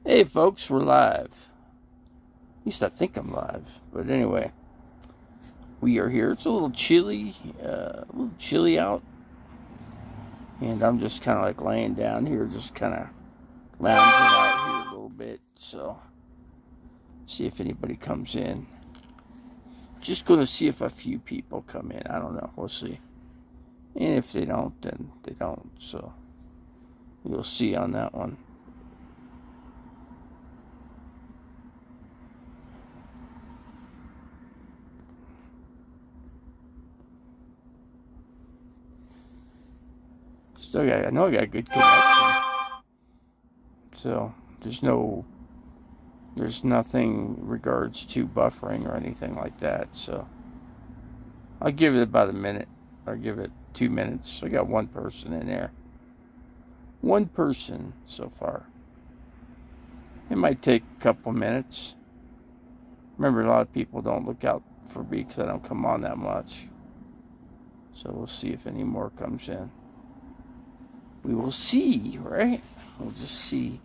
Hey folks, we're live. At least I think I'm live. But anyway, we are here. It's a little chilly out. And I'm just kind of like laying down here, just kind of lounging out here a little bit. So, see if anybody comes in. Just going to see if a few people come in. I don't know. We'll see. And if they don't, then they don't. So, we'll see on that one. I know I got a good connection. So there's nothing in regards to buffering or anything like that. So I'll give it about a minute. I'll give it 2 minutes. I got one person in there. One person so far. It might take a couple minutes. Remember, a lot of people don't look out for me because I don't come on that much. So we'll see if any more comes in. We will see, right? We'll just see.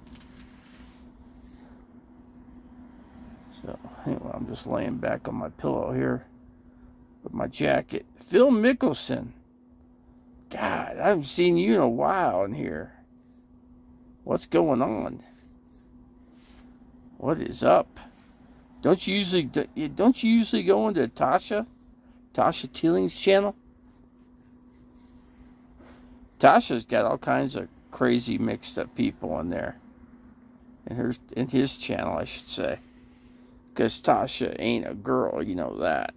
So, anyway, I'm just laying back on my pillow here with my jacket. Phil Mickelson. God, I haven't seen you in a while in here. What's going on? What is up? Don't you usually go into Tasha Teeling's channel? Tasha's got all kinds of crazy mixed up people in there. In his channel, I should say. Because Tasha ain't a girl, you know that.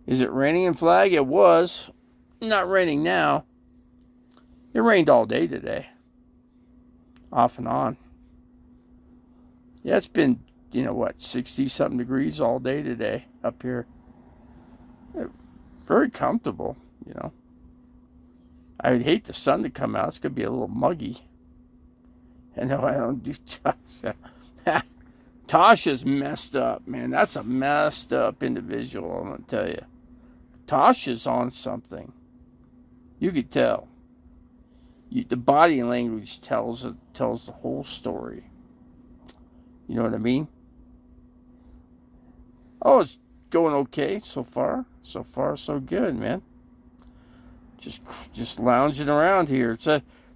Is it raining in Flag? It was. Not raining now. It rained all day today. Off and on. Yeah, it's been, 60-something degrees all day today up here. Very comfortable, I would hate the sun to come out. It's going to be a little muggy. I know I don't do Tasha. Tasha's messed up, man. That's a messed up individual, I'm going to tell you. Tasha's on something. You could tell. The body language tells the whole story. You know what I mean? Oh, it's going okay so far. So far, so good, man. Just lounging around here.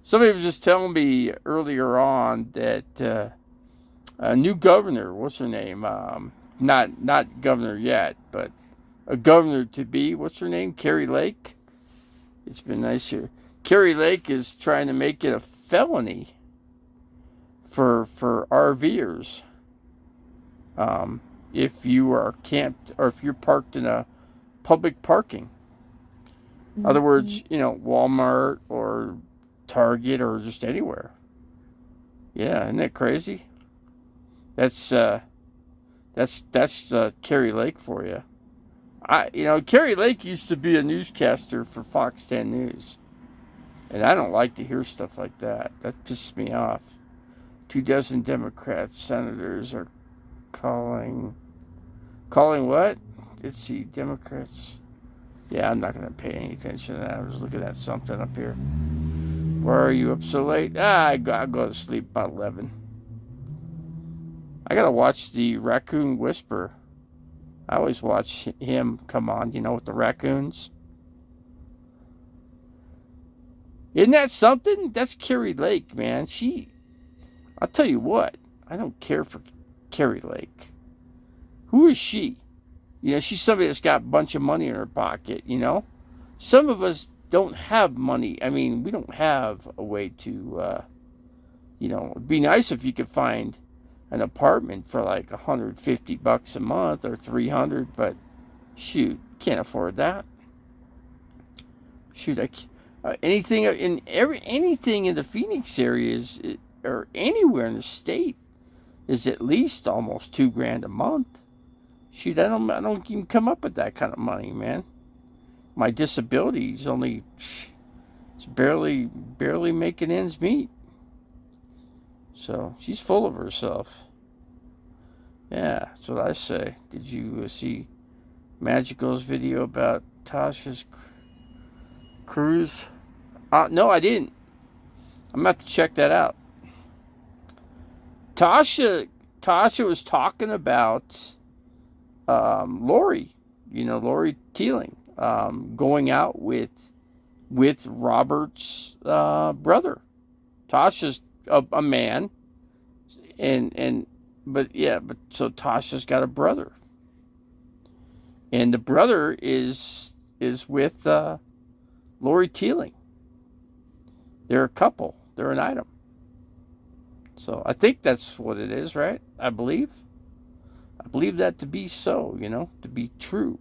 Somebody was just telling me earlier on that a new governor, what's her name? Not governor yet, but a governor to be. What's her name? Carrie Lake. It's been nice here. Carrie Lake is trying to make it a felony for RVers. If you are camped or if you're parked in a public parking. In other words, Walmart or Target or just anywhere. Yeah, isn't that crazy? That's Carrie Lake for you. Carrie Lake used to be a newscaster for Fox 10 News. And I don't like to hear stuff like that. That pisses me off. 24 Democrat senators are calling what? Let's see, Democrats. Yeah, I'm not going to pay any attention to that. I was looking at something up here. Why are you up so late? I go to sleep about 11. I got to watch the Raccoon Whisperer. I always watch him come on, with the raccoons. Isn't that something? That's Carrie Lake, man. I'll tell you what, I don't care for Carrie Lake. Who is she? She's somebody that's got a bunch of money in her pocket, Some of us don't have money. I mean, we don't have a way to, it'd be nice if you could find an apartment for like $150 a month or $300, but shoot, can't afford that. Shoot, anything in the Phoenix area or anywhere in the state is at least almost $2,000 a month. Shoot, I don't even come up with that kind of money, man. My disability is it's barely making ends meet. So she's full of herself. Yeah, that's what I say. Did you see Magical's video about Tasha's cruise? No, I didn't. I'm going to have to check that out. Tasha was talking about Lori, Lori Teeling, going out with Robert's brother. Tasha's a man, but so Tasha's got a brother, and the brother is with Lori Teeling. They're a couple. They're an item. So I think that's what it is, right? I believe that to be so, to be true.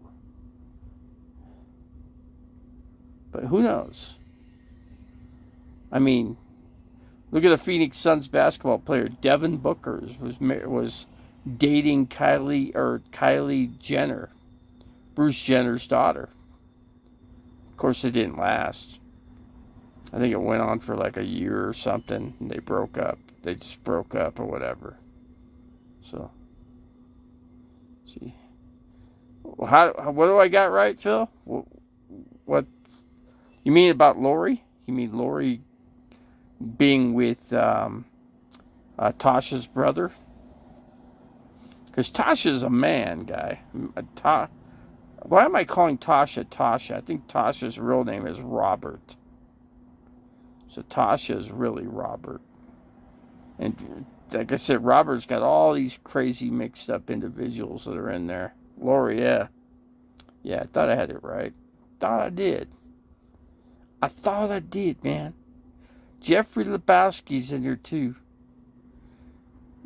But who knows? I mean, look at the Phoenix Suns basketball player Devin Booker was dating Kylie Jenner, Bruce Jenner's daughter. Of course, it didn't last. I think it went on for like a year or something, and they broke up. They just broke up or whatever. So, see, what do I got right, Phil? What you mean about Lori? You mean Lori being with Tasha's brother? Because Tasha's a man, guy. Why am I calling Tasha Tasha? I think Tasha's real name is Robert. So Tasha is really Robert. And like I said, Robert's got all these crazy mixed up individuals that are in there. Lori, yeah. Yeah, I thought I had it right. Thought I did. I thought I did, man. Jeffrey Lebowski's in there too.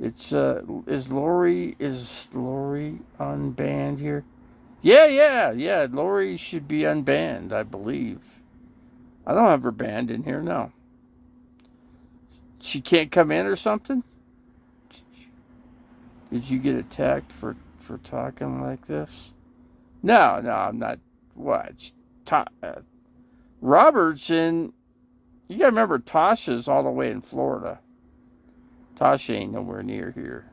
It's is Lori unbanned here? Yeah. Lori should be unbanned, I believe. I don't have her banned in here, no. She can't come in or something? Did you get attacked for talking like this? No, I'm not. What? Robertson, you gotta remember Tasha's all the way in Florida. Tasha ain't nowhere near here.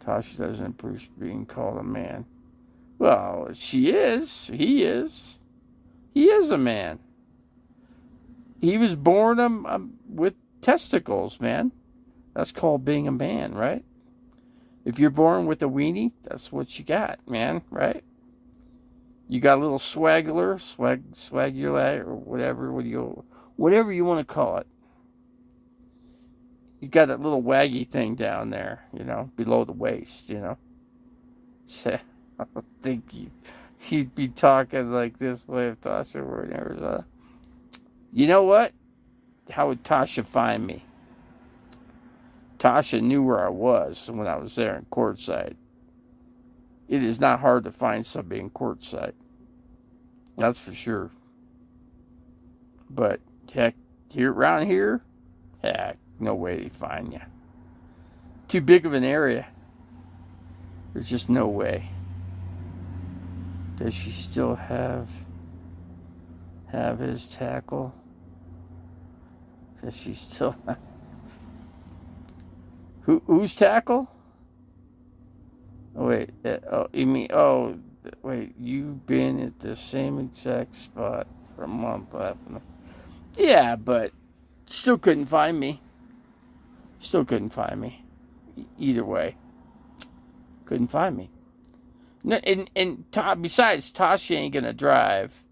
Tasha doesn't approve being called a man. Well, she is. He is. He is a man. He was born with testicles, man. That's called being a man, right? If you're born with a weenie, that's what you got, man, right? You got a little swagular, or whatever you want to call it. He's got that little waggy thing down there, below the waist, I don't think he'd be talking like this way if Tasha were in Arizona. You know what? How would Tasha find me? Tasha knew where I was when I was there in courtside. It is not hard to find somebody in courtside. That's for sure. But heck, around here, heck, no way to find you. Too big of an area. There's just no way. Does she still have his tackle? Does she still have... Whose tackle? Oh, wait. Wait. You've been at the same exact spot for a month. Yeah, but still couldn't find me. Either way. Couldn't find me. Besides, Tasha ain't going to drive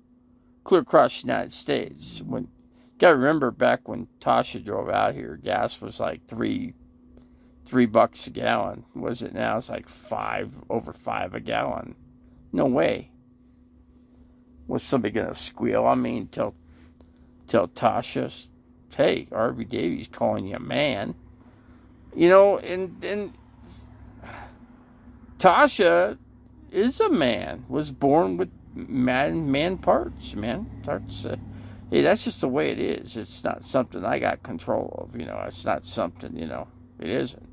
clear across the United States. Gotta remember back when Tasha drove out here, gas was like $3 a gallon. What is it now? It's like over $5 a gallon. No way. Was somebody gonna squeal? I mean, tell Tasha, hey, RV Davies calling you a man. And Tasha is a man. Was born with man parts, man. Hey, that's just the way it is. It's not something I got control of, It's not something, it isn't.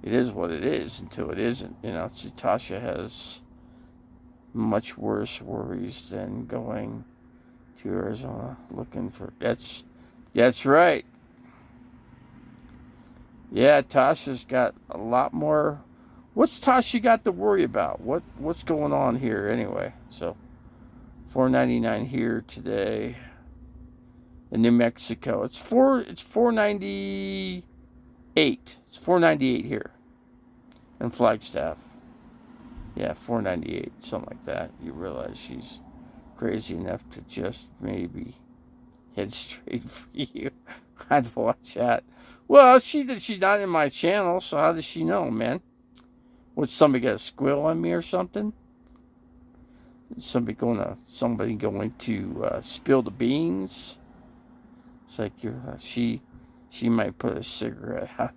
It is what it is until it isn't, Tasha has much worse worries than going to Arizona looking for... That's right. Yeah, Tasha's got a lot more... What's Tasha got to worry about? What's going on here anyway? So, $4.99 here today. in New Mexico. It's 498. It's 498 here in Flagstaff. Yeah, 498, something like that. You realize she's crazy enough to just maybe head straight for you. I'd watch that. Well, she's not in my channel, so how does she know, man? Would somebody got a squill on me or something? Somebody going to spill the beans? It's like she might put a cigarette out.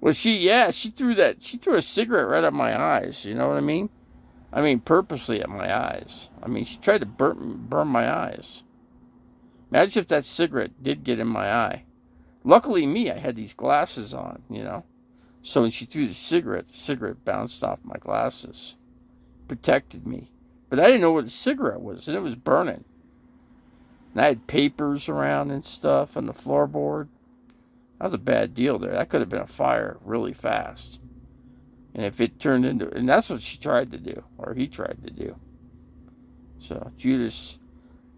Well, she threw a cigarette right at my eyes. You know what I mean? I mean, purposely at my eyes. I mean, she tried to burn my eyes. Imagine if that cigarette did get in my eye. Luckily me, I had these glasses on, you know. So when she threw the cigarette bounced off my glasses. Protected me. But I didn't know what the cigarette was, and it was burning. And I had papers around and stuff on the floorboard. That was a bad deal there. That could have been a fire really fast. And if it turned into... And that's what she tried to do. Or he tried to do. So Judas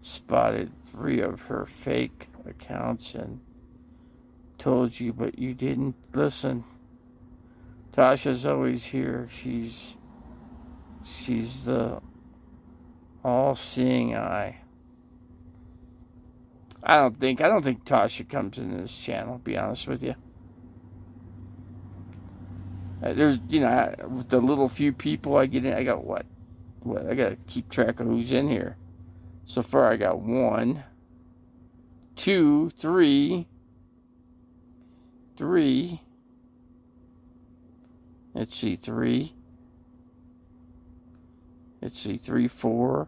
spotted 3 of her fake accounts and told you, but you didn't listen. Tasha's always here. She's the all-seeing eye. I don't think Tasha comes into this channel, to be honest with you. There's, you know, with the little few people I get in, I got what? I got to keep track of who's in here. So far, I got 1, 2, 3. Let's see, 3. Let's see, 3, 4.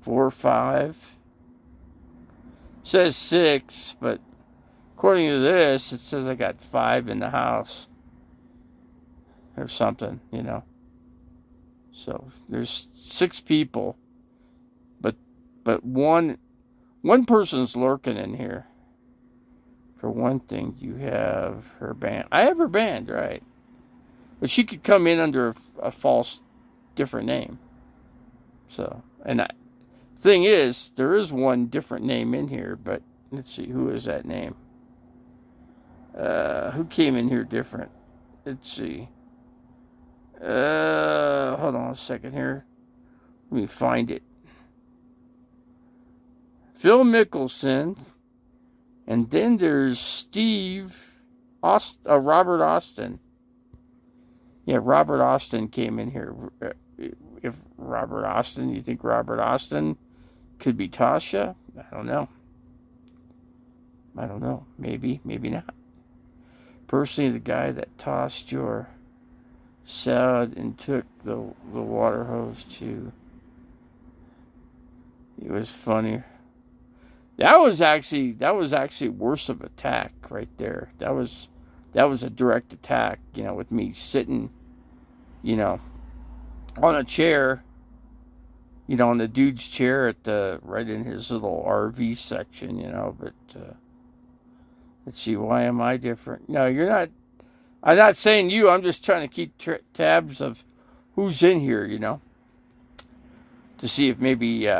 4, 5. Says 6, but according to this, it says I got 5 in the house. Or something, you know. So there's 6 people. But one person's lurking in here. For one thing, you have her band. I have her band, right? But she could come in under a false, different name. So, thing is, there is one different name in here, but let's see, who is that name? Who came in here different? Let's see. Hold on a second here. Let me find it. Phil Mickelson. And then there's Robert Austin. Yeah, Robert Austin came in here. If Robert Austin, you think Robert Austin could be Tasha? I don't know. Maybe, maybe not. Personally, the guy that tossed your salad and took the water hose too. It was funny. That was actually worse of an attack right there. That was a direct attack, you know, with me sitting, you know, on a chair, you know, on the dude's chair right in his little RV section, you know. But let's see, why am I different? No, you're not. I'm not saying you. I'm just trying to keep tabs of who's in here, you know, to see if maybe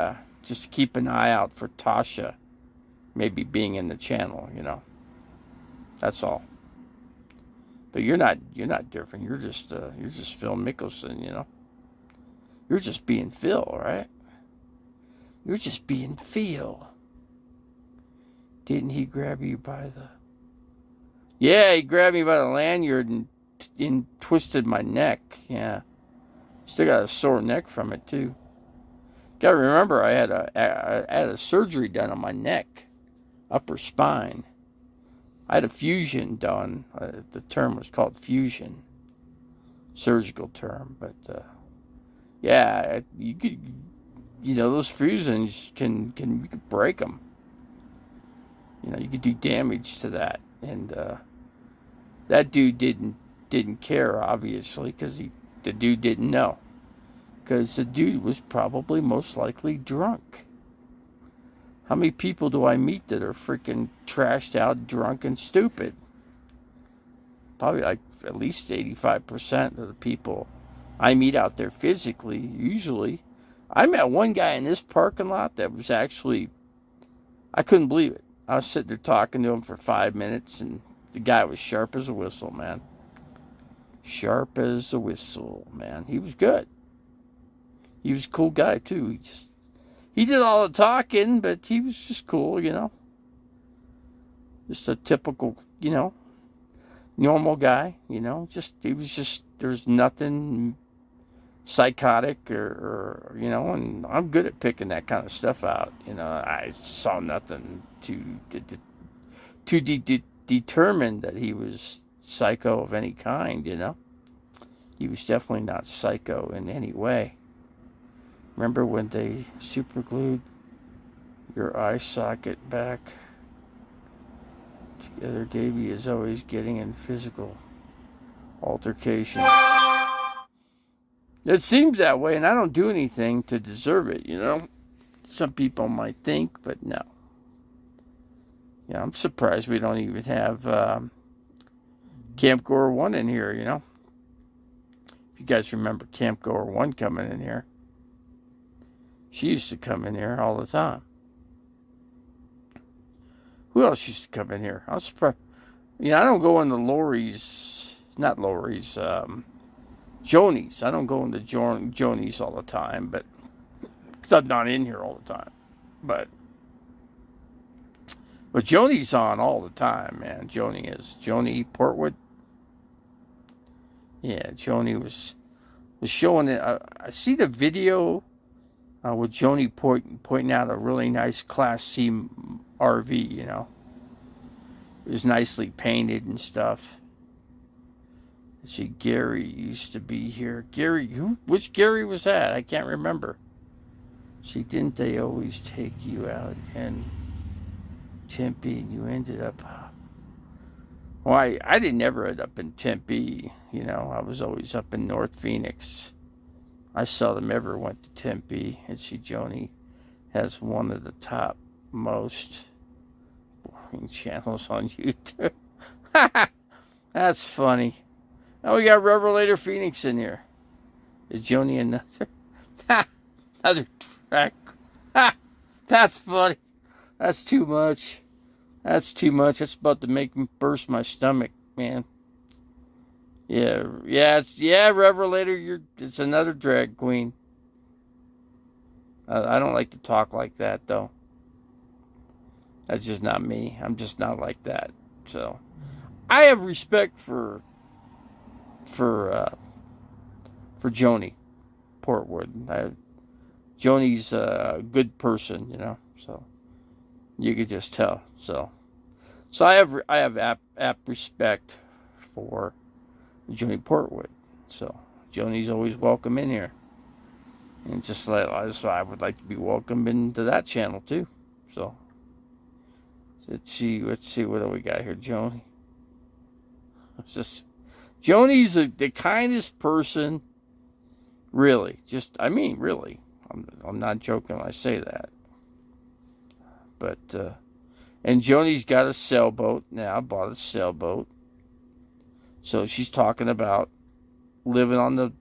just to keep an eye out for Tasha. Maybe being in the channel, you know. That's all. But you're not different. You're just Phil Mickelson, you know. You're just being Phil, right? You're just being Phil. Didn't he grab you by the... Yeah, he grabbed me by the lanyard and twisted my neck. Yeah. Still got a sore neck from it too. Gotta remember, I had a surgery done on my neck. Upper spine. I had a fusion done. The term was called fusion. Surgical term. But, yeah, you could, you know, those fusions you could break them. You know, you could do damage to that. And, that dude didn't care, obviously, because the dude didn't know. Because the dude was probably most likely drunk. How many people do I meet that are freaking trashed out, drunk, and stupid? Probably like at least 85% of the people I meet out there physically, usually, I met one guy in this parking lot that was actually, I couldn't believe it. I was sitting there talking to him for 5 minutes, and the guy was sharp as a whistle, man. Sharp as a whistle, man. He was good. He was a cool guy, too. He did all the talking, but he was just cool, you know. Just a typical, you know, normal guy, you know. There's nothing psychotic or, you know, and I'm good at picking that kind of stuff out. You know, I saw nothing to determine that he was psycho of any kind, you know. He was definitely not psycho in any way. Remember when they superglued your eye socket back together? Davey is always getting in physical altercations. It seems that way, and I don't do anything to deserve it, you know. Some people might think, but no. Yeah, I'm surprised we don't even have Camp Goer 1 in here, you know. If you guys remember Camp Goer 1 coming in here. She used to come in here all the time. Who else used to come in here? I was surprised. You know, I don't go into Joni's. I don't go into Joni's all the time, but I'm not in here all the time. But Joni's on all the time, man. Joni Portwood. Yeah, Joni was showing it. I see the video with Joni pointing out a really nice Class C RV, you know. It was nicely painted and stuff. See, Gary used to be here. Gary, which Gary was that? I can't remember. See, didn't they always take you out in Tempe and you ended up... Well, I didn't ever end up in Tempe, you know. I was always up in North Phoenix. I seldom ever went to Tempe. And see, Joni has one of the top most boring channels on YouTube. That's funny. Oh, we got Revelator Phoenix in here. Is Joni another track? That's funny. That's too much. That's too much. That's about to make me burst my stomach, man. Yeah, Revelator, it's another drag queen. I don't like to talk like that, though. That's just not me. I'm just not like that. So, I have respect for Joni Portwood. Joni's a good person, you know. So you could just tell. So I have apt respect for Joni Portwood. So Joni's always welcome in here, and just like I would like to be welcomed into that channel too. So let's see what do we got here, Joni. Joni's the kindest person, really. Really. I'm not joking when I say that. But, and Joni's got a sailboat now, bought a sailboat. So she's talking about living on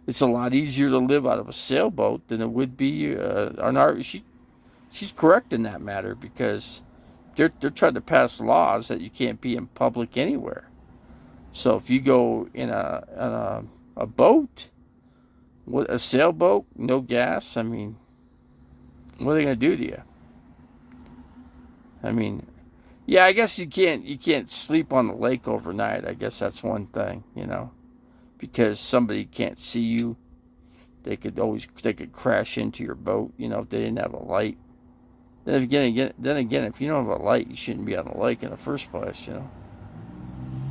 it's a lot easier to live out of a sailboat than it would be an RV. She's correct in that matter, because they're trying to pass laws that you can't be in public anywhere. So if you go in a boat, a sailboat, no gas, I mean, what are they going to do to you? I mean, yeah, I guess you can't sleep on the lake overnight. I guess that's one thing, you know, because somebody can't see you. They could crash into your boat, you know, if they didn't have a light. Then again, if you don't have a light, you shouldn't be on the lake in the first place, you know.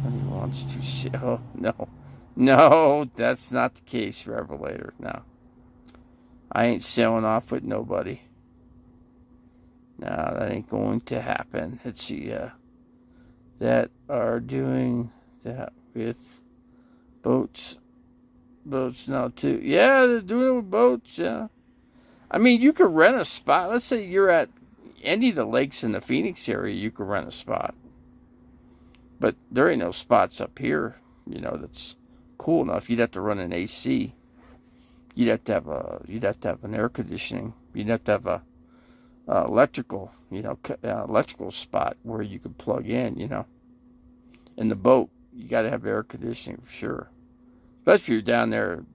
And he wants to see. Oh, no, that's not the case, Revelator. No, I ain't sailing off with nobody. No, that ain't going to happen. Let's see, that are doing that with boats now too. Yeah, they're doing it with boats. Yeah, I mean, you could rent a spot. Let's say you're at any of the lakes in the Phoenix area, you could rent a spot. But there ain't no spots up here, you know, that's cool enough. You'd have to run an AC. you'd have to have an air conditioning. You'd have to have a electrical, electrical spot where you could plug in, In the boat, you got to have air conditioning for sure. Especially if you're down there.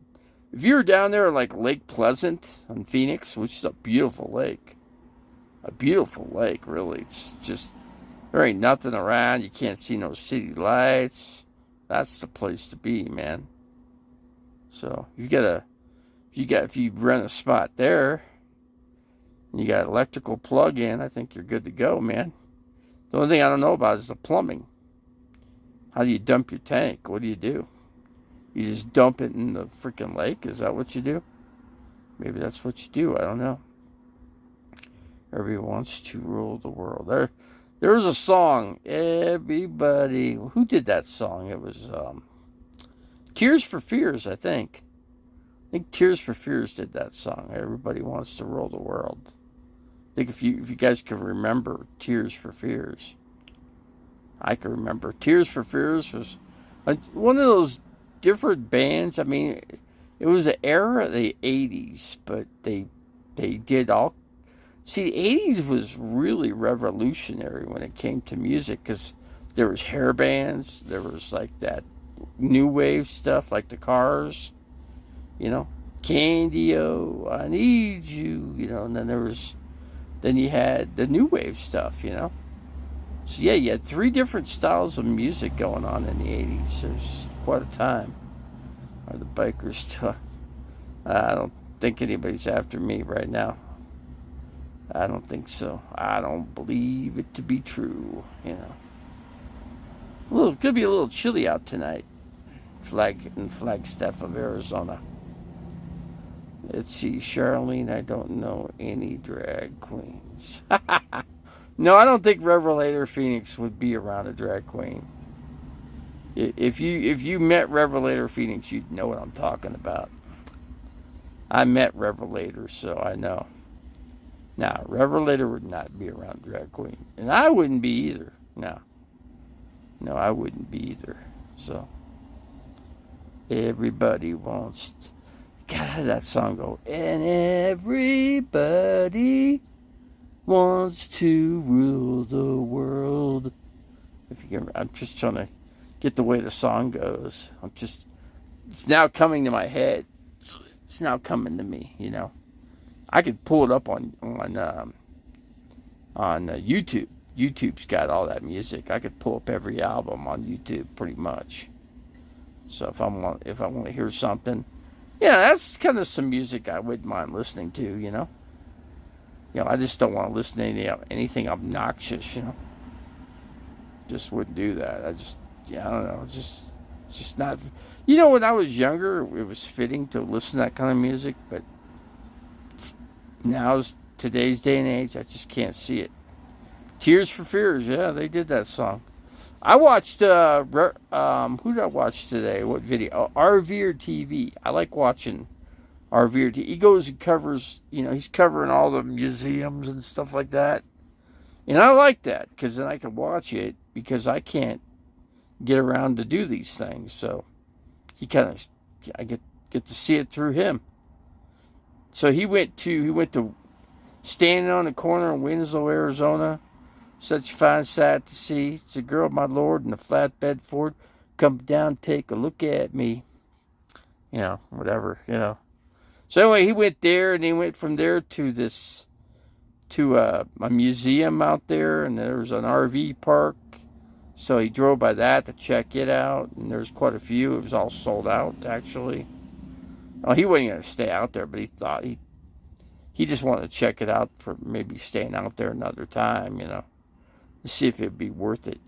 If you're down there like Lake Pleasant in Phoenix, which is a beautiful lake, really. It's just, there ain't nothing around. You can't see no city lights. That's the place to be, man. So if you rent a spot there, and you got electrical plug-in, I think you're good to go, man. The only thing I don't know about is the plumbing. How do you dump your tank? What do? You just dump it in the freaking lake? Is that what you do? Maybe that's what you do. I don't know. Everybody wants to rule the world. There was a song. Everybody. Who did that song? It was Tears for Fears, I think. I think Tears for Fears did that song. Everybody wants to rule the world. I think if you guys can remember Tears for Fears. I can remember. Tears for Fears was one of those different bands. I mean, it was an era of the 80s, but they did all... See, the 80s was really revolutionary when it came to music, because there was hair bands, there was like that new wave stuff, like the Cars, Candy-O, I Need You, and then you had the new wave stuff, So yeah, you had 3 different styles of music going on in the 80s. There's quite a time. Are the bikers still... I don't think anybody's after me right now. I don't think so. I don't believe it to be true, It could be a little chilly out tonight. In Flagstaff of Arizona. Let's see, Charlene, I don't know any drag queens. No, I don't think Revelator Phoenix would be around a drag queen. If you met Revelator Phoenix, you'd know what I'm talking about. I met Revelator, so I know. Now, Revelator would not be around drag queen. And I wouldn't be either. No, I wouldn't be either. So, everybody wants... God, that song go... And everybody wants to rule the world. If you can, I'm just trying to get the way the song goes. It's now coming to my head. It's now coming to me, I could pull it up on YouTube. YouTube's got all that music. I could pull up every album on YouTube pretty much. So if I want to hear something, that's kind of some music I wouldn't mind listening to. I just don't want to listen to anything obnoxious. Just wouldn't do that. I don't know. It's just not. When I was younger, it was fitting to listen to that kind of music, but today's day and age, I just can't see it. Tears for Fears, yeah, they did that song. I watched, who did I watch today? What video? RVer TV. I like watching RVer TV. He goes and covers, he's covering all the museums and stuff like that. And I like that, because then I can watch it, because I can't get around to do these things. So, I get to see it through him. So he went to standing on the corner in Winslow, Arizona. Such a fine sight to see. It's a girl, my lord, in a flatbed Ford. Come down, take a look at me. Whatever, So anyway, he went there, and he went from there to a museum out there, and there was an RV park. So he drove by that to check it out, and there's quite a few. It was all sold out, actually. Oh, he wasn't going to stay out there, but he thought he just wanted to check it out for maybe staying out there another time, to see if it'd be worth it,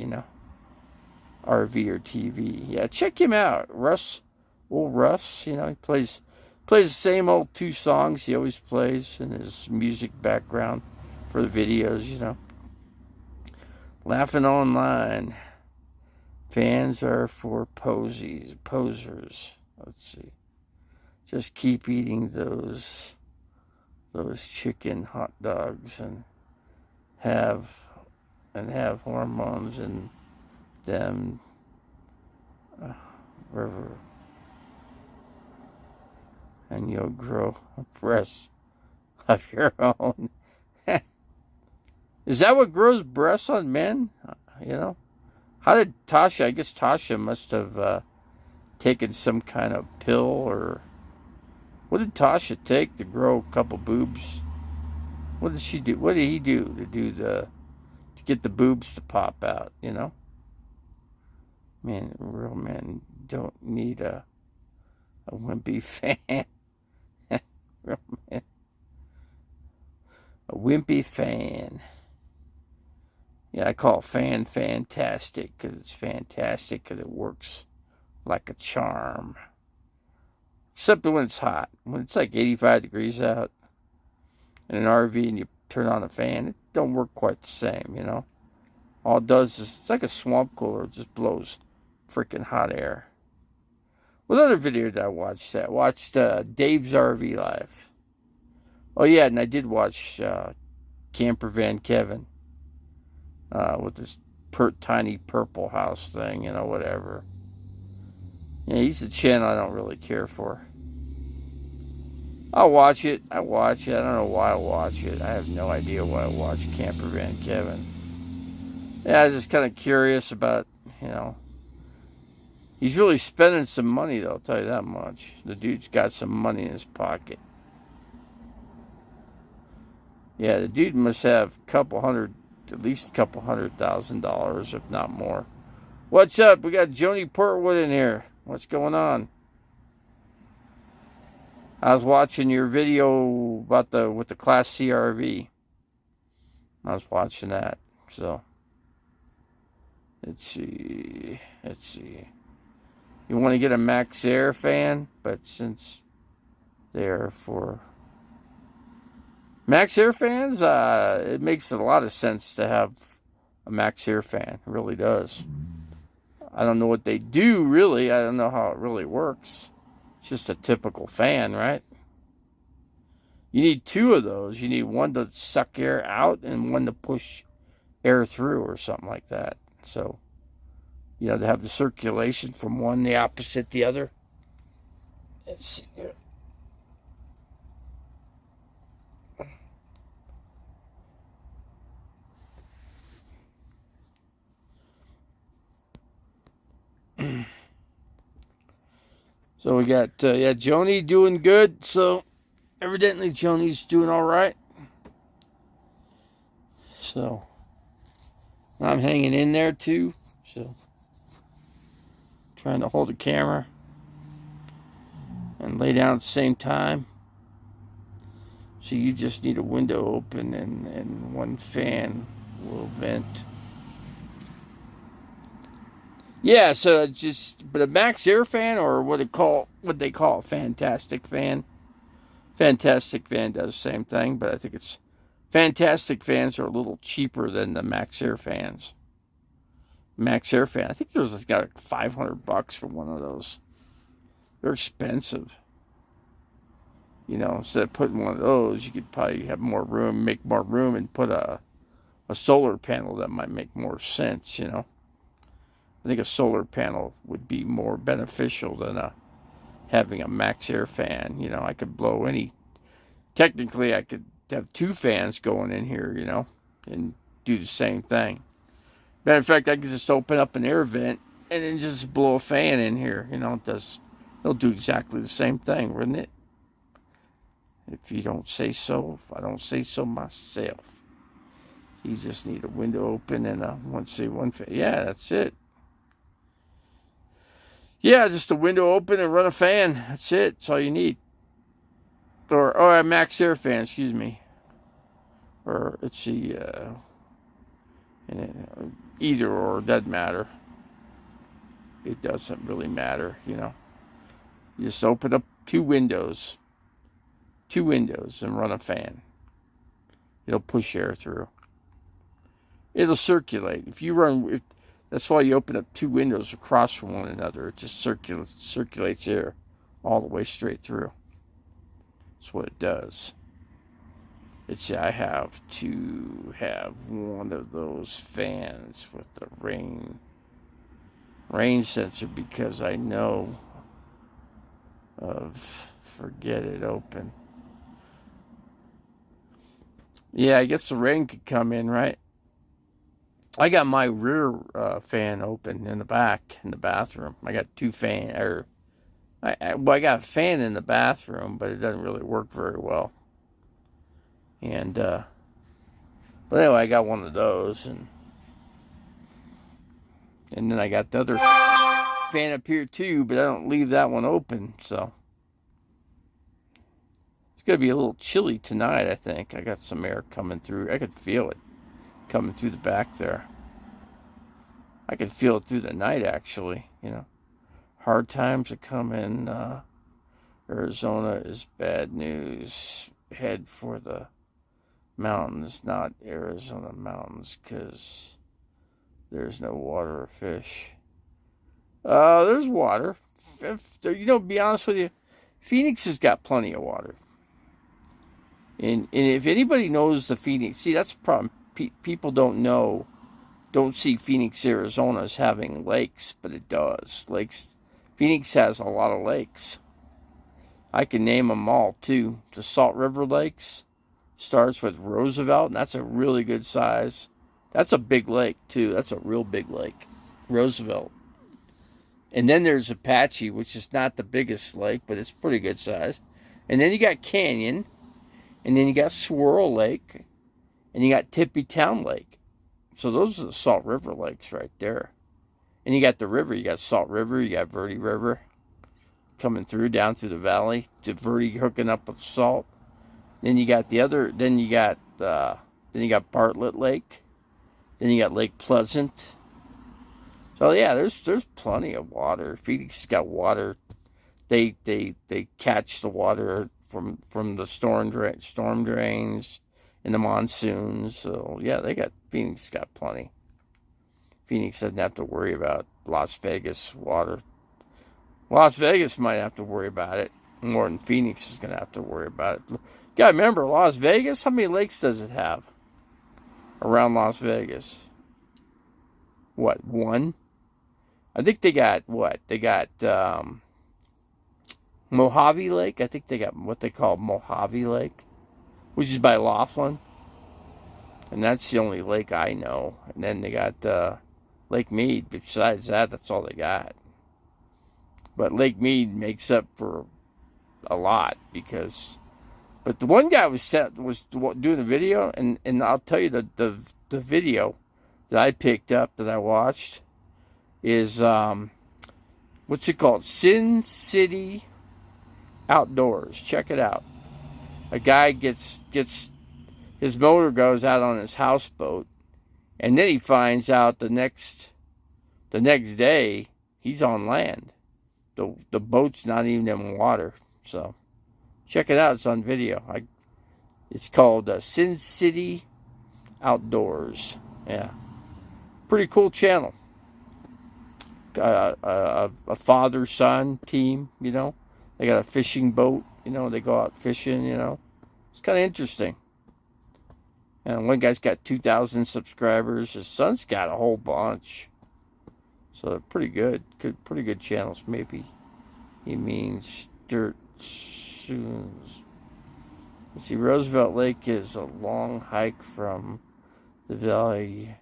RVer TV. Yeah, check him out. Russ, he plays the same old 2 songs he always plays in his music background for the videos, Laughing online. Fans are for posers. Let's see. Just keep eating those chicken hot dogs and have hormones in them. and you'll grow breasts of your own. Is that what grows breasts on men? You know? How did Tasha, I guess Tasha must have taken some kind of pill, or what did Tasha take to grow a couple boobs? What did she do? What did he do to get the boobs to pop out, you know? Man, real men don't need a wimpy fan. Real man. A wimpy fan. Yeah, I call fan fantastic because it's fantastic because it works like a charm. Except when it's hot. When it's like 85 degrees out in an RV and you turn on the fan, it don't work quite the same, you know? All it does is, it's like a swamp cooler. It just blows freaking hot air. What other video did I watch? I watched Dave's RV Life. Oh, yeah, and I did watch Camper Van Kevin with this tiny purple house thing, you know, whatever. Yeah, he's a channel I don't really care for. I'll watch it. I watch it. I don't know why I watch it. I have no idea why I watch Camper Van Kevin. Yeah, I was just kind of curious about, you know. He's really spending some money, though, I'll tell you that much. The dude's got some money in his pocket. Yeah, the dude must have at least a couple $100,000, if not more. What's up? We got Joni Portwood in here. What's going on? I was watching your video about with the Class C RV. I was watching that. So, let's see. You want to get a Max Air fan, but since they're for Max Air fans, it makes a lot of sense to have a Max Air fan. It really does. I don't know what they do, really. I don't know how it really works. It's just a typical fan, right? You need two of those. You need one to suck air out and one to push air through or something like that. So, you know, to have the circulation from one, the opposite the other. Let's see here. So we got, Joni doing good. So evidently Joni's doing all right. So I'm hanging in there too. So trying to hold the camera and lay down at the same time. So you just need a window open and one fan will vent. Yeah, so but a Max Air fan, or what they call a Fantastic fan. Fantastic fan does the same thing, but I think it's Fantastic fans are a little cheaper than the Max Air fans. Max Air fan, I think there's got like $500 for one of those. They're expensive. You know, instead of putting one of those, you could probably have more room, make more room, and put a solar panel that might make more sense, you know. I think a solar panel would be more beneficial than having a Max Air fan. You know, I could blow technically I could have two fans going in here, you know, and do the same thing. Matter of fact, I could just open up an air vent and then just blow a fan in here. You know, it'll do exactly the same thing, wouldn't it? If you don't say so, if I don't say so myself. You just need a window open and one fan. Yeah, that's it. Yeah, just a window open and run a fan. That's it. That's all you need. Or a Max Air fan, excuse me. Or let's see, either or, doesn't matter. It doesn't really matter, you know. You just open up two windows and run a fan. It'll push air through. It'll circulate. That's why you open up two windows across from one another. It just circulates air all the way straight through. That's what it does. I have to have one of those fans with the rain sensor because I know of Forget it open. Yeah, I guess the rain could come in, right? I got my rear fan open in the back in the bathroom. I got two fan, I got a fan in the bathroom, but it doesn't really work very well. And but anyway, I got one of those, and then I got the other fan up here too, but I don't leave that one open, so it's gonna be a little chilly tonight. I think I got some air coming through. I could feel it coming through the back there. I could feel it through the night, actually. You know, hard times are coming. Arizona is bad news. Head for the mountains, not Arizona mountains, because there's no water or fish. There's water. To be honest with you, Phoenix has got plenty of water. And if anybody knows the Phoenix, see, that's the problem. People don't see Phoenix, Arizona as having lakes, but it does. Phoenix has a lot of lakes. I can name them all, too. The Salt River Lakes starts with Roosevelt, and that's a really good size. That's a big lake, too. That's a real big lake, Roosevelt. And then there's Apache, which is not the biggest lake, but it's pretty good size. And then you got Canyon, and then you got Saguaro Lake, and you got Tippytown Lake. So those are the Salt River Lakes right there. And you got the river. You got Salt River. You got Verde River coming through down through the valley. To Verde hooking up with Salt. Then you got Then you got Bartlett Lake. Then you got Lake Pleasant. So yeah, there's plenty of water. Phoenix has got water. They catch the water from the storm drains in the monsoons. So yeah, Phoenix got plenty. Phoenix doesn't have to worry about Las Vegas water. Las Vegas might have to worry about it more than Phoenix is going to have to worry about it. You got to remember, Las Vegas, how many lakes does it have around Las Vegas? What, one? I think they got, They got Mojave Lake. I think they got what they call Mojave Lake, which is by Laughlin. And that's the only lake I know. And then they got Lake Mead. Besides that, that's all they got. But Lake Mead makes up for a lot but the one guy was doing a video, and I'll tell you the video that I picked up that I watched is what's it called? Sin City Outdoors. Check it out. A guy gets his motor goes out on his houseboat, and then he finds out the next day he's on land. The boat's not even in water. So check it out. It's on video. It's called Sin City Outdoors. Yeah, pretty cool channel. A father-son team. They got a fishing boat. They go out fishing. It's kind of interesting. And one guy's got 2,000 subscribers. His son's got a whole bunch. So they're pretty good. Pretty good channels. Maybe he means dirt soons. Let's see, Roosevelt Lake is a long hike from the valley.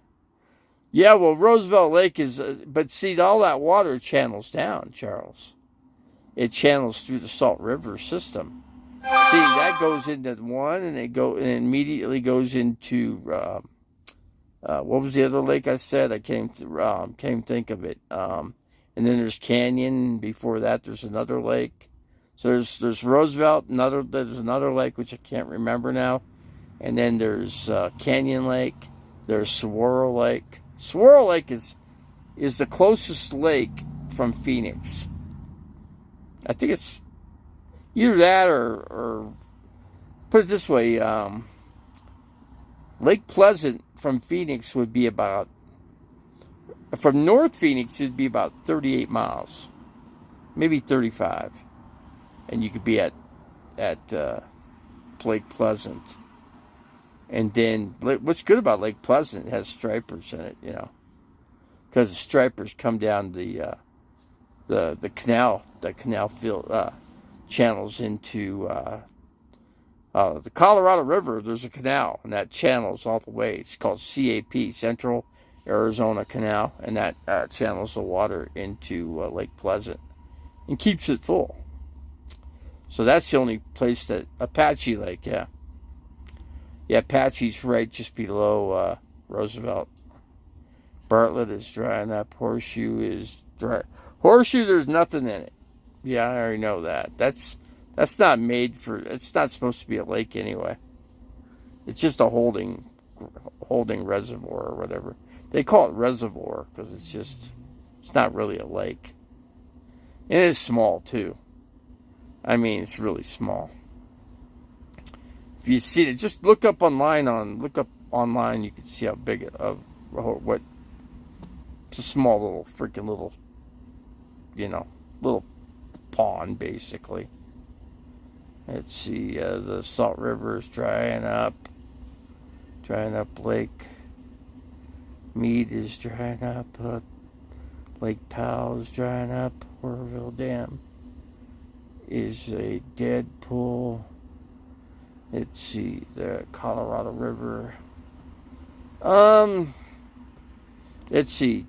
Yeah, well, Roosevelt Lake is... but see, all that water channels down, Charles. It channels through the Salt River system. See, that goes into one, and it immediately goes into... what was the other lake I said? I can't think of it. And then there's Canyon. Before that, there's another lake. So there's Roosevelt. There's another lake which I can't remember now. And then there's Canyon Lake. There's Saguaro Lake. Saguaro Lake is the closest lake from Phoenix. I think it's either that or put it this way. Lake Pleasant from Phoenix would be about, from North Phoenix, it'd be about 38 miles, maybe 35. And you could be at Lake Pleasant. And then, what's good about Lake Pleasant, it has stripers in it, because the stripers come down the canal field, channels into the Colorado River. There's a canal, and that channels all the way. It's called CAP, Central Arizona Canal, and that channels the water into Lake Pleasant and keeps it full. So that's the only place that Apache Lake, yeah. Yeah, Apache's right just below Roosevelt. Bartlett is drying up. Horseshoe is dry. Horseshoe, there's nothing in it. Yeah, I already know that. That's not made for. It's not supposed to be a lake anyway. It's just a holding reservoir or whatever. They call it reservoir because it's not really a lake. And it is small too. I mean, it's really small. If you see it, just look up online. You can see how big what. It's a small little freaking little, little pond basically. Let's see. The Salt River is drying up. Lake Mead is drying up. Lake Powell is drying up. Oroville Dam is a dead pool. Let's see, the Colorado River. Let's see.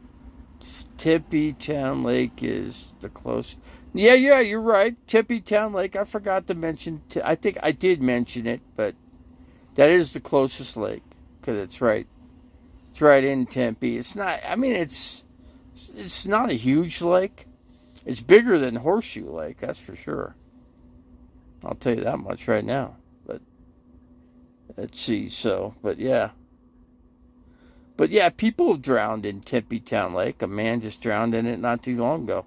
Tippy Town Lake is the closest. Yeah, you're right. Tippy Town Lake. I forgot to mention. I think I did mention it, but that is the closest lake because it's right. It's right in Tempe. It's not. I mean, it's not a huge lake. It's bigger than Horseshoe Lake. That's for sure. I'll tell you that much right now. But let's see. But yeah, people have drowned in Tempe Town Lake. A man just drowned in it not too long ago.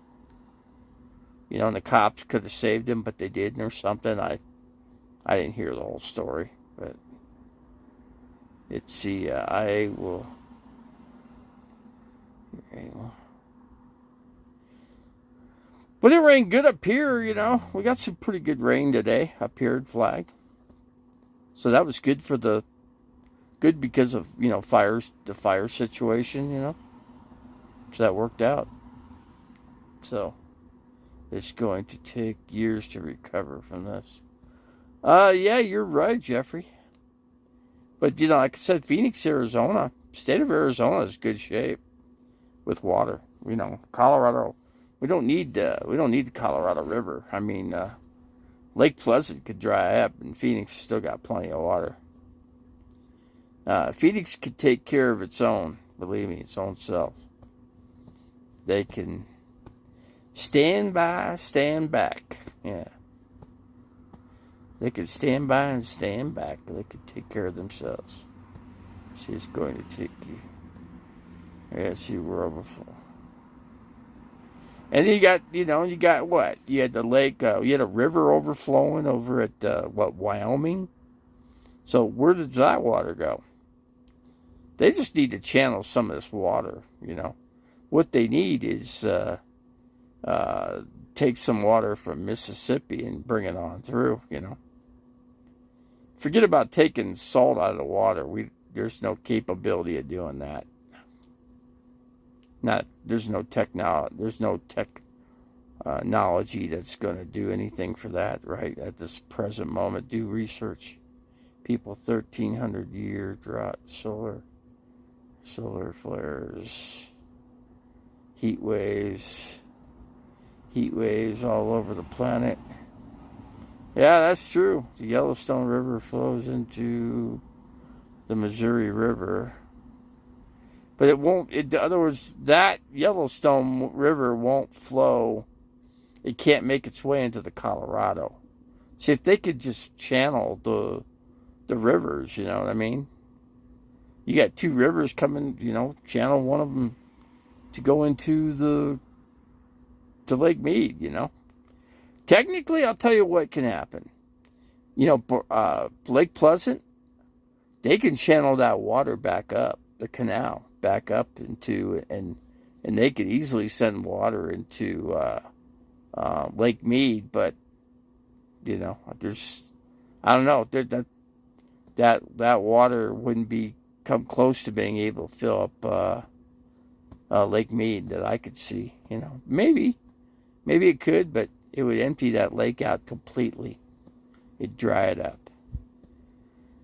And the cops could have saved him, but they didn't or something. I didn't hear the whole story, but let's see. I will. But it rained good up here, We got some pretty good rain today up here at Flag. So that was good because of, fires, the fire situation, So that worked out. So it's going to take years to recover from this. Yeah, you're right, Jeffrey. But, like I said, Phoenix, Arizona, state of Arizona is good shape with water. Colorado, we don't need the Colorado River. I mean, Lake Pleasant could dry up, and Phoenix still got plenty of water. Phoenix could take care of its own, believe me, its own self. They can stand by, stand back. Yeah. They could stand by and stand back. They could take care of themselves. She's going to take you. Yeah, she were overfull. And then you got what? You had the lake, you had a river overflowing over at, Wyoming? So where does that water go? They just need to channel some of this water, What they need is take some water from Mississippi and bring it on through, Forget about taking salt out of the water. There's no capability of doing that. There's no technology that's going to do anything for that right at this present moment. Do research. People, 1,300-year drought, solar flares, heat waves all over the planet. Yeah, that's true. The Yellowstone River flows into the Missouri River. But it won't, in other words, that Yellowstone River won't flow. It can't make its way into the Colorado. See, if they could just channel the rivers, you know what I mean? You got two rivers coming, channel one of them to go into the Lake Mead, Technically, I'll tell you what can happen. Lake Pleasant, they can channel that water back up, the canal, back up into, and they could easily send water into Lake Mead, but, there's, I don't know, that water wouldn't come close to being able to fill up Lake Mead that I could see, Maybe it could, but empty that lake out completely. It'd dry it up.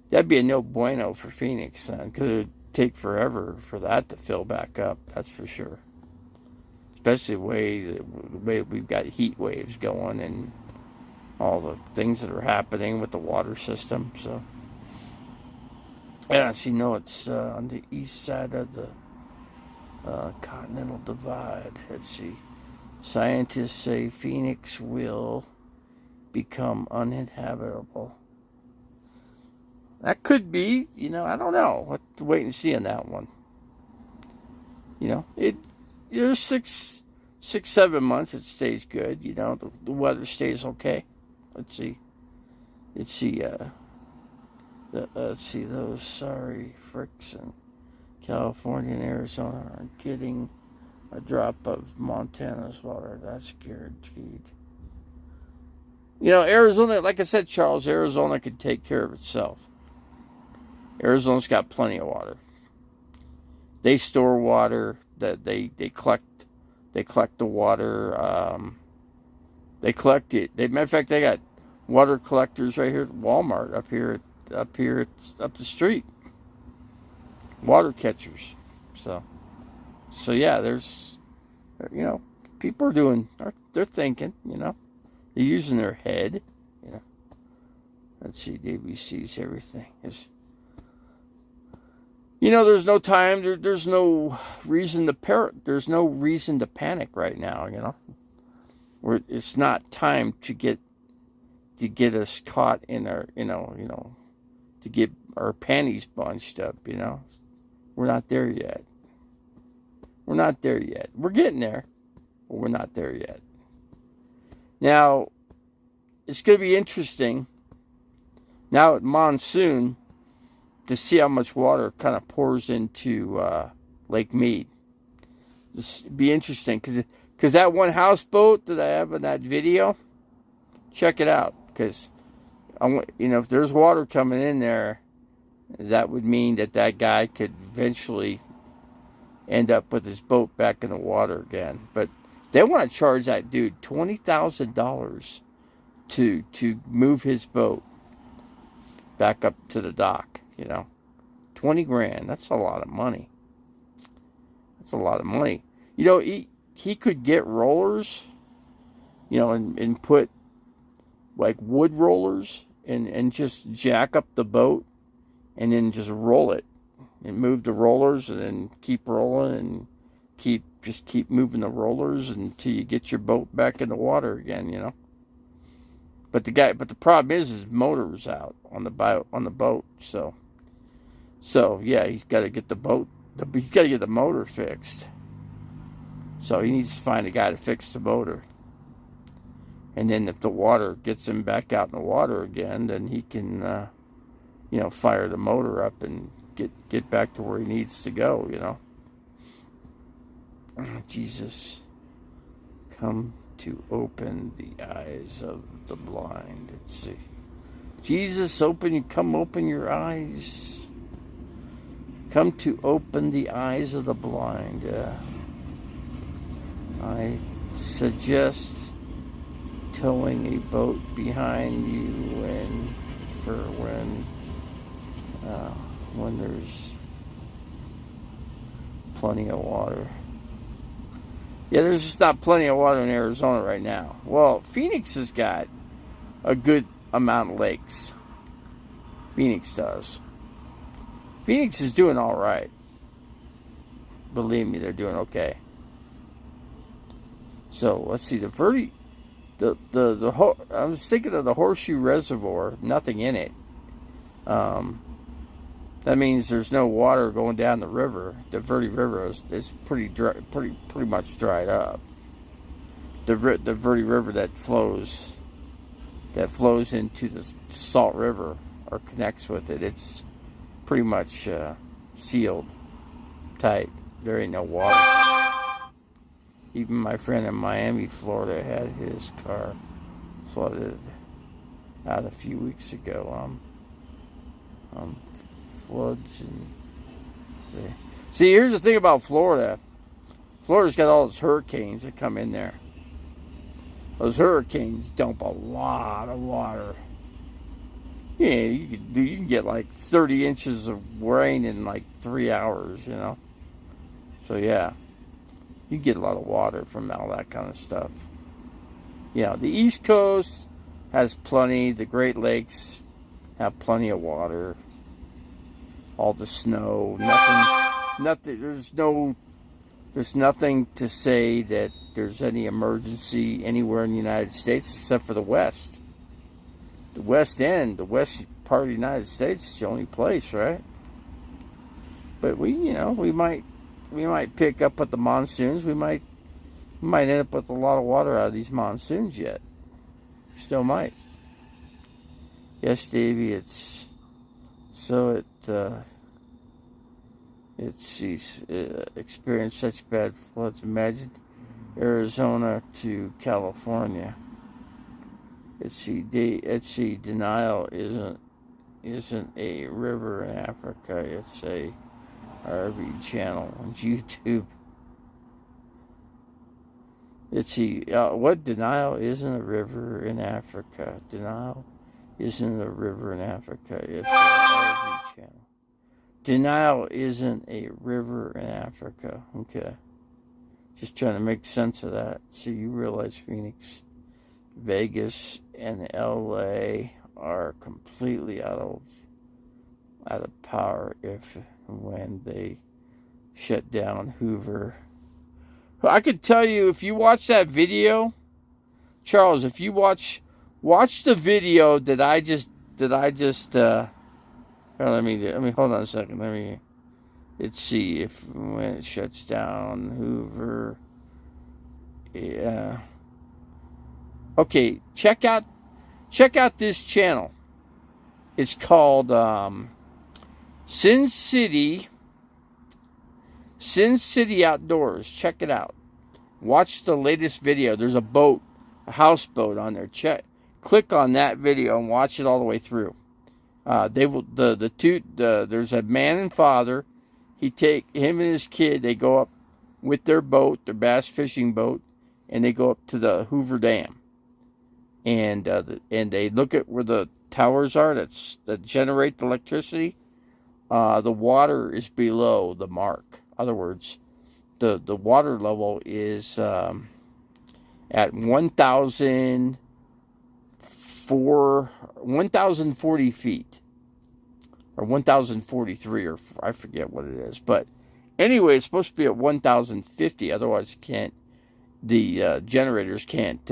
That'd be a no bueno for Phoenix, then, because it would take forever for that to fill back up. That's for sure. Especially the way we've got heat waves going and all the things that are happening with the water system. So, yeah, so it's on the east side of the Continental Divide. Let's see. Scientists say Phoenix will become uninhabitable. That could be, I don't know. We'll have to wait and see on that one. There's 7 months it stays good. The weather stays okay. Let's see. Let's see those sorry fricks in California and Arizona are getting a drop of Montana's water. That's guaranteed. Arizona, like I said, Charles, Arizona can take care of itself. Arizona's got plenty of water. They store water. That they collect the water. They collect it. Matter of fact, they got water collectors right here at Walmart up the street. Water catchers. So yeah, there's, people are they're thinking, they're using their head, Let's see, ABC's everything is. There's no time. There's no reason to There's no reason to panic right now. It's not time to get us caught in our, to get our panties bunched up. We're not there yet. We're not there yet. We're getting there, but we're not there yet. Now, it's going to be interesting. Now at monsoon, to see how much water kind of pours into Lake Mead. This be interesting because that one houseboat that I have in that video, check it out, because if there's water coming in there, that would mean that guy could eventually end up with his boat back in the water again. But they want to charge that dude $20,000 to move his boat back up to the dock. $20,000. That's a lot of money. That's a lot of money. He could get rollers, and put like wood rollers and just jack up the boat and then just roll it and move the rollers and then keep rolling and keep moving the rollers until you get your boat back in the water again, But the problem is his motor was out on the boat, so yeah, he's got to get the boat. He's got to get the motor fixed. So he needs to find a guy to fix the motor. And then if the water gets him back out in the water again, then he can, fire the motor up and get back to where he needs to go. Jesus, come to open the eyes of the blind. Let's see. Jesus, come open your eyes. Come to open the eyes of the blind. I suggest towing a boat behind you when there's plenty of water. Yeah, there's just not plenty of water in Arizona right now. Well, Phoenix has got a good amount of lakes. Phoenix does. Phoenix is doing all right. Believe me, they're doing okay. So let's see, I was thinking of the Horseshoe Reservoir, nothing in it. That means there's no water going down the river. The Verde River is pretty dry, pretty much dried up. The Verde River that flows into the Salt River or connects with it, it's pretty much sealed tight. There ain't no water. Even my friend in Miami, Florida, had his car flooded out a few weeks ago. Floods and see, here's the thing about Florida. Florida's got all those hurricanes that come in there. those hurricanes dump a lot of water. Yeah, you can get like 30 inches of rain in like 3 hours, you know. So yeah, you get a lot of water from all that kind of stuff. Yeah, the East Coast has plenty. The Great Lakes have plenty of water. All the snow, nothing. There's nothing to say that there's any emergency anywhere in the United States except for the West. The West End, the west part of the United States is the only place, right? But we might pick up with the monsoons. We might end up with a lot of water out of these monsoons yet. Still might. Yes, Davey, it's so experienced such bad floods. Imagine Arizona to California. Denial isn't a river in Africa. It's a RV channel on YouTube. What denial isn't a river in Africa? Denial isn't a river in Africa. It's an RV channel. Denial isn't a river in Africa. Okay. Just trying to make sense of that. So you realize Phoenix, Vegas, and LA are completely out of power when they shut down Hoover. I could tell you, if you watch that video, Charles, if you watch the video that I just let me hold on a second. Let's see if when it shuts down Hoover. Yeah. Okay, check out this channel. It's called Sin City Outdoors. Check it out. Watch the latest video. There's a houseboat on there. Click on that video and watch it all the way through. There's a man and father. Him and his kid. They go up with their boat, their bass fishing boat, and they go up to the Hoover Dam. And they look at where the towers are that generate the electricity. The water is below the mark. In other words, the water level is at 1,040 feet, or 1,043, or I forget what it is. But anyway, it's supposed to be at 1,050. Otherwise, the generators can't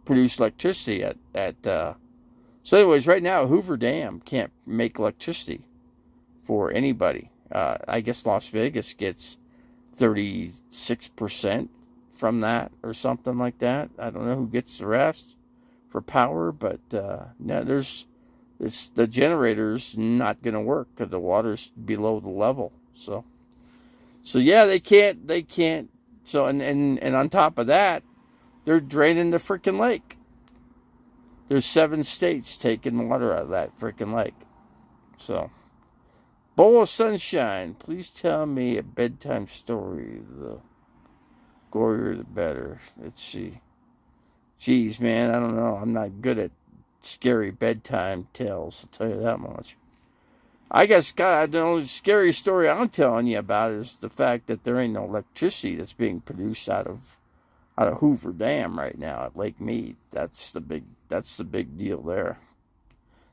produce electricity at. So, anyways, right now Hoover Dam can't make electricity for anybody. I guess Las Vegas gets 36% from that or something like that. I don't know who gets the rest for power, but the generator's not going to work because the water's below the level. So yeah, they can't. So and on top of that, they're draining the freaking lake. There's 7 states taking water out of that freaking lake. So. Bowl of Sunshine, please tell me a bedtime story. The gorier, the better. Let's see. Geez, man, I don't know. I'm not good at scary bedtime tales, I'll tell you that much. I guess, God, the only scary story I'm telling you about is the fact that there ain't no electricity that's being produced out of Hoover Dam right now at Lake Mead. That's the big deal there.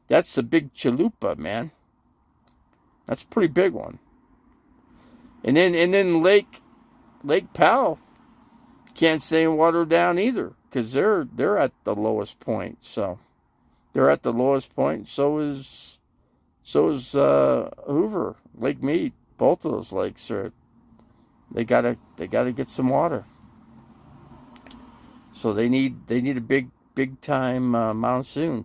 That's the big chalupa, man. That's a pretty big one. And then Lake Powell can't stay water down either, because they're at the lowest point. So they're at the lowest point. So is Hoover, Lake Mead. Both of those lakes they gotta get some water. So they need a big time monsoon.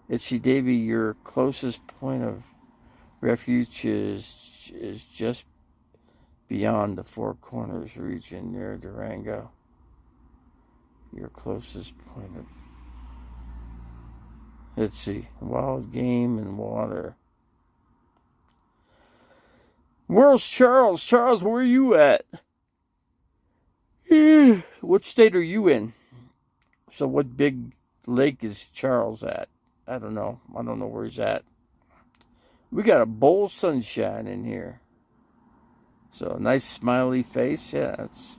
It's Davy, your closest point of refuge is just beyond the Four Corners region near Durango. Your closest point of... Let's see. Wild game and water. Where's Charles? Charles, where are you at? What state are you in? So what big lake is Charles at? I don't know. I don't know where he's at. We got a bowl of sunshine in here. So nice smiley face. Yeah, that's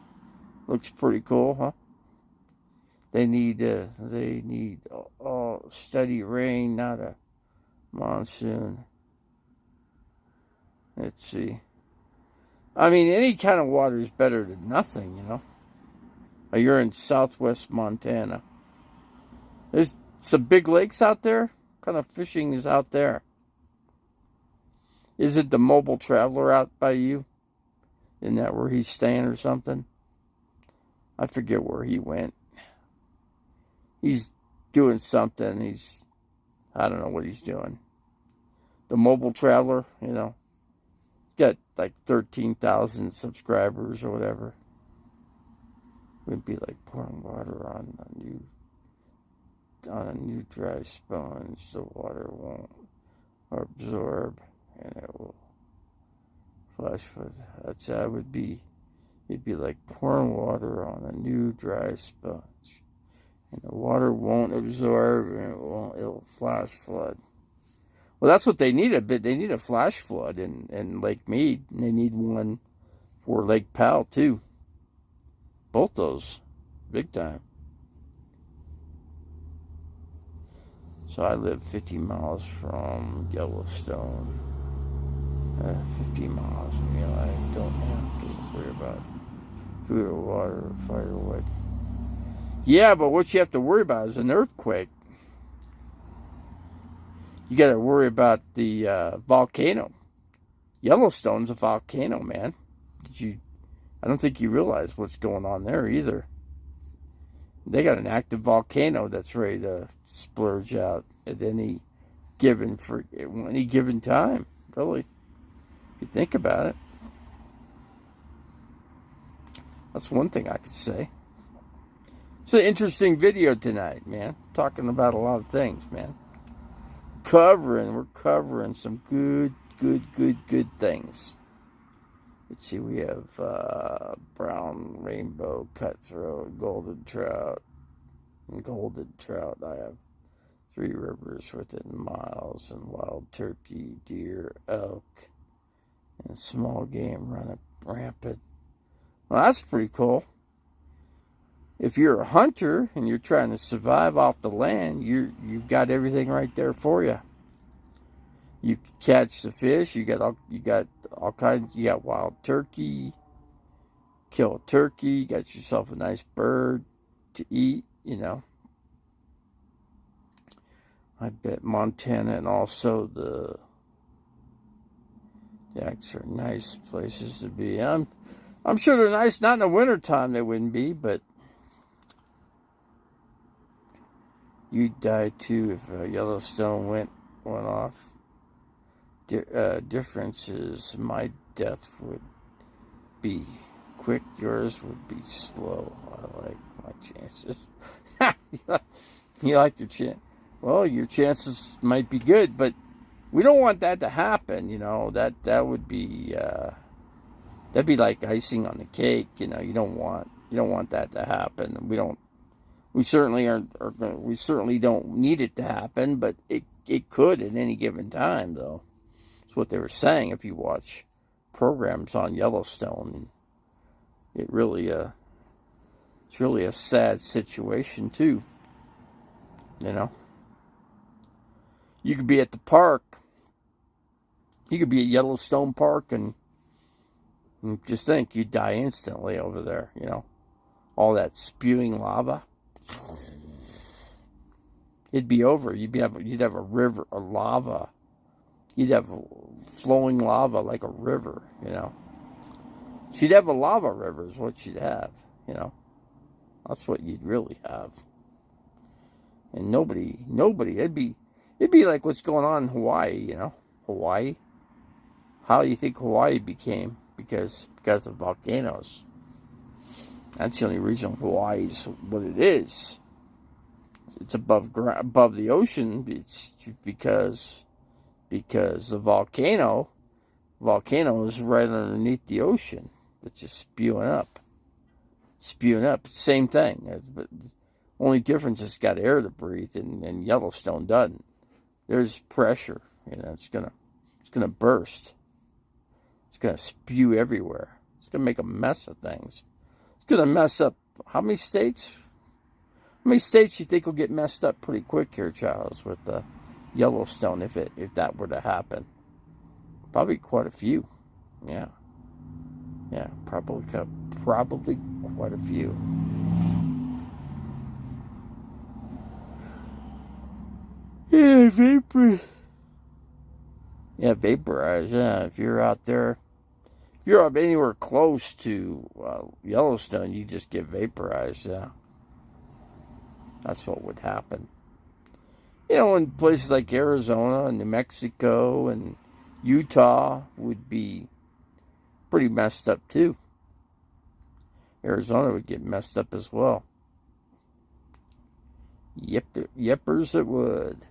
looks pretty cool, huh? They need steady rain, not a monsoon. Let's see. I mean, any kind of water is better than nothing, you know. You're in southwest Montana. There's some big lakes out there. What kind of fishing is out there? Is it the Mobile Traveler out by you? Isn't that where he's staying or something? I forget where he went. He's doing something. I don't know what he's doing. The Mobile Traveler, you know. Got like 13,000 subscribers or whatever. Would be like pouring water on a new dry sponge. The water won't absorb and it will flash flood. It'd be like pouring water on a new dry sponge. And the water won't absorb and it'll flash flood. Well, that's what they need a bit. They need a flash flood in Lake Mead. And they need one for Lake Powell, too. Both those. Big time. So I live 50 miles from Yellowstone. 50 miles from me. I don't have to worry about food or water or firewood. Yeah, but what you have to worry about is an earthquake. You got to worry about the volcano. Yellowstone's a volcano, man. I don't think you realize what's going on there either. They got an active volcano that's ready to splurge out at any given time. Really, if you think about it, that's one thing I could say. It's an interesting video tonight, man. Talking about a lot of things, man. We're covering some good things. Let's see, we have brown, rainbow, cutthroat, golden trout. I have 3 rivers within miles, and wild turkey, deer, elk, and small game run rampant. Well, that's pretty cool. If you're a hunter and you're trying to survive off the land, you've got everything right there for you. You catch the fish. You got all kinds. You got wild turkey. Kill a turkey. You got yourself a nice bird to eat. You know. I bet Montana and also the Yaks are nice places to be. I'm sure they're nice. Not in the wintertime they wouldn't be, but you'd die too if Yellowstone went off. Difference is my death would be quick, yours would be slow. I like my chances. You like your chance? Well, your chances might be good, but we don't want that to happen. You know, that would be that'd be like icing on the cake. You know, you don't want that to happen. We certainly don't need it to happen, but it could at any given time, though. That's what they were saying. If you watch programs on Yellowstone, it's really a sad situation too. You know, you could be at the park. You could be at Yellowstone Park and just think you'd die instantly over there. You know, all that spewing lava. It'd be over. You'd have a river of lava. You'd have flowing lava like a river, you know. She'd have a lava river is what she'd have, you know. That's what you'd really have. And nobody, it'd be like what's going on in Hawaii, you know. Hawaii. How do you think Hawaii became? Because of volcanoes. That's the only reason Hawaii's what it is. It's above the ocean. It's because the volcano is right underneath the ocean. It's just spewing up. Same thing. But Only difference is it's got air to breathe, and Yellowstone doesn't. There's pressure, it's gonna burst. It's gonna spew everywhere. It's gonna make a mess of things. It's gonna mess up how many states? How many states you think will get messed up pretty quick here, Charles, with the Yellowstone if that were to happen? Probably quite a few. Yeah, probably quite a few. Yeah, vaporize. Yeah, if you're out there, if you're up anywhere close to Yellowstone, you just get vaporized. Yeah, that's what would happen. In places like Arizona and New Mexico and Utah would be pretty messed up too. Arizona would get messed up as well. Yepers it would.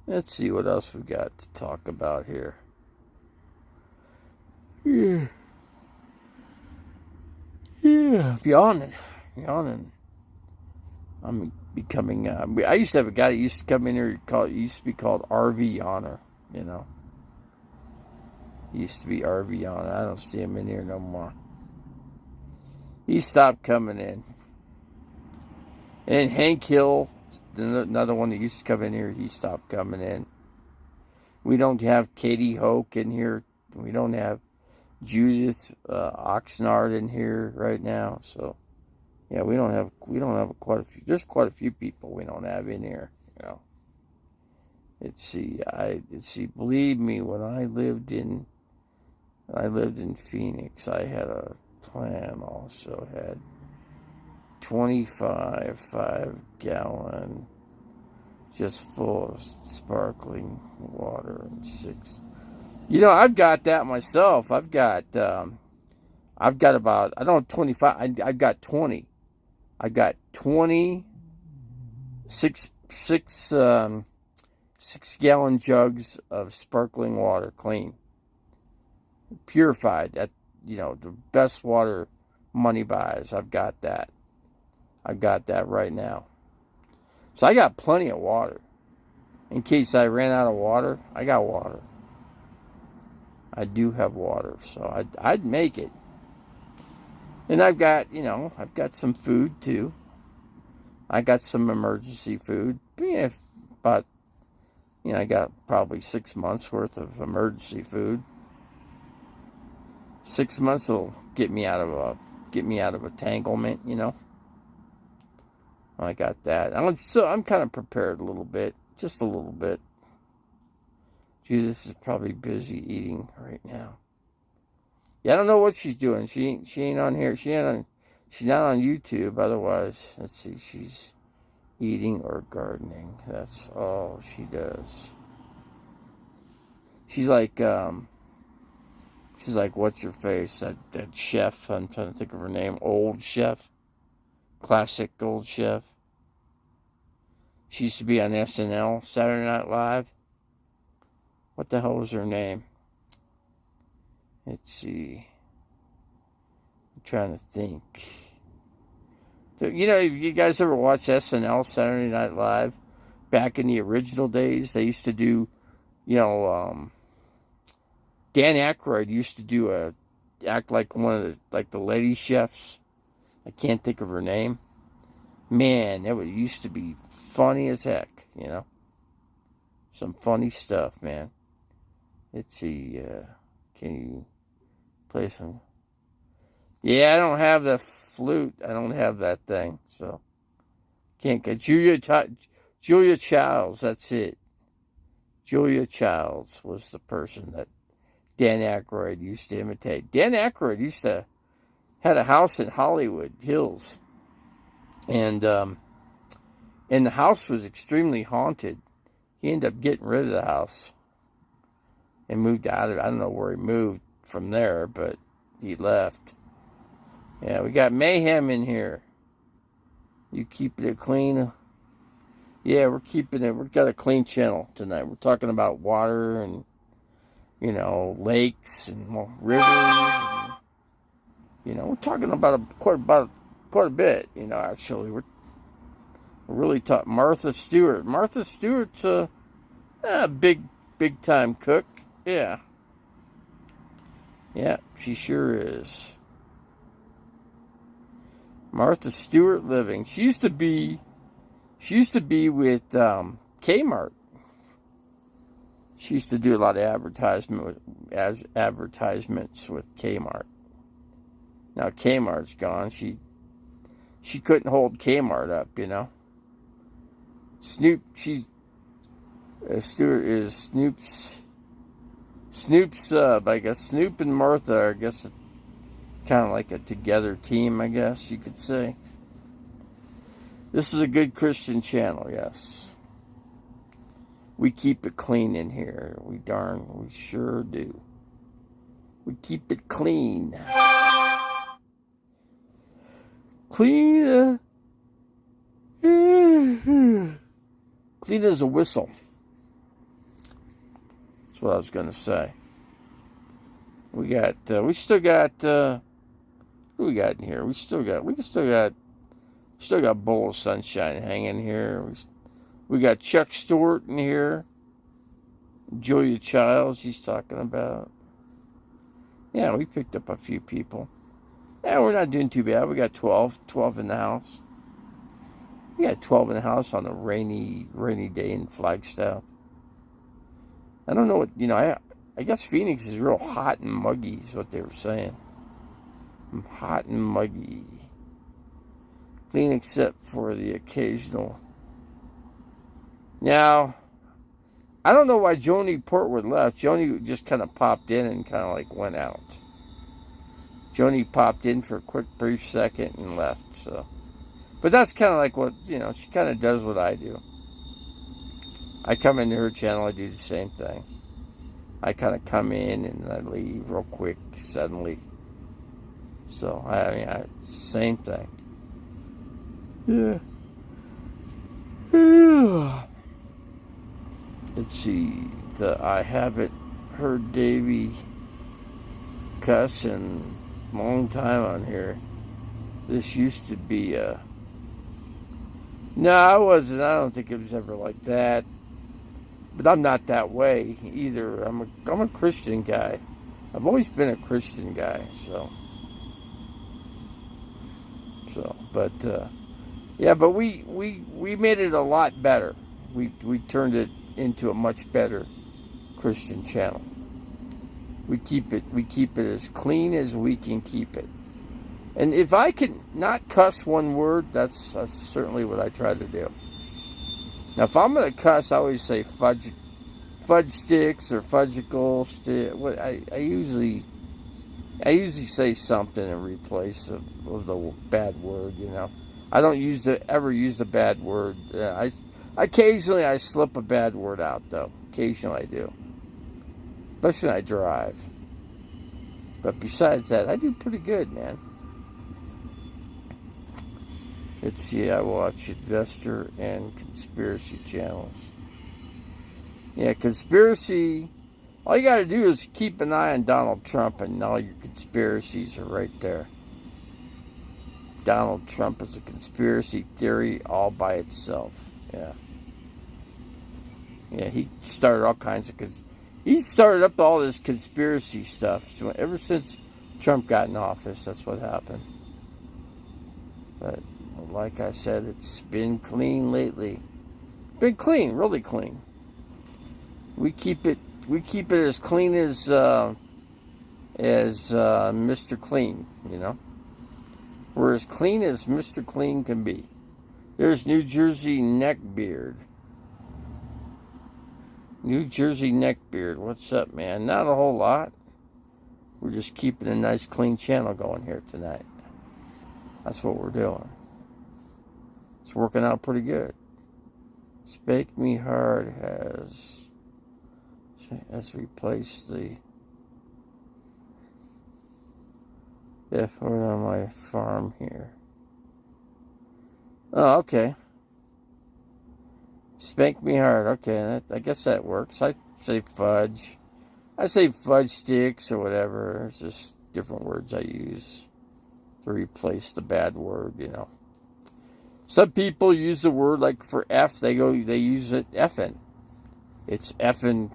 Let's see what else we got to talk about here. Yeah. Yawning. I'm becoming. I used to have a guy that used to come in here. It used to be called RV Yawner. He used to be RV Yawner. I don't see him in here no more. He stopped coming in. And Hank Hill, another one that used to come in here, he stopped coming in. We don't have Katie Hoke in here. We don't have Judith Oxnard in here right now. So, yeah, we don't have quite a few. There's quite a few people we don't have in here. Let's see. Believe me, when I lived in Phoenix, I had a plan. Also had 25 5-gallon, just full of sparkling water, and 6. I've got that myself. I've got about, I don't have 25. I've got 20. I've got 20 6-gallon jugs of sparkling water, clean, purified. The best water money buys. I've got that. I've got that right now. So I got plenty of water. In case I ran out of water, I got water. I do have water, so I'd make it. And I've got some food too. I got some emergency food. But I got probably 6 months worth of emergency food. 6 months will get me out of entanglement. I got that. I'm kind of prepared a little bit, just a little bit. Judith is probably busy eating right now. Yeah, I don't know what she's doing. She ain't on here. She's not on YouTube. Otherwise, let's see. She's eating or gardening. That's all she does. She's like what's her face? That chef. I'm trying to think of her name. Old chef. Classic old chef. She used to be on SNL, Saturday Night Live. What the hell was her name? Let's see. I'm trying to think. You guys ever watch SNL, Saturday Night Live? Back in the original days, they used to do, Dan Aykroyd used to act like one of the lady chefs. I can't think of her name. Man, that used to be funny as heck, Some funny stuff, man. Let's see, can you play some? Yeah, I don't have the flute. I don't have that thing, so can't get Julia Childs. That's it. Julia Childs was the person that Dan Aykroyd used to imitate. Dan Aykroyd had a house in Hollywood Hills, and the house was extremely haunted. He ended up getting rid of the house and moved out of it. I don't know where he moved from there, but he left. Yeah, we got mayhem in here. You keeping it clean? Yeah, we're keeping it. We've got a clean channel tonight. We're talking about water and you know, lakes and rivers. And, you know, we're talking about quite a bit. You know, actually, we're really talking Martha Stewart. Martha Stewart's a big time cook. Yeah, she sure is. Martha Stewart living. She used to be with Kmart. She used to do a lot of advertisements with Kmart. Now Kmart's gone. She couldn't hold Kmart up, you know. Stewart is Snoop's I guess Snoop and Martha are, I guess, kind of like a together team, I guess you could say. This is a good Christian channel, yes. We keep it clean in here. We sure do. We keep it clean. Clean. Clean as a whistle. That's what I was gonna say. We still got. What do we got in here? We still got Bowl of Sunshine hanging here. We got Chuck Stewart in here. Julia Childs, he's talking about. Yeah, we picked up a few people. Yeah, we're not doing too bad. We got 12 in the house. We got 12 in the house on a rainy day in Flagstaff. I don't know what, you know, I guess Phoenix is real hot and muggy is what they were saying. Hot and muggy. Clean except for the occasional. Now, I don't know why Joni Portwood left. Joni just kind of popped in and kind of like went out. Joni popped in for a quick, brief second and left. So, but that's kind of like what, you know, she kind of does what I do. I come into her channel, I do the same thing. I kind of come in and I leave real quick, suddenly. So, same thing. Yeah. Let's see. I haven't heard Davey cuss in a long time on here. This used to be a... No, I wasn't. I don't think it was ever like that. But I'm not that way either. I'm a Christian guy. I've always been a Christian guy, so, but yeah, but we made it a lot better. We turned it into a much better Christian channel. We keep it as clean as we can keep it. And if I can not cuss one word, that's certainly what I try to do. Now, if I'm going to cuss, I always say fudge sticks or fudgicle stick. I usually say something in replace of the bad word. You know, I don't ever use the bad word. Occasionally I slip a bad word out though. Occasionally I do, especially when I drive. But besides that, I do pretty good, man. Let's see, I watch investor and conspiracy channels. Yeah, conspiracy, all you got to do is keep an eye on Donald Trump and all your conspiracies are right there. Donald Trump is a conspiracy theory all by itself. Yeah. Yeah, he started all kinds of... He started up all this conspiracy stuff. So ever since Trump got in office, that's what happened. But... like I said, it's been clean lately. Been clean, really clean. We keep it as clean as Mr. Clean, you know. We're as clean as Mr. Clean can be. There's New Jersey Neckbeard. New Jersey Neckbeard, what's up, man? Not a whole lot. We're just keeping a nice clean channel going here tonight. That's what we're doing. It's working out pretty good. Spank Me Hard has replaced the effort on my farm here. Oh, okay. Spank Me Hard. Okay, I guess that works. I say fudge. I say fudge sticks or whatever. It's just different words I use to replace the bad word, you know. Some people use the word like for F, they use it effing. It's effing,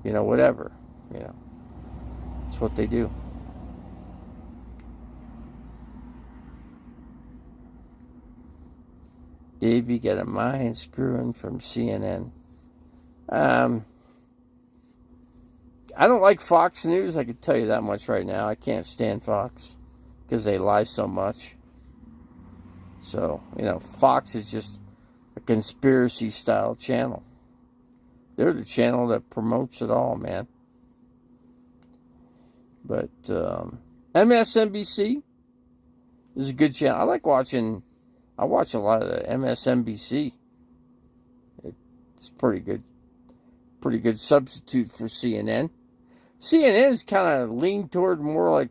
you know, whatever, you know. It's what they do. Dave, you got a mind screwing from CNN. I don't like Fox News. I can tell you that much right now. I can't stand Fox because they lie so much. So, you know, Fox is just a conspiracy style channel. They're the channel that promotes it all, man. But MSNBC is a good channel. I watch a lot of the MSNBC. It's pretty good substitute for CNN. CNN is kind of leaned toward more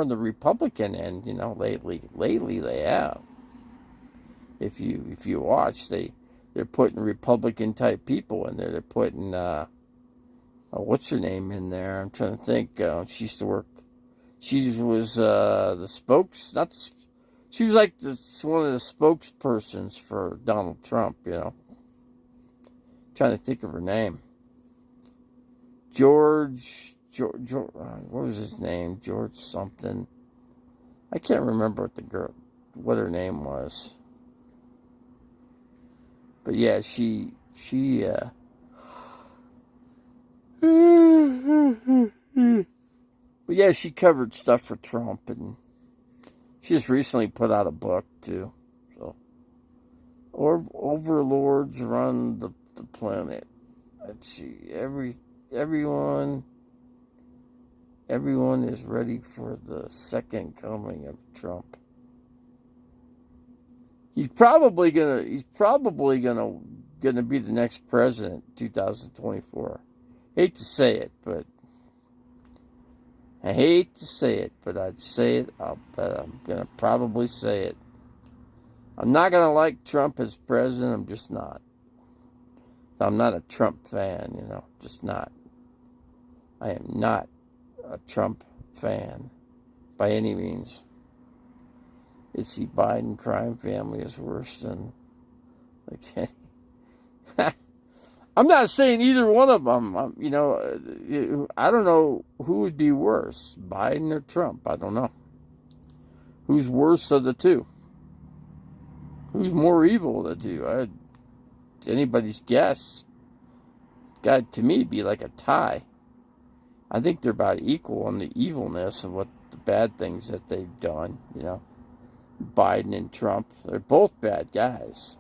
on the Republican end, you know, lately. Lately they have. If you watch, they're putting Republican type people in there. They're putting what's her name in there? I'm trying to think. She used to work. She was the spokes. She was like one of the spokespersons for Donald Trump. You know, trying to think of her name. George, what was his name? George something. I can't remember what her name was. But yeah, she but yeah, she covered stuff for Trump, and she just recently put out a book too. So, overlords run the planet. Let's see, everyone is ready for the second coming of Trump. He's probably gonna be the next president, 2024. Hate to say it, but I'd say it. I'm gonna probably say it. I'm not gonna like Trump as president. I'm just not. I'm not a Trump fan, you know. Just not. I am not a Trump fan by any means. It's the Biden crime family is worse than. Okay. I'm not saying either one of them. You know, I don't know who would be worse, Biden or Trump. I don't know. Who's worse of the two? Who's more evil of the two? It's anybody's guess. God, to me, be like a tie. I think they're about equal on the evilness of what the bad things that they've done. You know, Biden and Trump, they're both bad guys.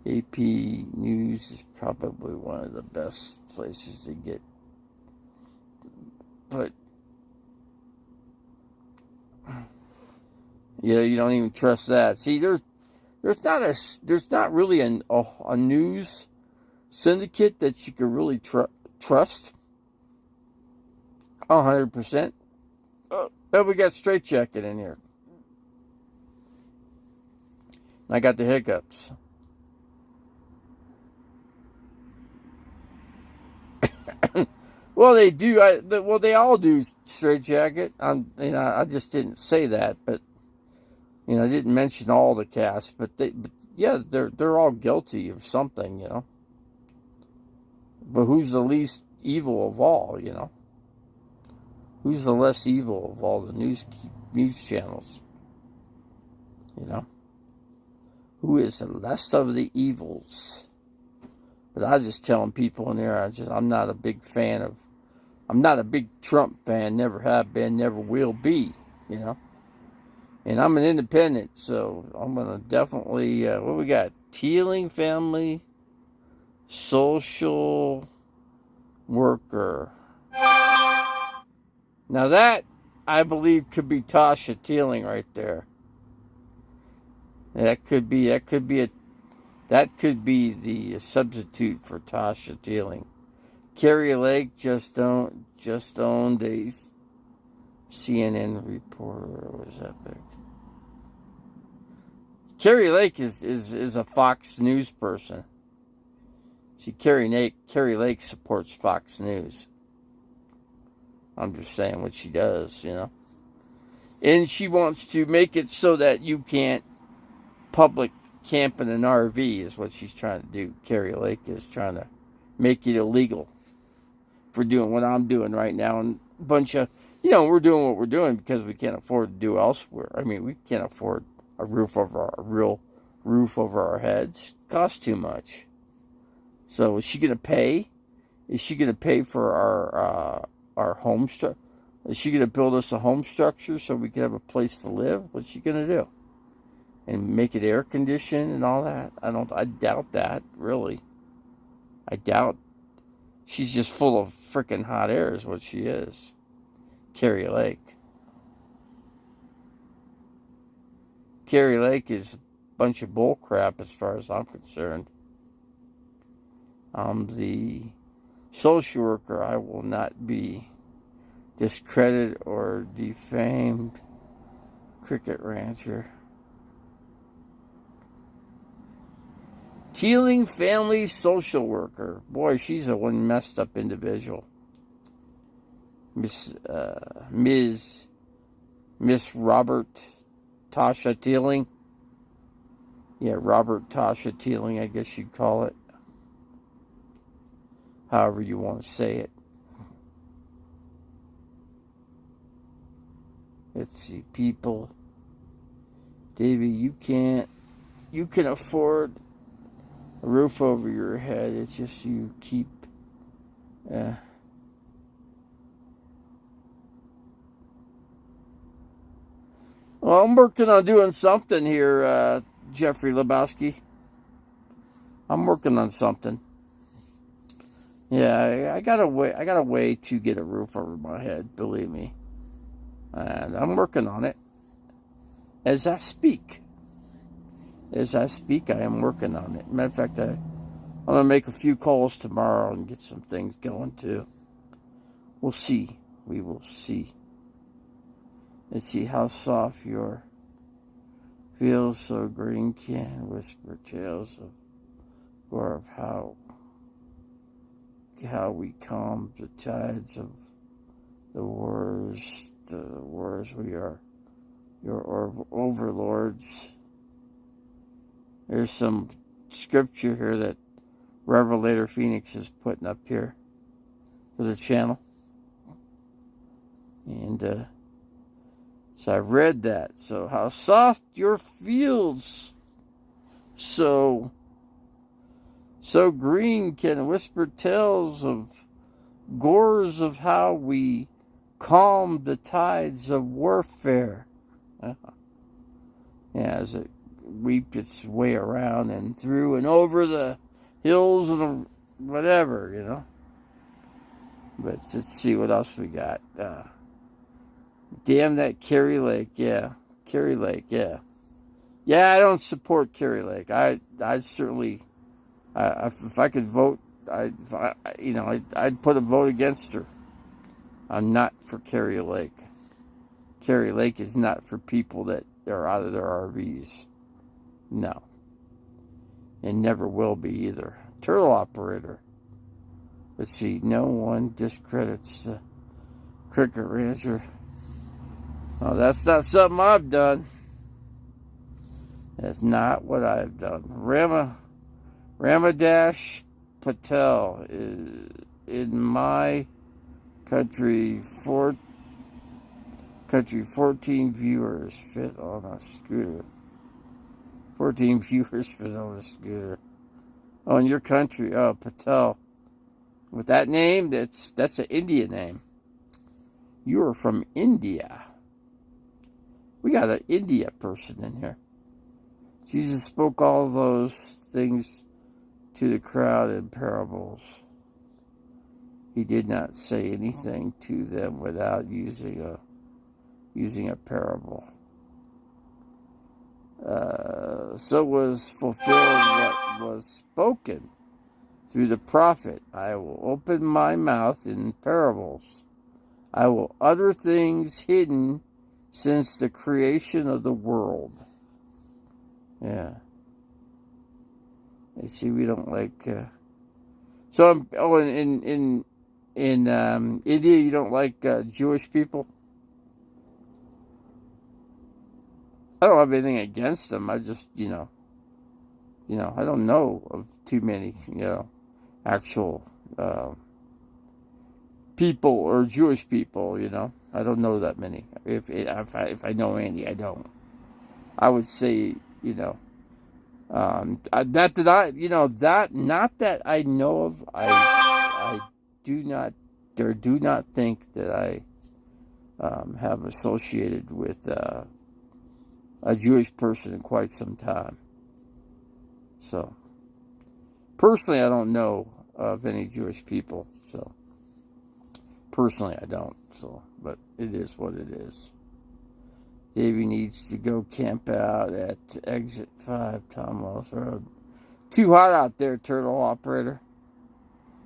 AP News is probably one of the best places to get. But, you know, you don't even trust that. See, there's not really a news syndicate that you can really trust 100%. But we got straight checking in here. I got the hiccups. Well, they do. They all do straight jacket. I just didn't say that, but I didn't mention all the cast. But yeah, they're all guilty of something, you know. But who's the least evil of all, you know? Who's the less evil of all the news channels? You know, who is the less of the evils? But I was just telling people in there, I'm not a big fan of. I'm not a big Trump fan, never have been, never will be, you know. And I'm an independent, so I'm going to definitely, what we got? Teeling family, social worker. Now that, I believe, could be Tasha Teeling right there. That could be the substitute for Tasha Teeling. Carrie Lake just owned a CNN reporter. Was that big? Carrie Lake is a Fox News person. See, Carrie Lake supports Fox News. I'm just saying what she does, you know. And she wants to make it so that you can't public camp in an RV is what she's trying to do. Carrie Lake is trying to make it illegal for doing what I'm doing right now. And a bunch of, you know, we're doing what we're doing because we can't afford to do elsewhere. I mean, we can't afford a real roof over our heads. It costs too much. So is she going to pay? Is she going to pay for our home structure? Is she going to build us a home structure so we can have a place to live? What's she going to do? And make it air conditioned and all that? I doubt that, really. I doubt. She's just full of freaking hot air is what she is. Carrie Lake. Carrie Lake is a bunch of bull crap as far as I'm concerned. I'm the social worker. I will not be discredited or defamed. Cricket rancher. Teeling family social worker. Boy, she's a one messed up individual. Miss Robert Tasha Teeling. Yeah, Robert Tasha Teeling, I guess you'd call it. However you want to say it. Let's see, people. Davey, you can afford a roof over your head. It's just you keep well, I'm working on doing something here, Jeffrey Lebowski. I'm working on something. Yeah, I got a way to get a roof over my head, believe me. And I'm working on it. As I speak. I am working on it. Matter of fact, I'm going to make a few calls tomorrow and get some things going too. We'll see. We will see. Let's see how soft your feels so green can whisper tales of or of how we calm the tides of the wars we are your overlords. There's some scripture here that Revelator Phoenix is putting up here for the channel. And so I've read that. So how soft your fields, so green can whisper tales of gores of how we calm the tides of warfare. Yeah, as it weep its way around and through and over the hills and whatever, you know. But let's see what else we got. Damn that Carrie Lake, yeah. Carrie Lake, yeah. Yeah, I don't support Carrie Lake. I certainly, if I could vote, I'd put a vote against her. I'm not for Carrie Lake. Carrie Lake is not for people that are out of their RVs. No. And never will be either. Turtle operator. Let's see, no one discredits the cricket rancher. Oh, that's not something I've done. That's not what I've done. Ramadash Patel is in my country. 14 viewers fit on a scooter. 14 viewers fit on a scooter. Oh, in your country, oh, Patel. With that name, that's an Indian name. You are from India. We got an India person in here. Jesus spoke all those things to the crowd in parables. He did not say anything to them without using a parable. So was fulfilled what was spoken through the prophet. I will open my mouth in parables. I will utter things hidden since the creation of the world. Yeah. You see, we don't like So, in India, you don't like Jewish people? I don't have anything against them. I just, I don't know of too many, actual people or Jewish people. I don't know that many. If I know any, I don't. I would say, not that I know of. I do not think that I have associated with a Jewish person in quite some time. So, personally, I don't know of any Jewish people. So, personally, I don't. So, but it is what it is. Davey needs to go camp out at exit 5, Tom Wells Road. Too hot out there, turtle operator.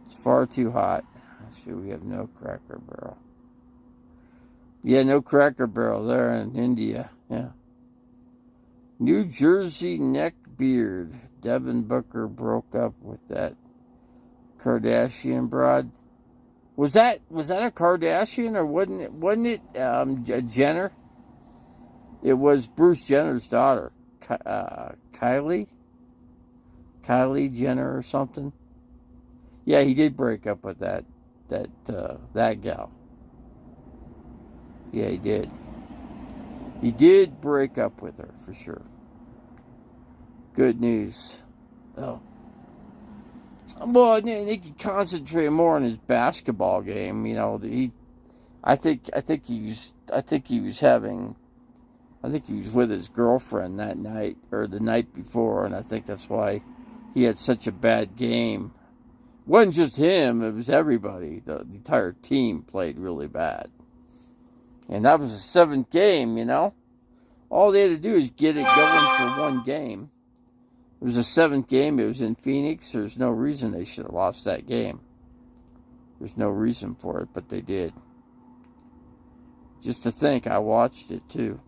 It's far too hot. Let's see, we have no Cracker Barrel. Yeah, no Cracker Barrel there in India. Yeah. New Jersey neckbeard. Devin Booker broke up with that Kardashian broad. Was that a Kardashian or wasn't it a Jenner? It was Bruce Jenner's daughter, Kylie Jenner or something. Yeah, he did break up with that gal. Yeah, he did. He did break up with her for sure. Good news. Oh. Well, he could concentrate more on his basketball game. I think he was with his girlfriend that night or the night before, and I think that's why he had such a bad game. It wasn't just him; it was everybody. The entire team played really bad, and that was the 7th game. All they had to do is get it going for one game. It was the 7th game. It was in Phoenix. There's no reason they should have lost that game. There's no reason for it, but they did. Just to think, I watched it too.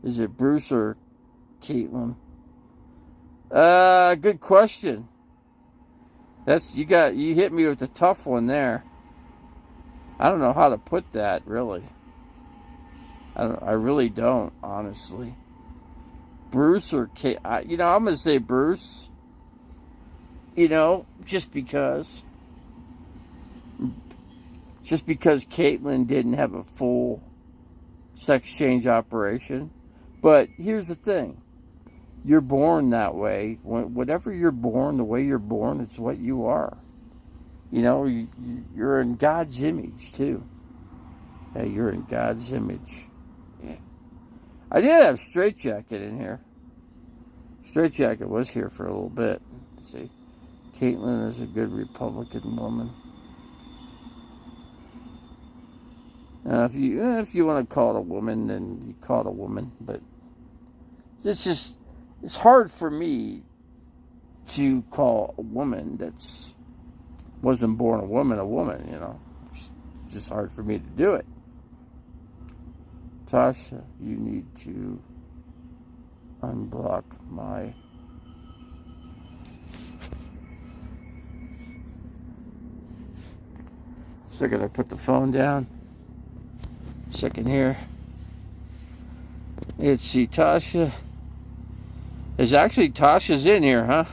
Is it Bruce or Caitlin? Good question. You hit me with a tough one there. I don't know how to put that, really. I really don't, honestly. Bruce or Kate? I'm going to say Bruce. Just because. Just because Caitlin didn't have a full sex change operation. But here's the thing. You're born that way. Whatever you're born, the way you're born, it's what you are. You're in God's image, too. Yeah, you're in God's image. Yeah. I did have Straight Jacket in here. Straight Jacket was here for a little bit. Let's see. Caitlin is a good Republican woman. If you want to call it a woman, then you call it a woman. But it's hard for me to call a woman that's wasn't born a woman. It's just hard for me to do it. Tasha, you need to unblock my... So I'm going to put the phone down. Second here. Let's see, Tasha. Tasha's in here, huh?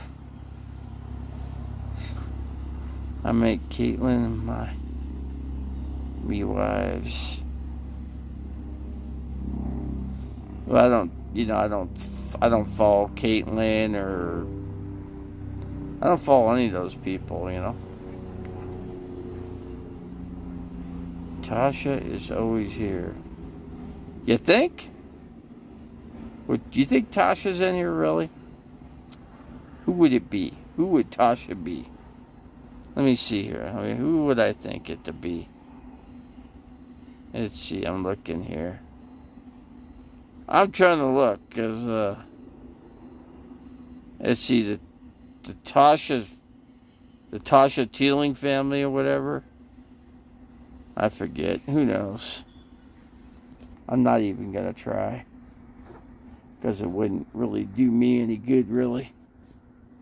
I make Caitlin and me wives. Well, I don't follow Caitlin or I don't follow any of those people, Tasha is always here. You think? Do you think Tasha's in here, really? Who would it be? Who would Tasha be? Let me see here. Who would I think it to be? Let's see. I'm looking here. I'm trying to look because let's see the Tasha Teeling family or whatever. I forget. Who knows? I'm not even gonna try because it wouldn't really do me any good, really.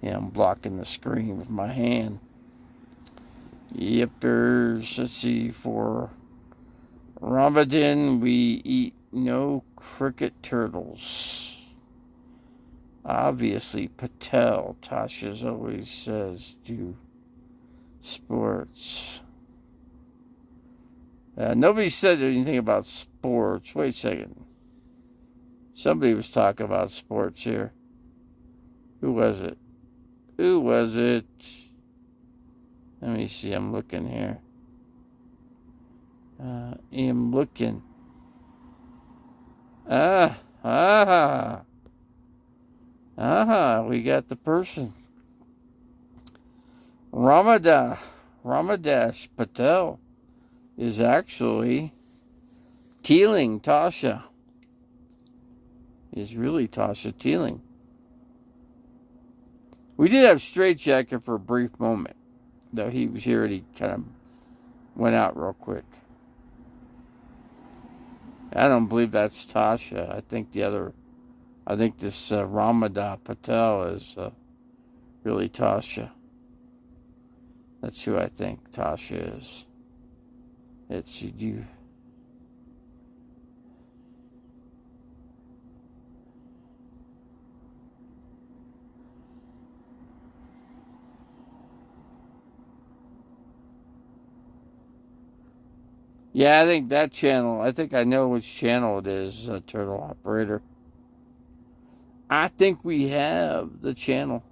Yeah, I'm blocking the screen with my hand. Yippers. Let's see. For Ramadan, we eat no cricket turtles. Obviously, Patel. Tasha's always says do sports. Nobody said anything about sports. Wait a second. Somebody was talking about sports here. Who was it? Who was it? Let me see. I'm looking here. I'm looking. We got the person. Ramadash Patel is actually Teeling. Tasha is really Tasha Teeling. We did have Straight Jacket for a brief moment, though he was here and he kind of went out real quick. I don't believe that's Tasha. I think this Ramadan Patel is really Tasha. That's who I think Tasha is. It's you. Yeah, I think that channel. I think I know which channel it is, Turtle Operator. I think we have the channel.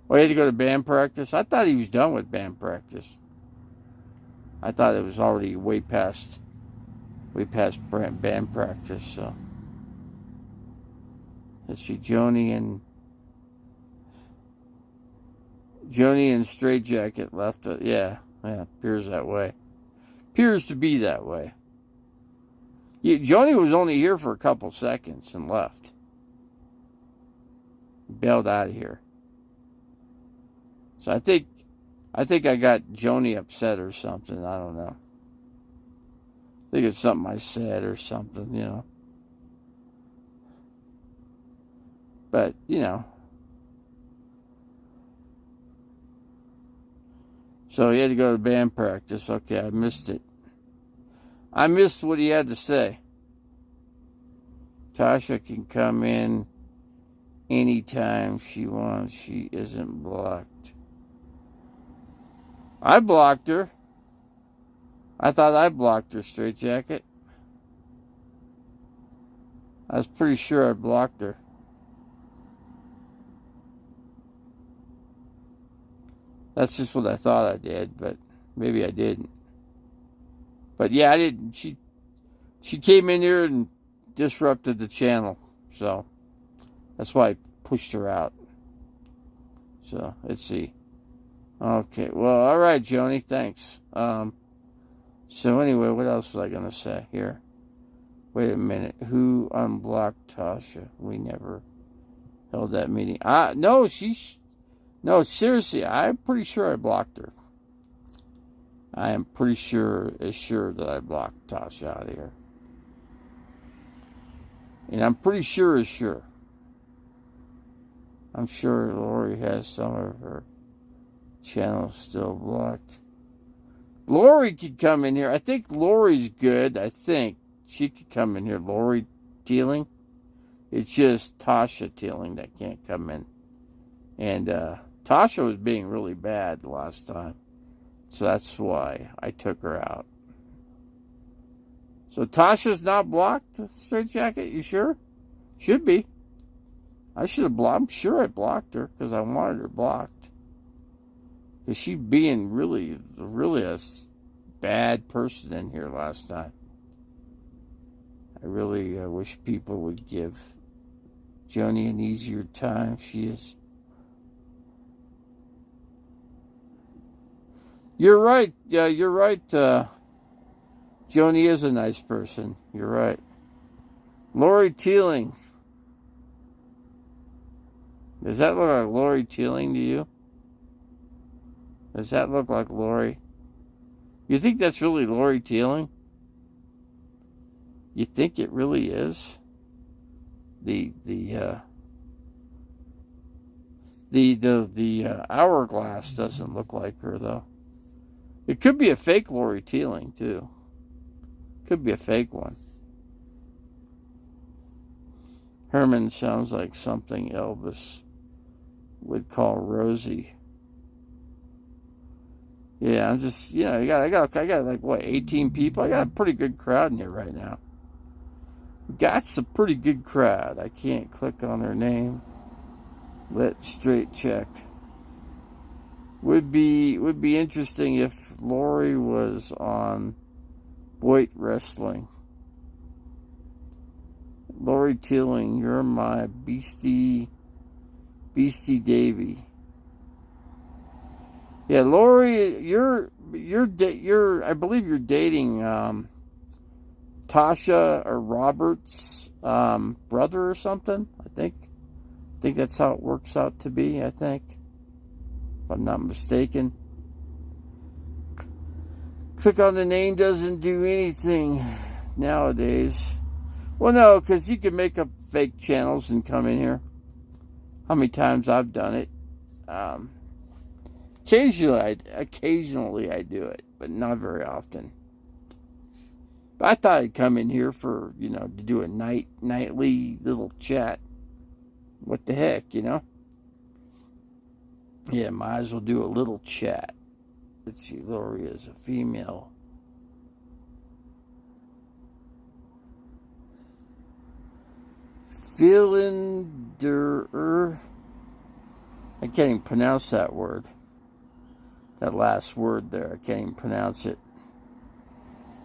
Oh, he had to go to band practice? I thought he was done with band practice. I thought it was already way past band practice. So let's see, Joni and Straight Jacket left. Yeah, appears that way. Appears to be that way. Joni was only here for a couple seconds and left. Bailed out of here. So I think I got Joni upset or something. I don't know. I think it's something I said or something, you know. But, you know. So he had to go to band practice. Okay, I missed it. I missed what he had to say. Tasha can come in anytime she wants. She isn't blocked. I blocked her. I thought I blocked her, Straight Jacket. I was pretty sure I blocked her. That's just what I thought I did, but maybe I didn't. But yeah, I didn't. She came in here and disrupted the channel, so that's why I pushed her out. So let's see. Okay, well, all right, Joni, thanks. So anyway, what else was I gonna say here? Wait a minute. Who unblocked Tasha? We never held that meeting. No, no, seriously, I'm pretty sure I blocked her. I am pretty sure that I blocked Tasha out of here. And I'm pretty sure is sure. I'm sure Lori has some of her channels still blocked. Lori could come in here. I think Lori's good. I think she could come in here. Lori Teeling. It's just Tasha Teeling that can't come in. And Tasha was being really bad the last time. So that's why I took her out. So Tasha's not blocked, Straight Jacket? You sure? Should be. I should have blocked. I'm sure I blocked her because I wanted her blocked. Because she being really a bad person in here last time. I really wish people would give Joni an easier time. She is. You're right. Yeah, you're right. Joni is a nice person. You're right. Lori Teeling. Does that look like Lori Teeling to you? Does that look like Lori? You think that's really Lori Teeling? You think it really is? The hourglass doesn't look like her, though. It could be a fake Lori Teeling, too. Could be a fake one. Herman sounds like something Elvis would call Rosie. Yeah, I'm just, I got like, what, 18 people? I got a pretty good crowd in here right now. Got a pretty good crowd. I can't click on her name. Let's straight check. Would be interesting if Lori was on Boyd Wrestling. Lori Teeling, you're my Beastie Davy. Yeah, Lori, you're I believe you're dating Tasha or Robert's brother or something. I think that's how it works out to be. I think, if I'm not mistaken. Click on the name doesn't do anything nowadays. Well, no, because you can make up fake channels and come in here. How many times I've done it? Occasionally I do it, but not very often. But I thought I'd come in here for, to do a nightly little chat. What the heck, Yeah, might as well do a little chat. Let's see, Lori is a female. Philander. I can't even pronounce that word. That last word there, I can't even pronounce it.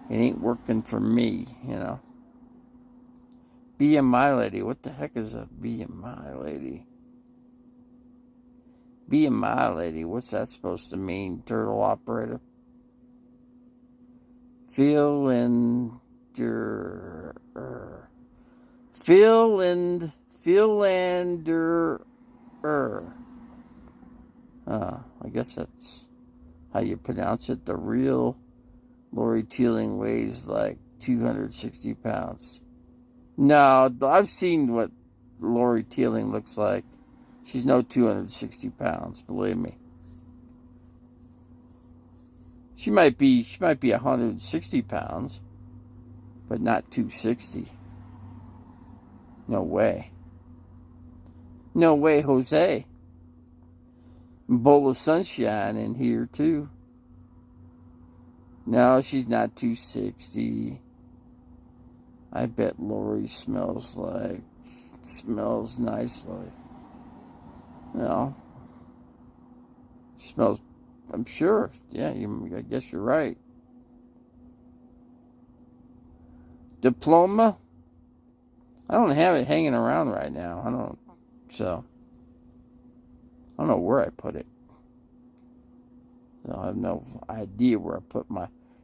It ain't working for me, BMI lady. What the heck is a BMI lady? BMI lady. What's that supposed to mean? Turtle operator. Philander. I guess that's how you pronounce it. The real Lori Teeling weighs like 260 pounds. No, I've seen what Lori Teeling looks like. She's no 260 pounds, believe me. She might be 160 pounds, but not 260. No way. No way, Jose. Bowl of sunshine in here, too. No, she's not 260. I bet Lori smells nicely. Smells, I'm sure. Yeah, I guess you're right. Diploma? I don't have it hanging around right now. I don't know where I put it. So I have no idea where I put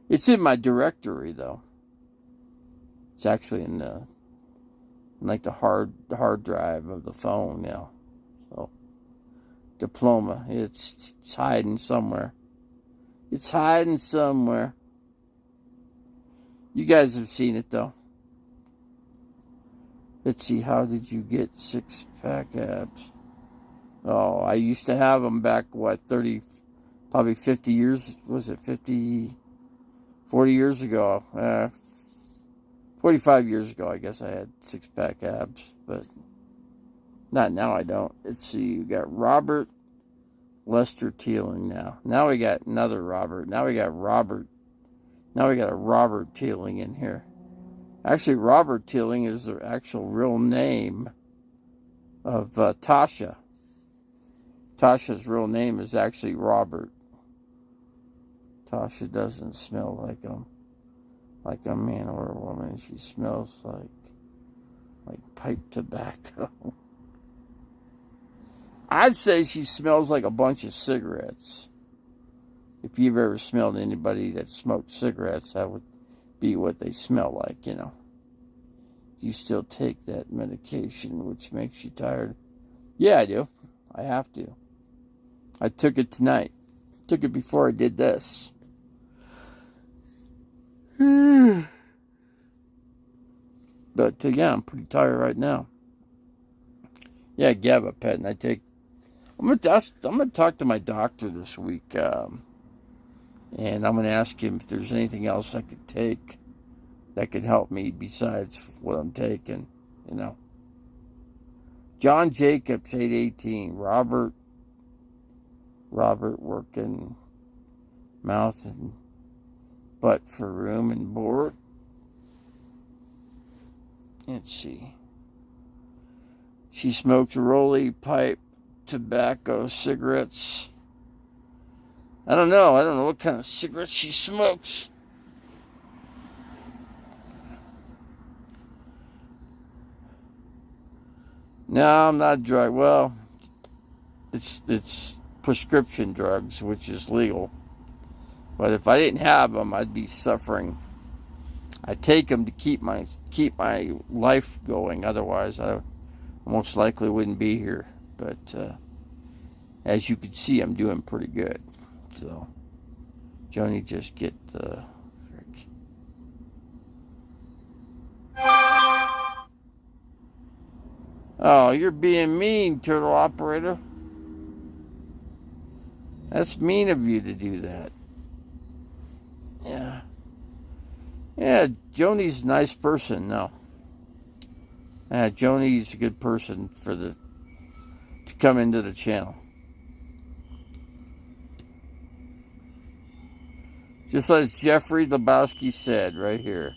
it's in my directory, though. It's actually in the hard drive of the phone now. So, diploma. It's hiding somewhere. It's hiding somewhere. You guys have seen it, though. Let's see, how did you get six-pack abs? Oh, I used to have them back, probably 50 years, was it 40 years ago? 45 years ago, I guess I had six-pack abs, but not now, I don't. Let's see, you got Robert Lester Teeling now. Now we got another Robert. Now we got a Robert Teeling in here. Actually, Robert Teeling is the actual real name of Tasha. Tasha's real name is actually Robert. Tasha doesn't smell like a man or a woman. She smells like pipe tobacco. I'd say she smells like a bunch of cigarettes. If you've ever smelled anybody that smoked cigarettes, that would be what they smell like, You still take that medication which makes you tired? Yeah, I do. I have to. I took it tonight. Took it before I did this. But yeah, I'm pretty tired right now. Yeah, gabapentin. I take I'm gonna talk to my doctor this week, and I'm gonna ask him if there's anything else I could take that could help me besides what I'm taking. You know. John Jacobs, 818. Robert working mouth and butt for room and board. Let's see. She smoked a rollie, pipe, tobacco, cigarettes. I don't know what kind of cigarettes she smokes. No, I'm not drug. Well, it's prescription drugs, which is legal. But if I didn't have them, I'd be suffering. I take them to keep my life going. Otherwise, I most likely wouldn't be here. But as you can see, I'm doing pretty good. So, Joni, just get the. Oh, you're being mean, turtle operator. That's mean of you to do that. Yeah. Yeah, Joni's a nice person, no. Joni's a good person to come into the channel. Just as Jeffrey Lebowski said right here.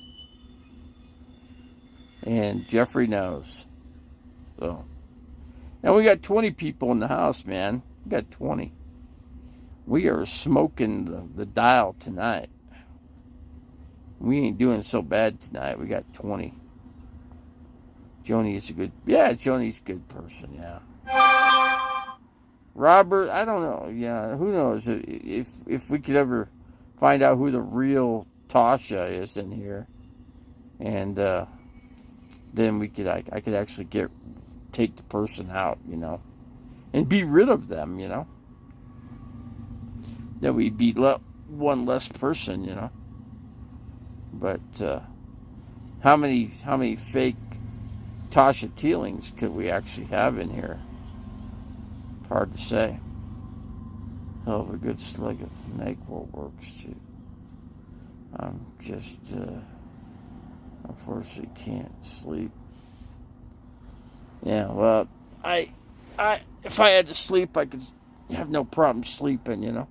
And Jeffrey knows. So. And we got 20 people in the house, man. We got 20. We are smoking the dial tonight. We ain't doing so bad tonight. We got 20. Joni's a good person, yeah. Robert, I don't know. Yeah, who knows if we could ever find out who the real Tasha is in here. And then I could actually take the person out, you know, and be rid of them, you know. Then we'd be one less person, you know. But how many fake Tasha Teelings could we actually have in here? Hard to say. Hell of a good slug of NyQuil works too. I'm just unfortunately can't sleep. Yeah, well, if I had to sleep, I could have no problem sleeping, you know.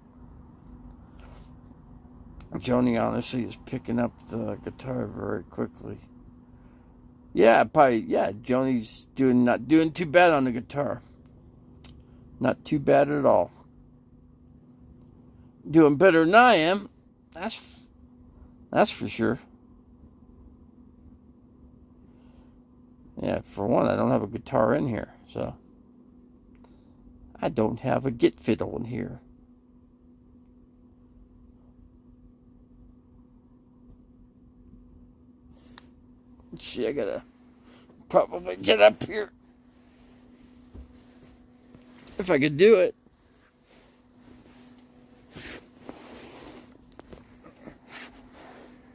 Joni honestly is picking up the guitar very quickly. Yeah, Joni's not doing too bad on the guitar. Not too bad at all. Doing better than I am. That's for sure. Yeah, for one, I don't have a guitar in here, so I don't have a git fiddle in here. Let's see, I gotta probably get up here if I could do it.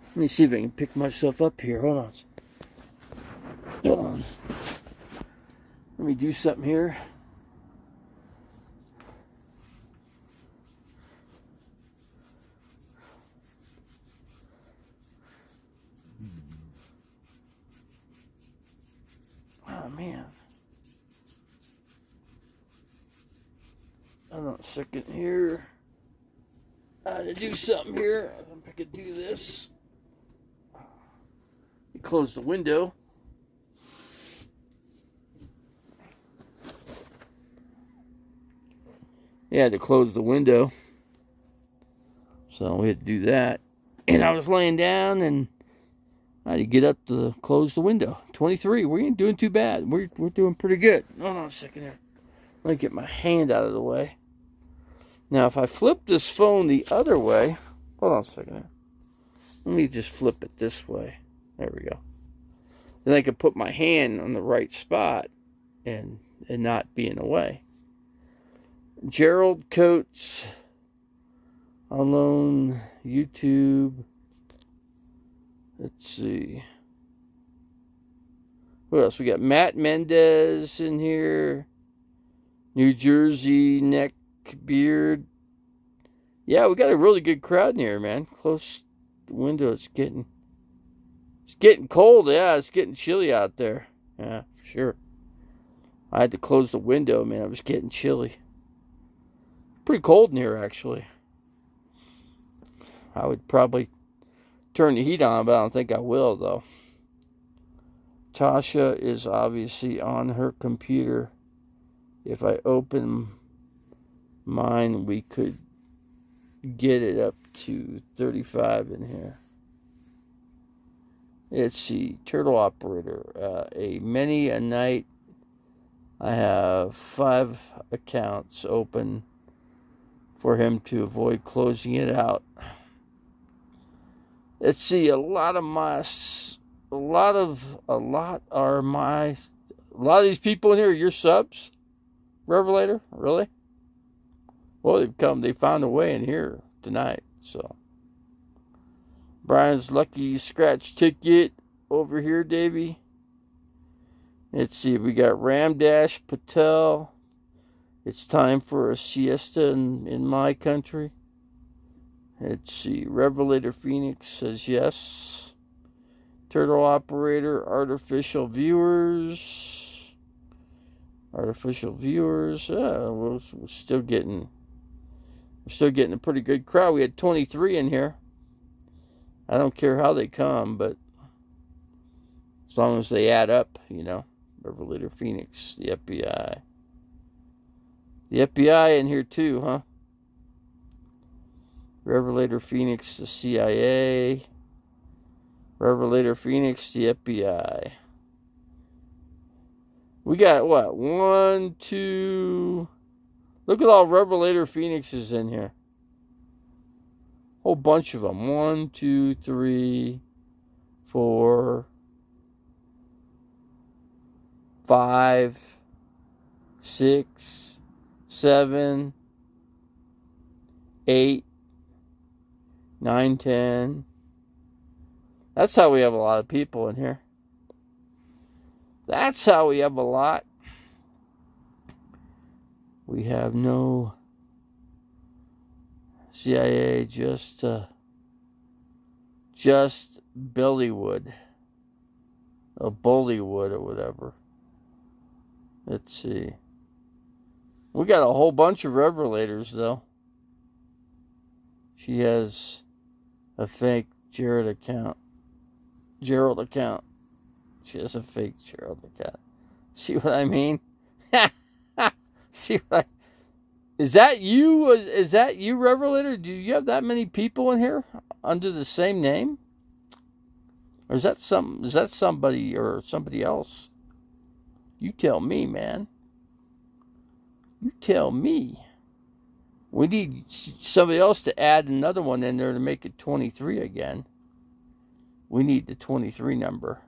Let me see if I can pick myself up here. Hold on. Let me do something here. Oh, man. Hold on a second here. I had to do something here. I think I could do this. Close the window. Yeah, I had to close the window. So we had to do that. And I was laying down and I had to get up to close the window. 23. We ain't doing too bad. We're doing pretty good. Hold on a second here. Let me get my hand out of the way. Now, if I flip this phone the other way, hold on a second here. Let me just flip it this way. There we go. Then I can put my hand on the right spot and not be in the way. Gerald Coates, Alone, YouTube. Let's see. What else? We got Matt Mendez in here. New Jersey, neck, beard. Yeah, we got a really good crowd in here, man. Close the window. It's getting cold. Yeah, it's getting chilly out there. Yeah, for sure. I had to close the window, man. It was getting chilly. Pretty cold in here, actually. I would probably turn the heat on, but I don't think I will, though. Tasha is obviously on her computer. If I open mine, we could get it up to 35 in here. Let's see. Turtle operator. Many a night. I have 5 accounts open for him to avoid closing it out. Let's see. A lot of these people in here are your subs, Revelator? Really? Well, they found a way in here tonight, so. Brian's lucky scratch ticket over here, Davey. Let's see, we got Ramdash Patel. It's time for a siesta in my country. Let's see, Revelator Phoenix says yes. Turtle operator, artificial viewers. We're still getting a pretty good crowd. We had 23 in here. I don't care how they come, but as long as they add up, you know. Revelator Phoenix, the FBI. The FBI in here too, huh? Revelator Phoenix, the CIA. Revelator Phoenix, the FBI. We got what? 1, 2. Look at all Revelator Phoenixes in here. Whole bunch of them. 1, 2, 3, 4, 5, 6, 7, 8, 9, 10. That's how we have a lot of people in here. That's how we have a lot. We have no CIA, just Billywood. Or Bollywood or whatever. Let's see. We got a whole bunch of Revelators, though. She has a fake Gerald account. She has a fake Gerald account. See what I mean? See what Is that you? Is that you, Revelator? Do you have that many people in here under the same name? Or is that somebody or somebody else? You tell me, man. You tell me. We need somebody else to add another one in there to make it 23 again. We need the 23 number.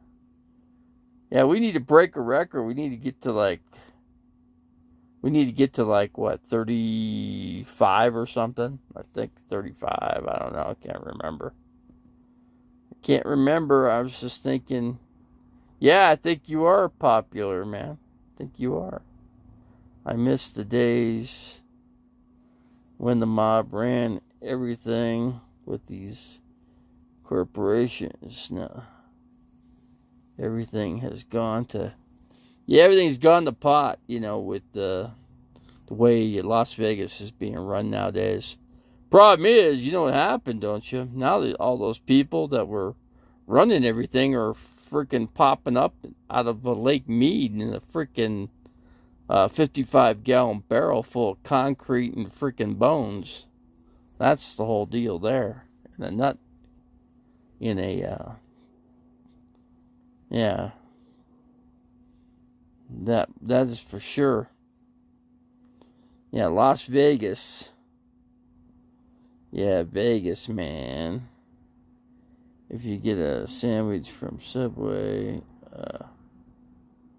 Yeah, we need to break a record. We need to get to what, 35 or something? I think 35. I don't know. I can't remember. I was just thinking, yeah, I think you are popular, man. I think you are. I miss the days when the mob ran everything with these corporations. Now, everything's gone to pot, with the way Las Vegas is being run nowadays. Problem is, you know what happened, don't you? Now that all those people that were running everything are freaking popping up out of a Lake Mead in a freaking 55-gallon barrel full of concrete and freaking bones. That's the whole deal there. And not in a, yeah. That is for sure. Yeah, Las Vegas. Yeah, Vegas, man. If you get a sandwich from Subway,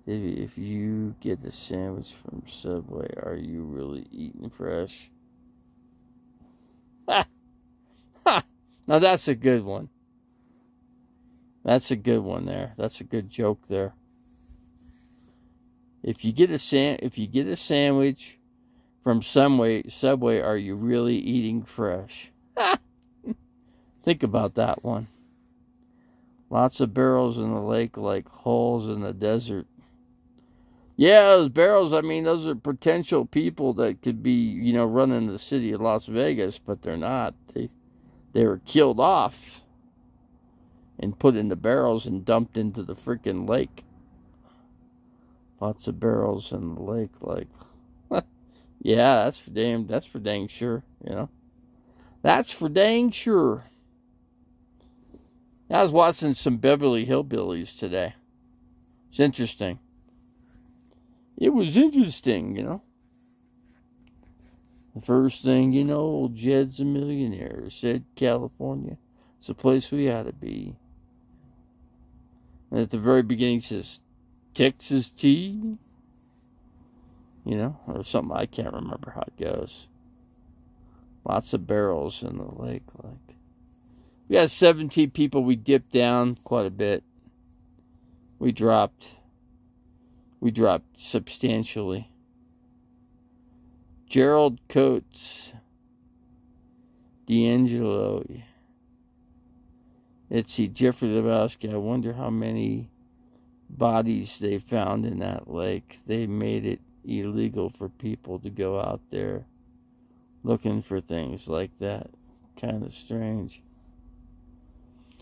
if you get the sandwich from Subway, are you really eating fresh? Ha! Ha! Now that's a good one. That's a good one there. That's a good joke there. If you get a sandwich from Subway, are you really eating fresh? Think about that one. Lots of barrels in the lake like holes in the desert. Yeah, those barrels, I mean, those are potential people that could be, running the city of Las Vegas, but they're not. They were killed off and put in the barrels and dumped into the freaking lake. Lots of barrels in the lake, like, yeah, that's for dang sure, That's for dang sure. I was watching some Beverly Hillbillies today. It's interesting. It was interesting, The first thing you know, old Jed's a millionaire, said California. It's a place we ought to be. And at the very beginning it says, Texas tea? Or something. I can't remember how it goes. Lots of barrels in the lake. Like, we got 17 people. We dipped down quite a bit. We dropped substantially. Gerald Coates, D'Angelo. Let's see, Jeffrey Lebowski. I wonder how many bodies they found in that lake. They made it illegal for people to go out there looking for things like that. Kind of strange.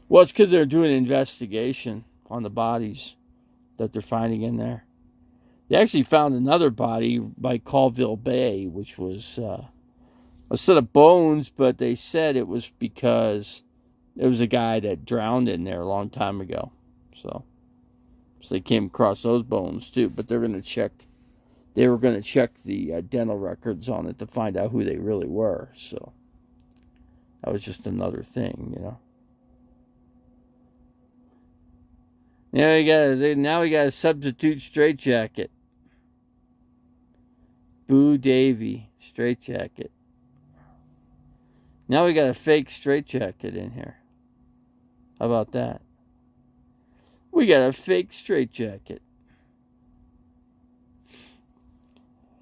Well, it's because they're doing an investigation on the bodies that they're finding in there. They actually found another body by Colville Bay, which was a set of bones, but they said it was because it was a guy that drowned in there a long time ago. So they came across those bones too, but they were going to check the dental records on it to find out who they really were. So that was just another thing, Now we got a substitute straitjacket. Boo Davy straitjacket. Now we got a fake straitjacket in here. How about that? We got a fake straitjacket.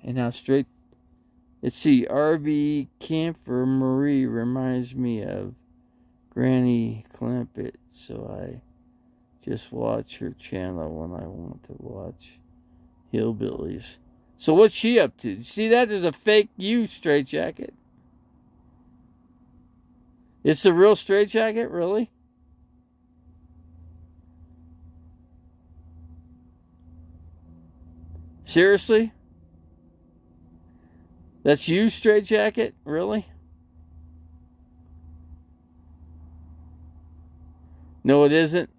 And now let's see, RV Camper Marie reminds me of Granny Clampett, so I just watch her channel when I want to watch hillbillies. So what's she up to? See that? There's a fake you straitjacket. It's a real straitjacket, really? Seriously? That's you straitjacket? Really? No, it isn't.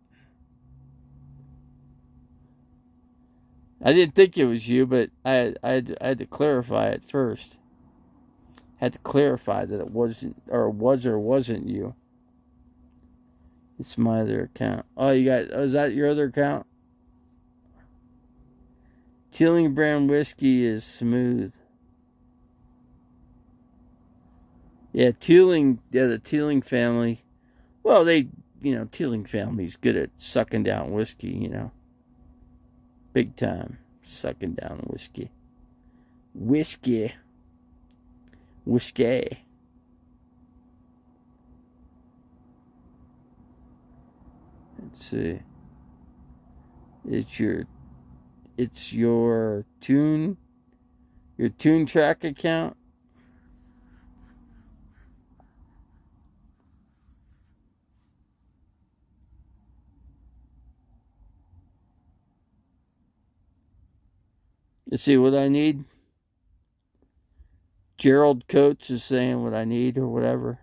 I didn't think it was you, but I had to clarify it first. Had to clarify that it wasn't, or wasn't you. It's my other account. Oh, is that your other account? Teeling brand whiskey is smooth. Yeah, the Teeling family. Well, Teeling family's good at sucking down whiskey, Big time. Sucking down whiskey. Whiskey. Let's see. It's your Tune Track account. Let's see what I need. Gerald Coates is saying what I need or whatever.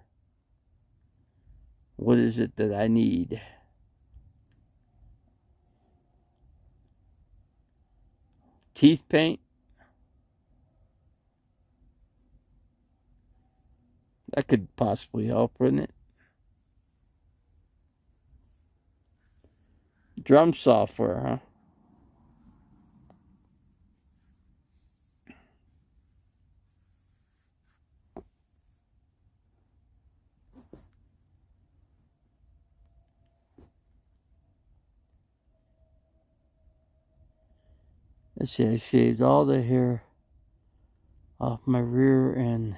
What is it that I need? Teeth paint? That could possibly help, wouldn't it? Drum software, huh? Let's see, I shaved all the hair off my rear end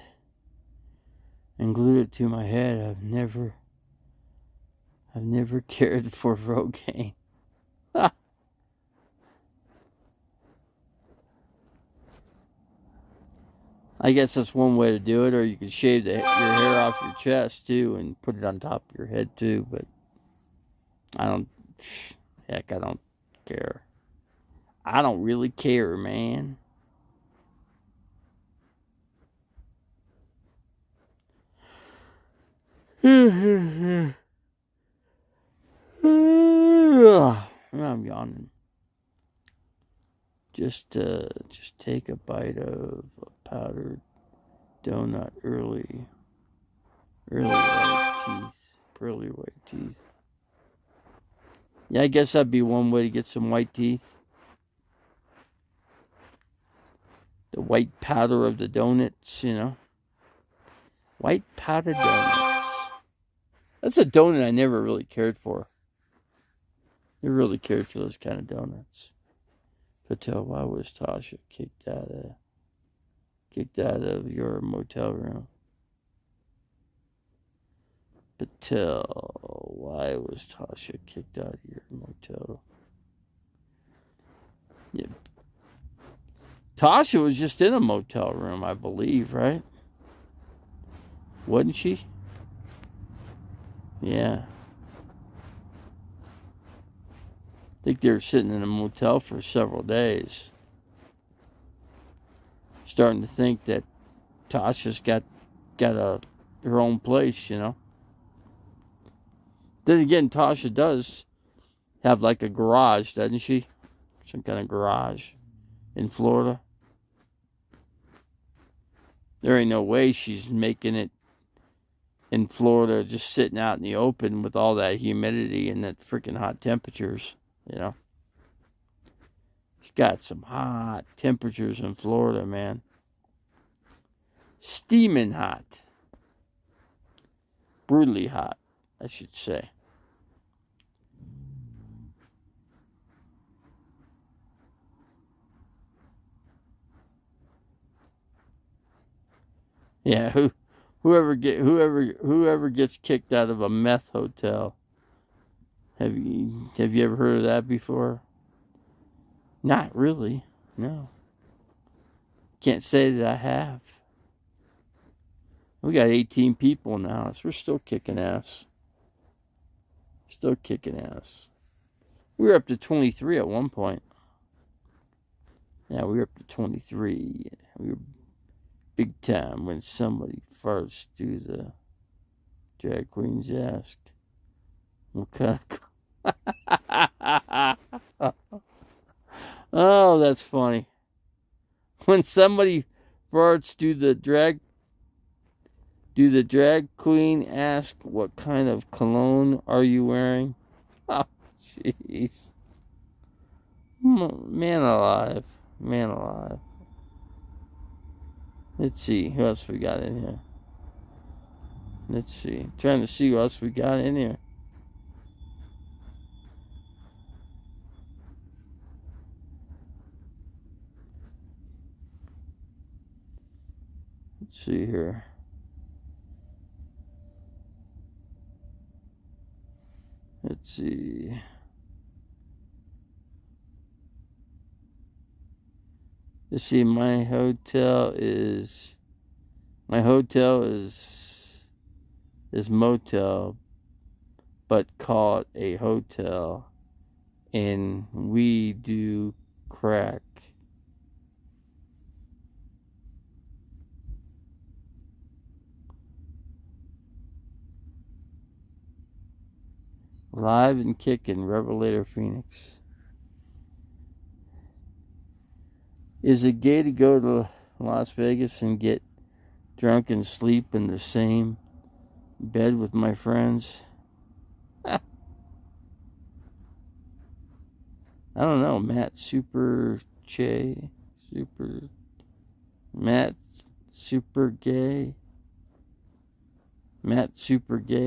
and glued it to my head. I've never cared for Rogaine. I guess that's one way to do it, or you could shave your hair off your chest too and put it on top of your head too, but I don't care. I don't really care, man. I'm yawning. Just take a bite of a powdered donut early white teeth. Yeah, I guess that'd be one way to get some white teeth. The white powder of the donuts, you know. White powdered donuts. That's a donut I never really cared for. Never really cared for those kind of donuts. Patel, why was Tasha kicked out of your motel room? Patel, why was Tasha kicked out of your motel? Yeah. Tasha was just in a motel room, I believe, right? Wasn't she? Yeah. I think they were sitting in a motel for several days. Starting to think that Tasha's got her own place, you know. Then again, Tasha does have like a garage, doesn't she? Some kind of garage in Florida. There ain't no way she's making it in Florida just sitting out in the open with all that humidity and that freaking hot temperatures, you know. She's got some hot temperatures in Florida, man. Steaming hot. Brutally hot, I should say. Yeah, whoever gets kicked out of a meth hotel. Have you ever heard of that before? Not really. No. Can't say that I have. We got 18 people now, so we're still kicking ass. Still kicking ass. We were up to 23 at one point. Yeah, we were up to 23. We were big time when somebody first do the drag queens asked. What kind of... Oh, that's funny. When somebody farts, do the drag queen ask, what kind of cologne are you wearing? Oh, jeez. Man alive. Let's see, who else we got in here? Let's see. Trying to see who else we got in here. Let's see here. Let's see. My hotel is motel, but call it a hotel, and we do crack. Live and kicking, Revelator Phoenix. Is it gay to go to Las Vegas and get drunk and sleep in the same bed with my friends? I don't know, Matt Super Gay,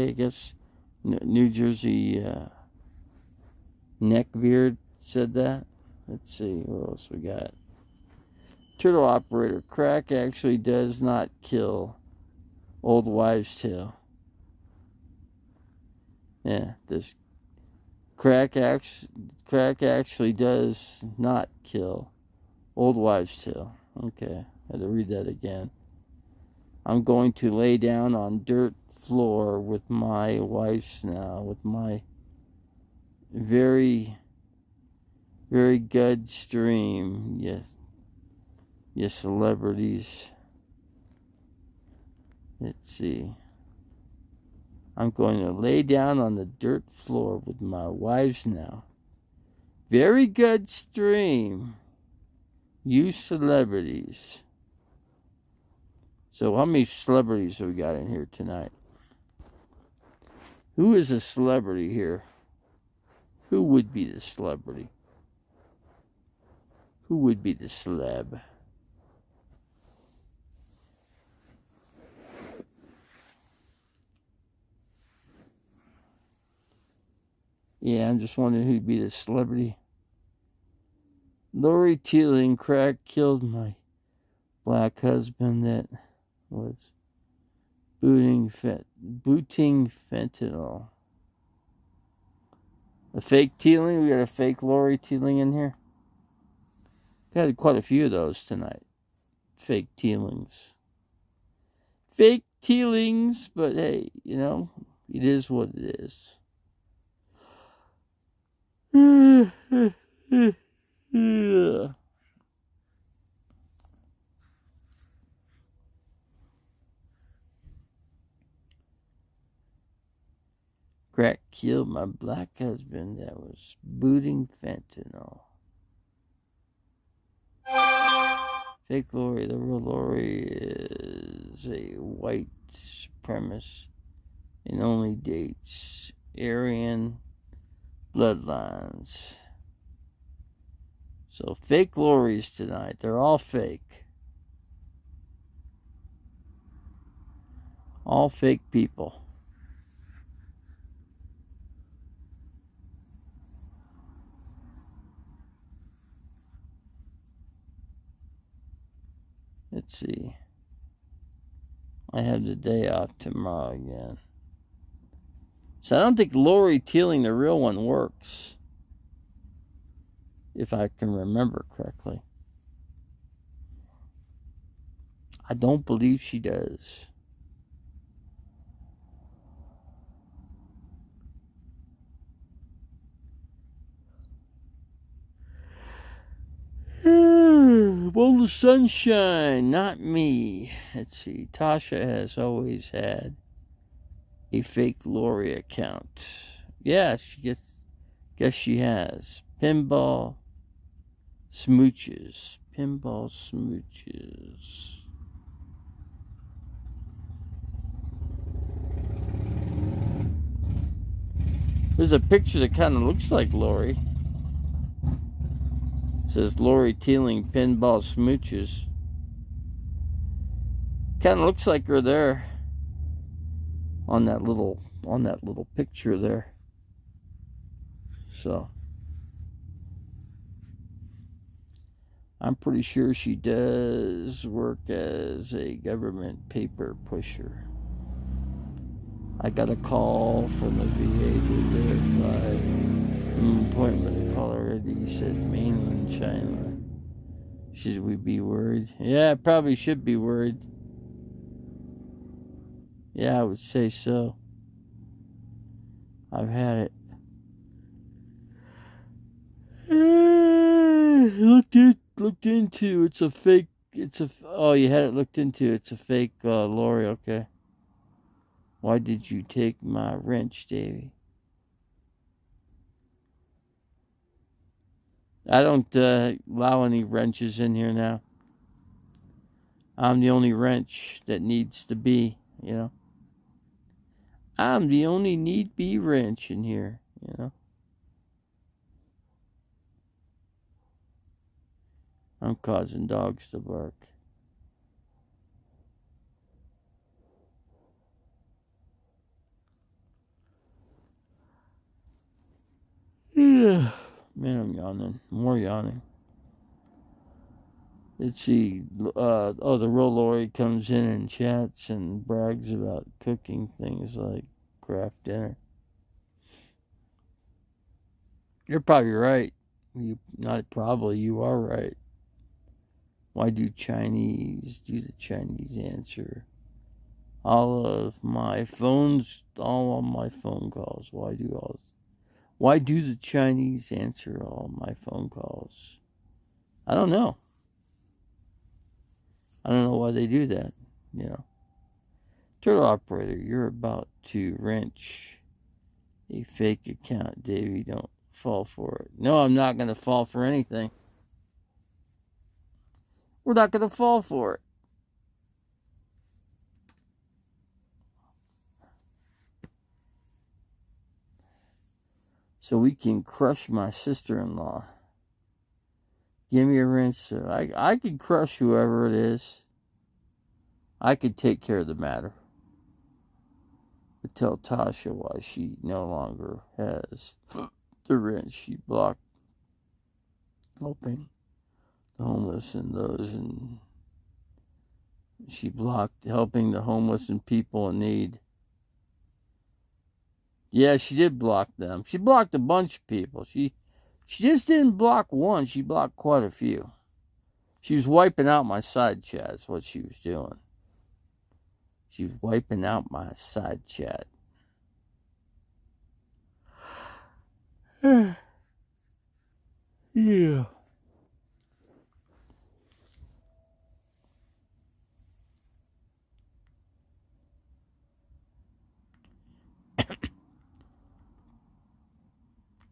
I guess. New Jersey Neckbeard said that. Let's see, what else we got? Turtle operator. Crack actually does not kill. Old wives' tale. Yeah, this crack actually does not kill. Old wives' tale. Okay, I had to read that again. I'm going to lay down on dirt floor with my wife's now, with my very, very good stream. Yes, yes, celebrities. Let's see. I'm going to lay down on the dirt floor with my wife's now. Very good stream. You celebrities. So how many celebrities have we got in here tonight? Who is a celebrity here? Who would be the celebrity? Who would be the celeb? Yeah, I'm just wondering who'd be the celebrity. Lori Teeling, crack killed my black husband that was booting fentanyl. A fake Teeling? We got a fake Lori Teeling in here? Got quite a few of those tonight. Fake Teelings. Fake Teelings, but hey, you know, it is what it is. Yeah. Crack killed my black husband that was booting fentanyl. Fake Lori, the real Lori is a white supremacist and only dates Aryan bloodlines. So fake Loris tonight. They're all fake. All fake people. Let's see. I have the day off tomorrow again. So I don't think Lori Teeling, the real one, works. If I can remember correctly. I don't believe she does. Well, the sunshine, not me. Let's see. Tasha has always had a fake Lori account. Yeah, guess she has. Pinball smooches. Pinball smooches. There's a picture that kind of looks like Lori. It says Lori Teeling pinball smooches. Kind of looks like her there on that little picture there. So I'm pretty sure she does work as a government paper pusher. I got a call from the VA to verify an appointment. The caller already said mainland China. Should we be worried? Yeah, I probably should be worried. Yeah, I would say so. I've had it. Looked into. It's a fake. Oh, you had it looked into. It's a fake Lori. Okay. Why did you take my wrench, Davey? I don't allow any wrenches in here now. I'm the only wrench that needs to be, you know. I'm the only need-be wrench in here, you know. I'm causing dogs to bark. Yeah. Man, I'm yawning. More yawning. Let's see. The Rolloy comes in and chats and brags about cooking things like craft dinner. You're probably right. You are right. Why do the Chinese answer all of my phone calls? Why do the Chinese answer all my phone calls? I don't know. I don't know why they do that, Turtle operator, you're about to wrench a fake account, Davey. Don't fall for it. No, I'm not going to fall for anything. We're not going to fall for it. So we can crush my sister-in-law. Give me a wrench. I can crush whoever it is. I could take care of the matter. But tell Tasha why she no longer has the wrench. She blocked helping the homeless and she blocked helping the homeless and people in need. Yeah, she did block them. She blocked a bunch of people. She just didn't block one. She blocked quite a few. She was wiping out my side chat. Is what she was doing. She was wiping out my side chat. Yeah.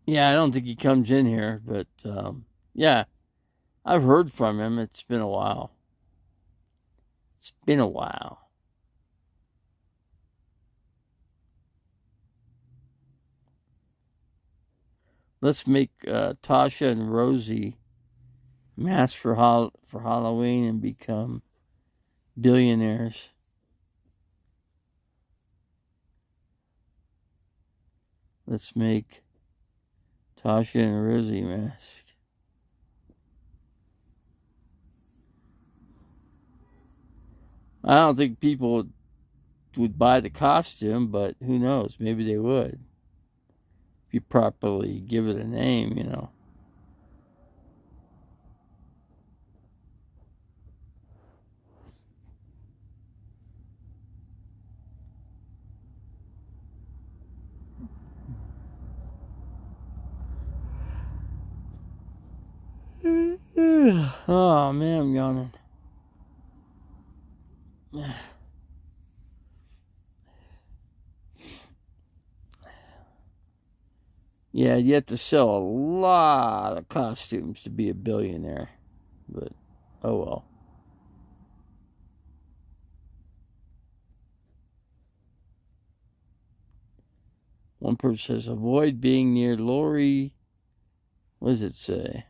Yeah, I don't think he comes in here, but yeah, I've heard from him. It's been a while. Let's make Tasha and Rosie mask for Halloween and become billionaires. Let's make Tasha and Rosie mask. I don't think people would buy the costume, but who knows? Maybe they would. If you properly give it a name, Oh, man, I'm yawning. Yeah, you have to sell a lot of costumes to be a billionaire. But, oh well. One person says, avoid being near Lori. What does it say?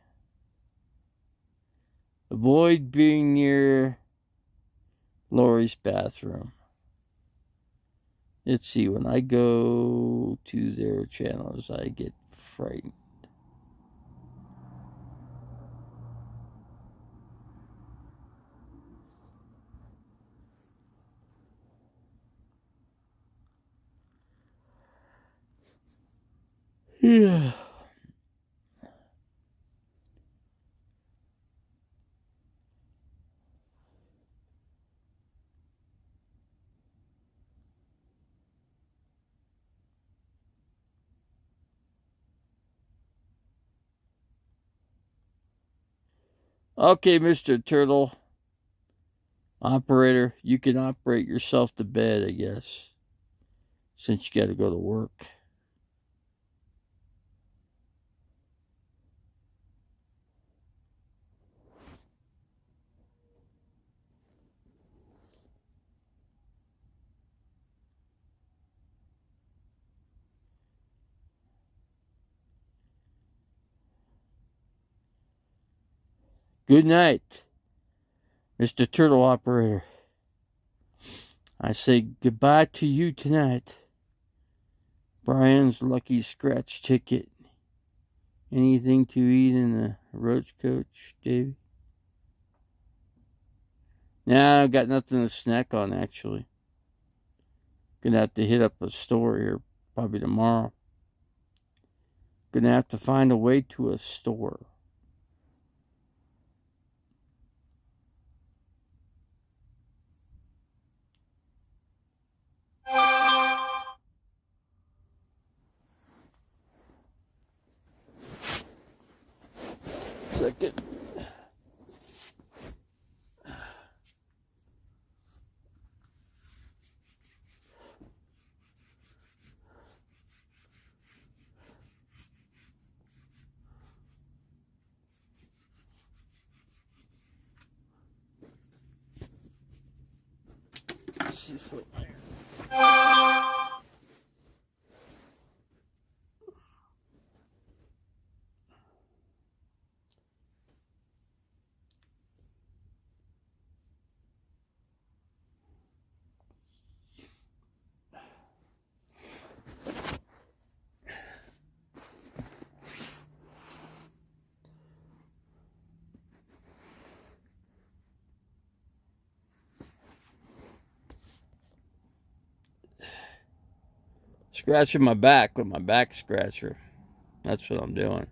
Avoid being near Lori's bathroom. Let's see, when I go to their channels, I get frightened. Yeah. Okay, Mr. Turtle Operator, you can operate yourself to bed, I guess, since you got to go to work. Good night, Mr. Turtle Operator. I say goodbye to you tonight. Brian's lucky scratch ticket. Anything to eat in the roach coach, Davey? Nah, I've got nothing to snack on, actually. Gonna have to hit up a store here probably tomorrow. Gonna have to find a way to a store. Second. Scratching my back with my back scratcher. That's what I'm doing.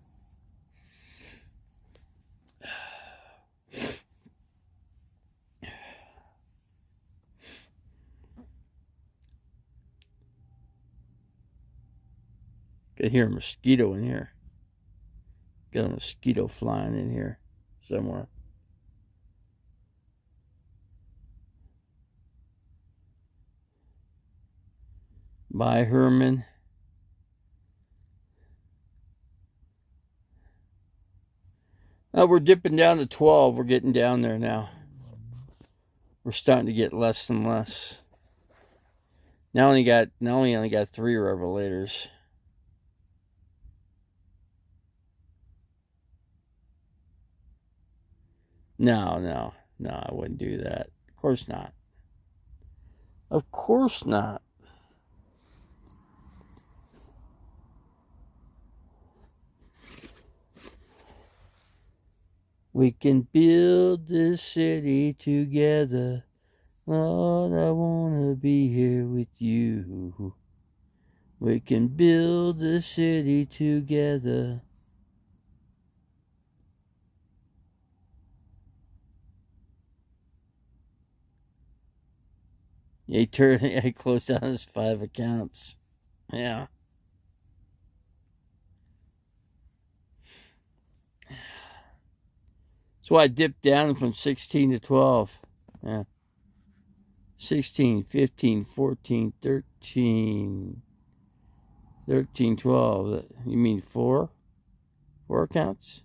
Can hear a mosquito in here. Got a mosquito flying in here somewhere. Bye, Herman. We're dipping down to 12. We're getting down there now. We're starting to get less and less. Now we only got 3 revelators. No, I wouldn't do that. Of course not. Of course not. We can build this city together. Lord, I wanna be here with you. We can build this city together. He closed down his 5 accounts. Yeah. So I dipped down from 16 to 12. Yeah. 16, 15, 14, 13, 12. You mean 4? 4 accounts?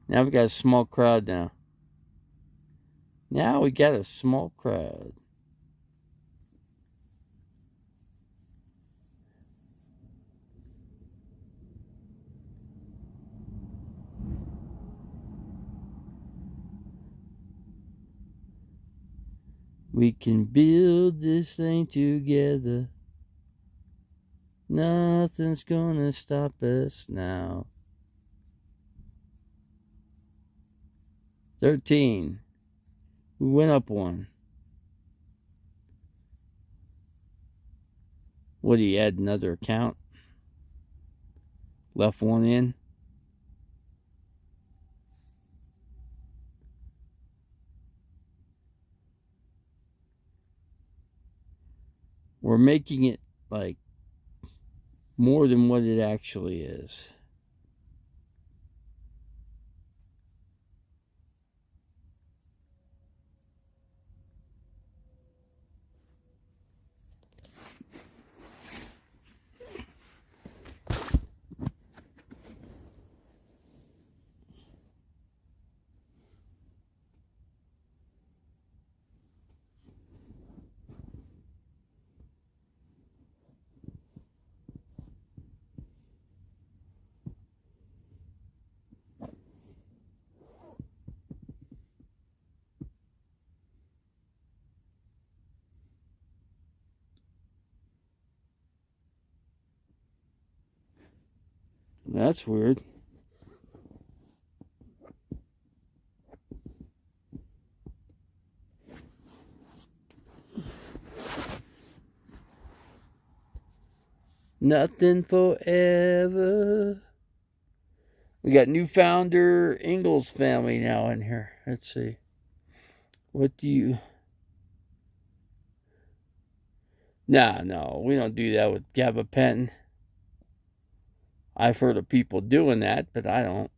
Now we got a small crowd now. Now we got a small crowd. We can build this thing together. Nothing's gonna stop us now. 13. We went up 1. What do you add another account? Left 1 in. We're making it like more than what it actually is. That's weird. Nothing forever. We got Newfounder Ingalls family now in here. Let's see. What do you... Nah, no, we don't do that with gabapentin. I've heard of people doing that, but I don't.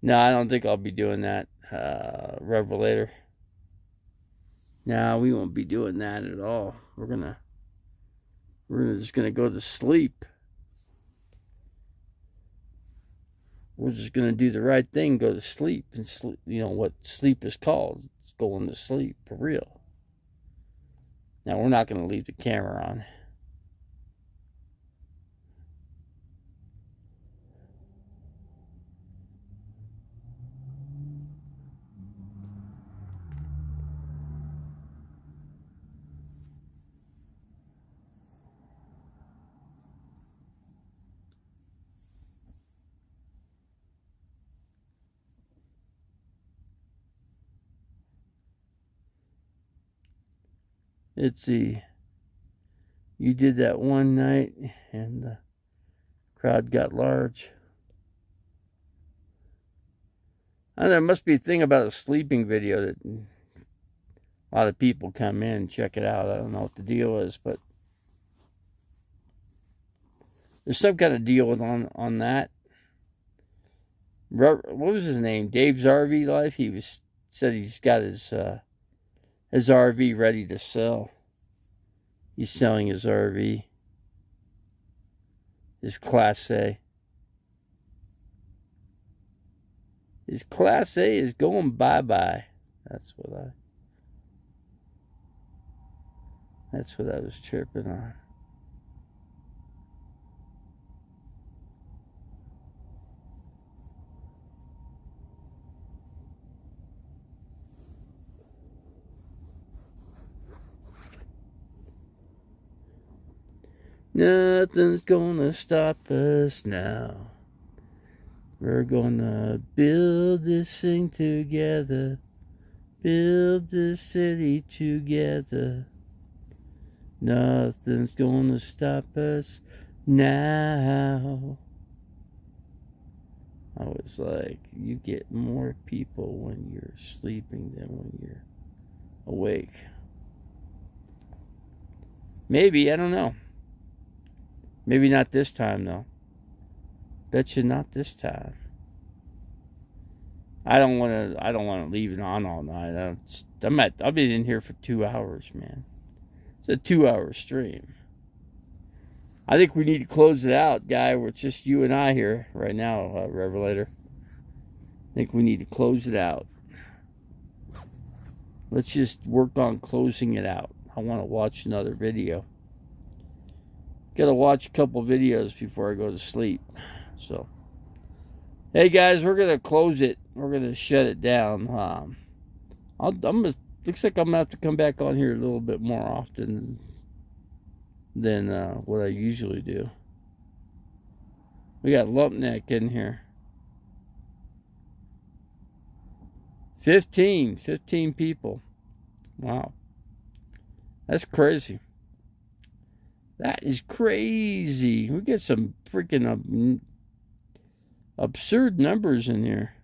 No, I don't think I'll be doing that, Revelator. No, we won't be doing that at all. We're just gonna go to sleep. We're just gonna do the right thing, go to sleep, and sleep. You know what sleep is called? It's going to sleep for real. Now we're not gonna leave the camera on. Let's see. You did that one night, and the crowd got large. I don't know, there must be a thing about a sleeping video that a lot of people come in and check it out. I don't know what the deal is, but there's some kind of deal on that. What was his name? Dave's RV Life. He said he's got his RV ready to sell. He's selling his RV, his Class A. His Class A is going bye-bye. That's what I was chirping on. Nothing's gonna stop us now. We're gonna build this thing together. Build this city together. Nothing's gonna stop us now. I was like, you get more people when you're sleeping than when you're awake. Maybe, I don't know. Maybe not this time, though. Bet you not this time. I don't want to leave it on all night. I'll be in here for 2 hours, man. It's a 2-hour stream. I think we need to close it out, guy. We're just you and I here right now, Revelator. I think we need to close it out. Let's just work on closing it out. I want to watch another video. Gotta watch a couple videos before I go to sleep. So, hey guys, we're gonna close it. We're gonna shut it down. Looks like I'm gonna have to come back on here a little bit more often than what I usually do. We got Lumpneck in here. 15 people. Wow, that's crazy. That is crazy. We get some freaking absurd numbers in here.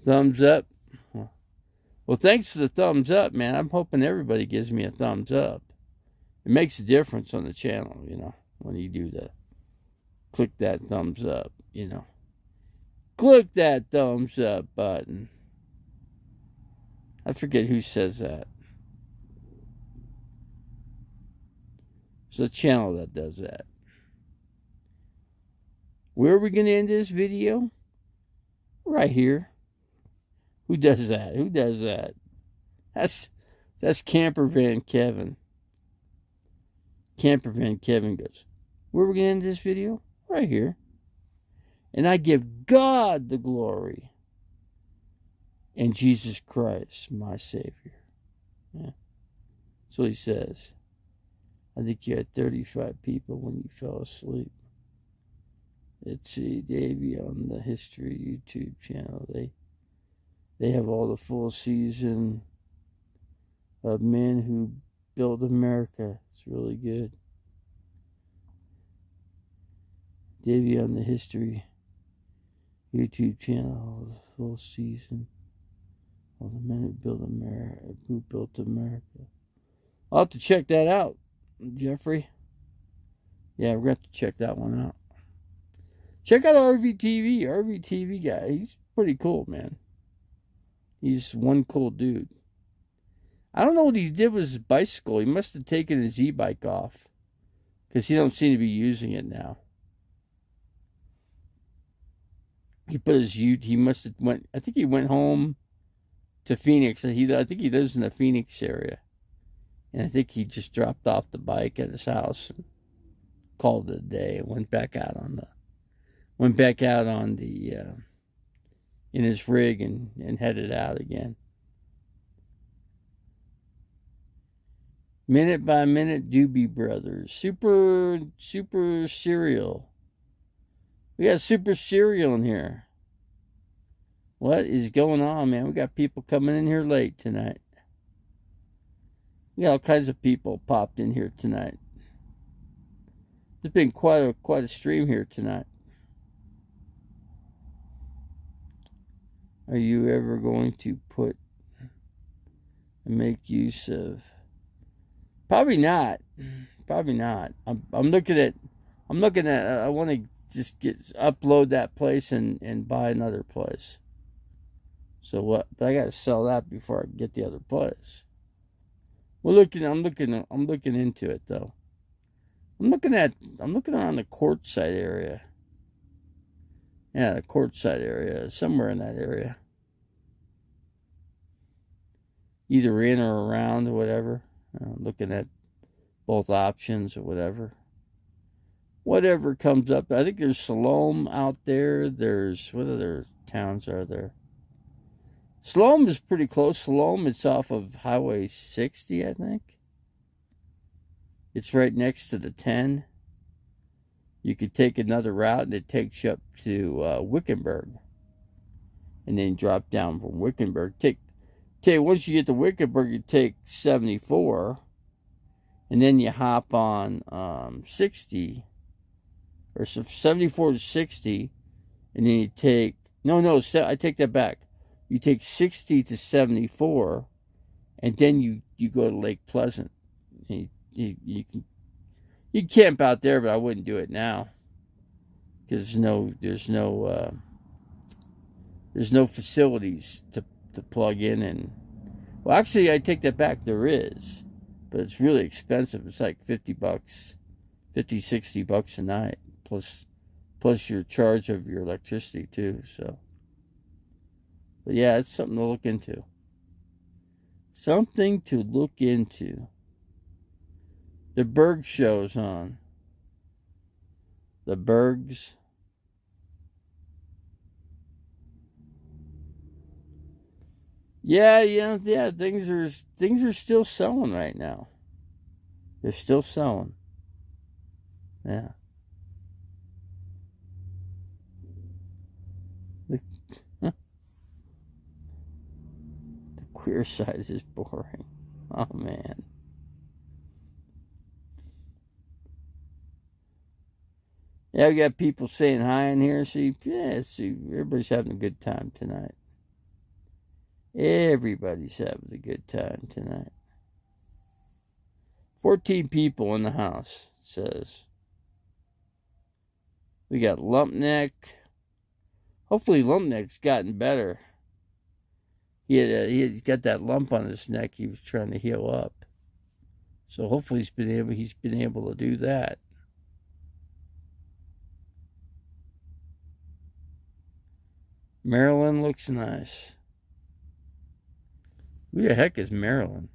Thumbs up. Well, thanks for the thumbs up, man. I'm hoping everybody gives me a thumbs up. It makes a difference on the channel, you know, when you do the click that thumbs up, you know. Click that thumbs up button. I forget who says that. It's a channel that does that. Where are we going to end this video? Right here. Who does that? Who does that? That's Camper Van Kevin. Camper Van Kevin goes, where are we going to end this video? Right here. And I give God the glory. And Jesus Christ, my Savior. Yeah. So he says, I think you had 35 people when you fell asleep. Let's see, Davey on the History YouTube channel. They have all the full season of Men Who Built America. It's really good. Davey on the History YouTube channel, the full season of the Men Who Built America. I'll have to check that out, Jeffrey. Yeah, we're going to have to check that one out. Check out RVTV. RVTV guy, he's pretty cool, man. He's one cool dude. I don't know what he did with his bicycle. He must have taken his e-bike off, because he don't seem to be using it now. He must have I think he went home to Phoenix. I think he lives in the Phoenix area. And I think he just dropped off the bike at his house and called it a day and went back out on the in his rig and headed out again. Minute by Minute Doobie Brothers. Super cereal. We got super cereal in here. What is going on, man? We got people coming in here late tonight. We got all kinds of people popped in here tonight. There's been quite a stream here tonight. Are you ever going to put and make use of? Probably not. Probably not. I'm looking at. I want to just upload that place and buy another place. So what? But I got to sell that before I get the other place. I'm looking into it though. I'm looking around the Quartzsite area. Yeah, the Quartzsite area, somewhere in that area. Either in or around or whatever. Looking at both options or whatever. Whatever comes up. I think there's Siloam out there. There's, what other towns are there? Siloam is pretty close. Siloam, it's off of Highway 60, I think. It's right next to the 10. You could take another route and it takes you up to Wickenburg. And then drop down from Wickenburg. Once you get to Wickenburg, you take 74. And then you hop on 60. Or 74 to 60. And then you take... No, I take that back. You take 60 to 74, and then you go to Lake Pleasant. You can camp out there, but I wouldn't do it now because there's no facilities to plug in. And well, actually, I take that back. There is, but it's really expensive. It's like $50, $60 a night plus your charge of your electricity too. So. But yeah, it's something to look into. Something to look into. The Berg show's on. The Bergs. Yeah. Things are still selling right now. They're still selling. Yeah. Queer side is boring. Oh man. Yeah, we got people saying hi in here. See, everybody's having a good time tonight. Everybody's having a good time tonight. 14 people in the house, it says. We got Lumpneck. Hopefully Lumpneck's gotten better. He's got that lump on his neck he was trying to heal up. So hopefully he's been able to do that. Maryland looks nice. Who the heck is Maryland?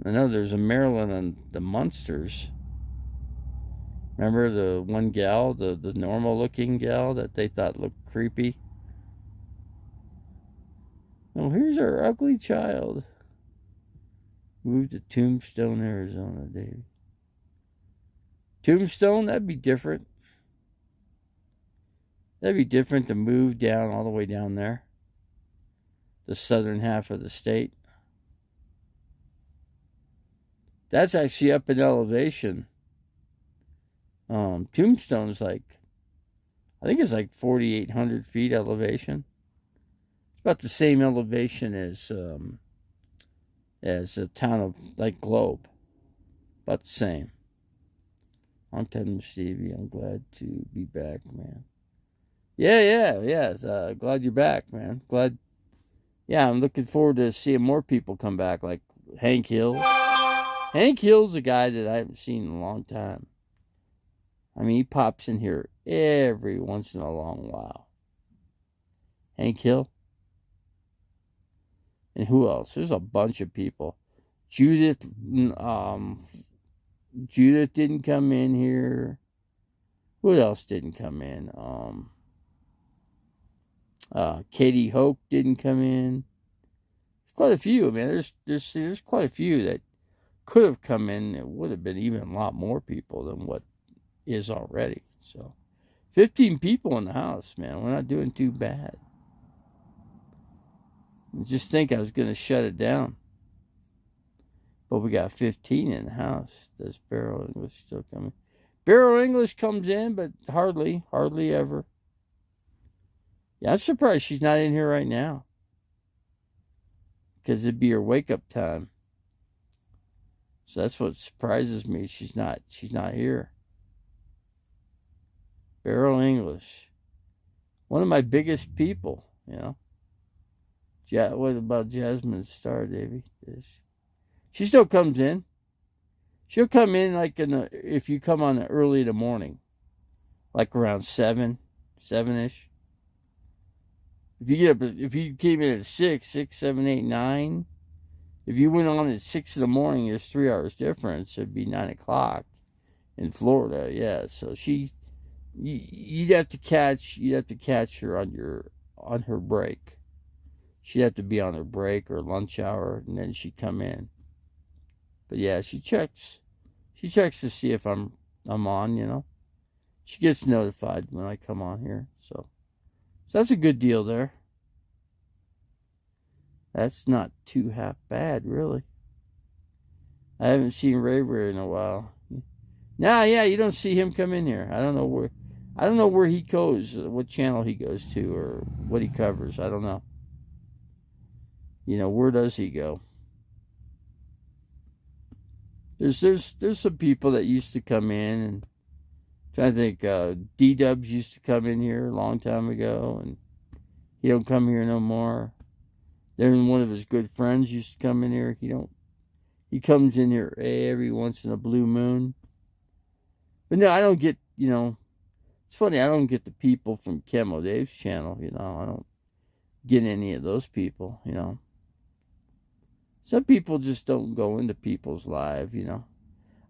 I know there's a Maryland on the Munsters. Remember the one gal, the normal looking gal that they thought looked creepy? Oh, here's our ugly child. Move to Tombstone, Arizona, Dave. Tombstone, that'd be different. That'd be different to move down all the way down there, the southern half of the state. That's actually up in elevation. Tombstone's like, I think it's like 4,800 feet elevation. It's about the same elevation as the town of like Globe. About the same. I'm telling you, Stevie, I'm glad to be back, man. Yeah. Glad you're back, man. Glad. Yeah, I'm looking forward to seeing more people come back, like Hank Hill. Hank Hill's a guy that I haven't seen in a long time. I mean, he pops in here every once in a long while. Hank Hill. And who else? There's a bunch of people. Judith didn't come in here. Who else didn't come in? Katie Hoke didn't come in. Quite a few, man. There's quite a few that could have come in. It would have been even a lot more people than what is already. So 15 people in the house, man. We're not doing too bad. Just think I was going to shut it down. But we got 15 in the house. Does Barrel English still come in? Barrel English comes in, but hardly ever. Yeah, I'm surprised she's not in here right now. Because it'd be her wake-up time. So that's what surprises me. She's not here. Barrel English. One of my biggest people, you know. What about Jasmine Star, Davy? She still comes in. She'll come in like if you come on early in the morning. Like around 7-ish. If you came in at 6, 7, 8, 9. If you went on at 6 in the morning, there's 3 hours difference. It'd be 9 o'clock in Florida. Yeah, so you'd have to catch her on her break. She'd have to be on her break or lunch hour, and then she'd come in. But yeah, she checks to see if I'm on. You know, she gets notified when I come on here. So that's a good deal there. That's not too half bad, really. I haven't seen Ray in a while. Yeah, you don't see him come in here. I don't know where he goes, what channel he goes to, or what he covers. I don't know. You know, where does he go? There's some people that used to come in, and I'm trying to think, D-Dubs used to come in here a long time ago, and he don't come here no more. Then one of his good friends used to come in here. He comes in here every once in a blue moon. But no, I don't get, you know, it's funny, I don't get the people from Chemo Dave's channel, you know. I don't get any of those people, you know. Some people just don't go into people's lives, you know.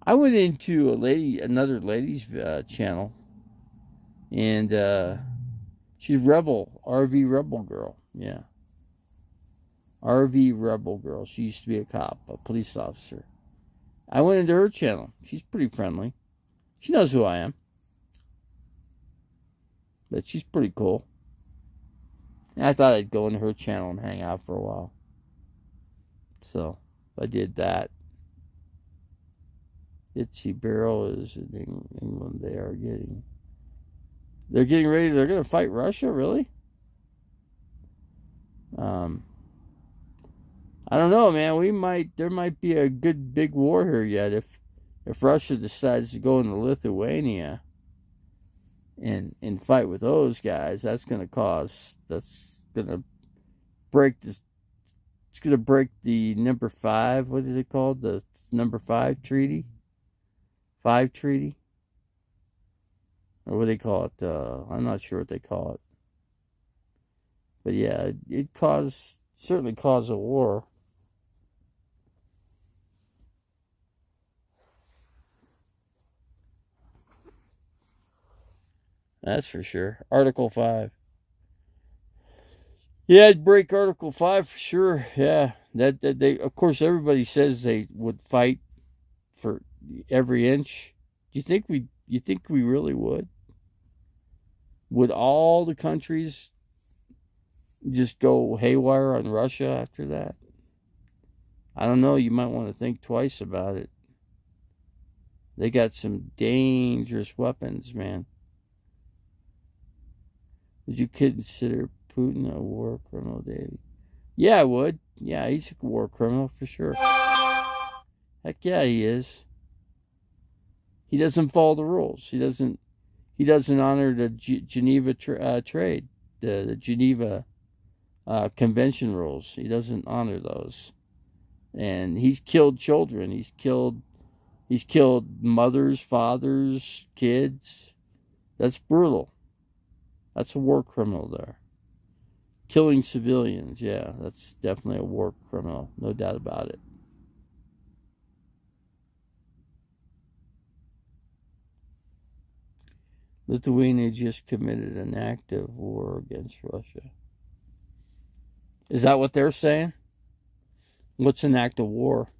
I went into another lady's channel, and she's RV Rebel Girl, yeah. RV Rebel Girl. She used to be a police officer. I went into her channel. She's pretty friendly. She knows who I am. But she's pretty cool. And I thought I'd go into her channel and hang out for a while. So, I did that. Itsy Barrel is in England. They're getting ready. They're going to fight Russia, really? I don't know, man. There might be a good big war here yet if Russia decides to go into Lithuania and fight with those guys. That's going to break this. It's going to break the number 5. What is it called? The number 5 treaty. 5 treaty. Or what do they call it? I'm not sure what they call it. But yeah, it certainly caused a war. That's for sure. Article 5. Yeah, I'd break Article 5 for sure. Yeah, that they, of course, everybody says they would fight for every inch. You think we really would? Would all the countries just go haywire on Russia after that? I don't know. You might want to think twice about it. They got some dangerous weapons, man. Would you consider Putin a war criminal, Davey? Yeah, I would. Yeah, he's a war criminal for sure. Heck yeah, he is. He doesn't follow the rules. He doesn't honor the Geneva trade, the Geneva Convention rules. He doesn't honor those. And he's killed children. He's killed mothers, fathers, kids. That's brutal. That's a war criminal there. Killing civilians, yeah, that's definitely a war criminal, no doubt about it. Lithuania just committed an act of war against Russia. Is that what they're saying? What's an act of war?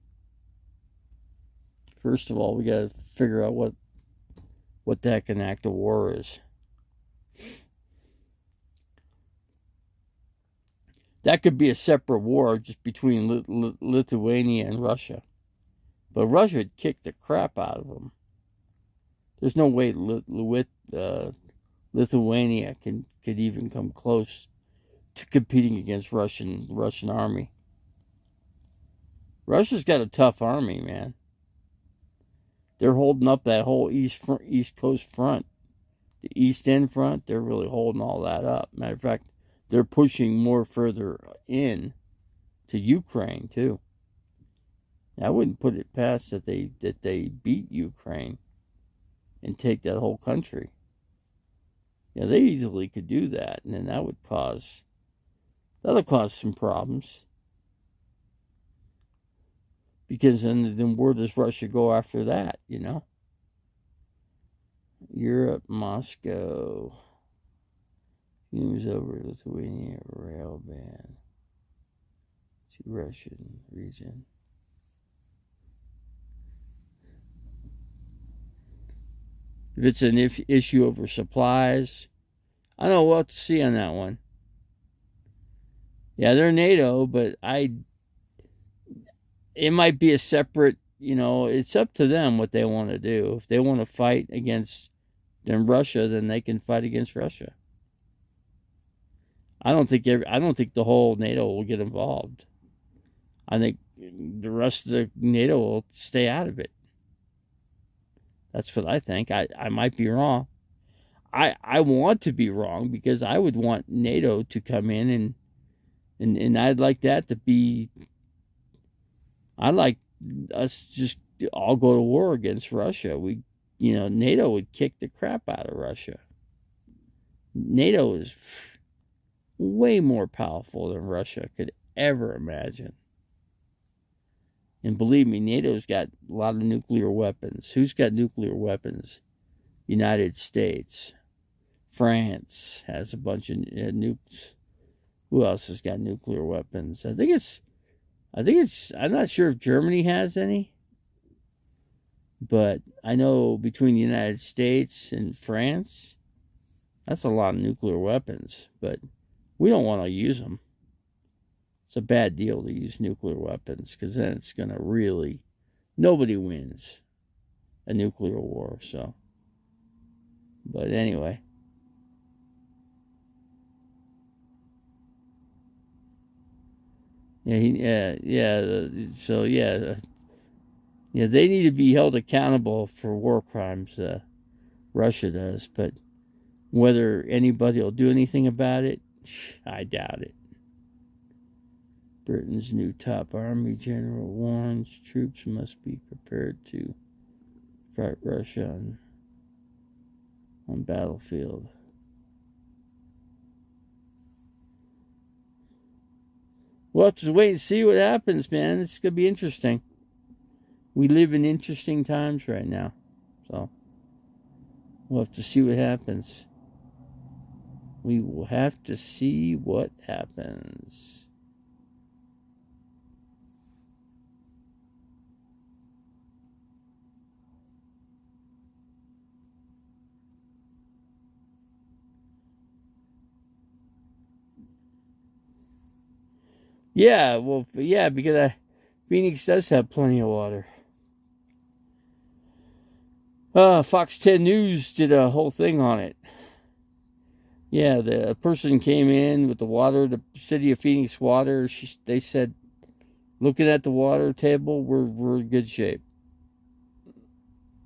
First of all, we got to figure out what the heck an act of war is. That could be a separate war just between Lithuania and Russia. But Russia would kick the crap out of them. There's no way Lithuania could even come close to competing against Russian army. Russia's got a tough army, man. They're holding up that whole East Coast front. The East End front, they're really holding all that up. Matter of fact, they're pushing more further in to Ukraine too. I wouldn't put it past that they beat Ukraine and take that whole country. Yeah, they easily could do that, and then that'll cause some problems. Because then where does Russia go after that, you know? Europe, Moscow. News over Lithuania rail ban to Russian region. If it's an issue over supplies, I don't know. We'll have to see on that one. Yeah, they're NATO, but it might be a separate, it's up to them what they want to do. If they want to fight against Russia, then they can fight against Russia. I don't think the whole NATO will get involved. I think the rest of the NATO will stay out of it. That's what I think. I might be wrong. I want to be wrong because I would want NATO to come in and I'd like that to be. I'd like us just all go to war against Russia. NATO would kick the crap out of Russia. NATO is way more powerful than Russia could ever imagine. And believe me, NATO's got a lot of nuclear weapons. Who's got nuclear weapons? United States. France has a bunch of nukes. Who else has got nuclear weapons? I think it's, I'm not sure if Germany has any. But I know between the United States and France, that's a lot of nuclear weapons. But we don't want to use them. It's a bad deal to use nuclear weapons because then it's going to really, nobody wins a nuclear war. So, but anyway. So they need to be held accountable for war crimes. Russia does, but whether anybody will do anything about it, I doubt it. Britain's new top army general warns troops must be prepared to fight Russia on battlefield. We'll have to wait and see what happens, man. It's going to be interesting. We live in interesting times right now. So, we'll have to see what happens. We will have to see what happens. Yeah, well, yeah, because Phoenix does have plenty of water. Fox 10 News did a whole thing on it. Yeah, the person came in with the water, the city of Phoenix water. They said, looking at the water table, we're in good shape.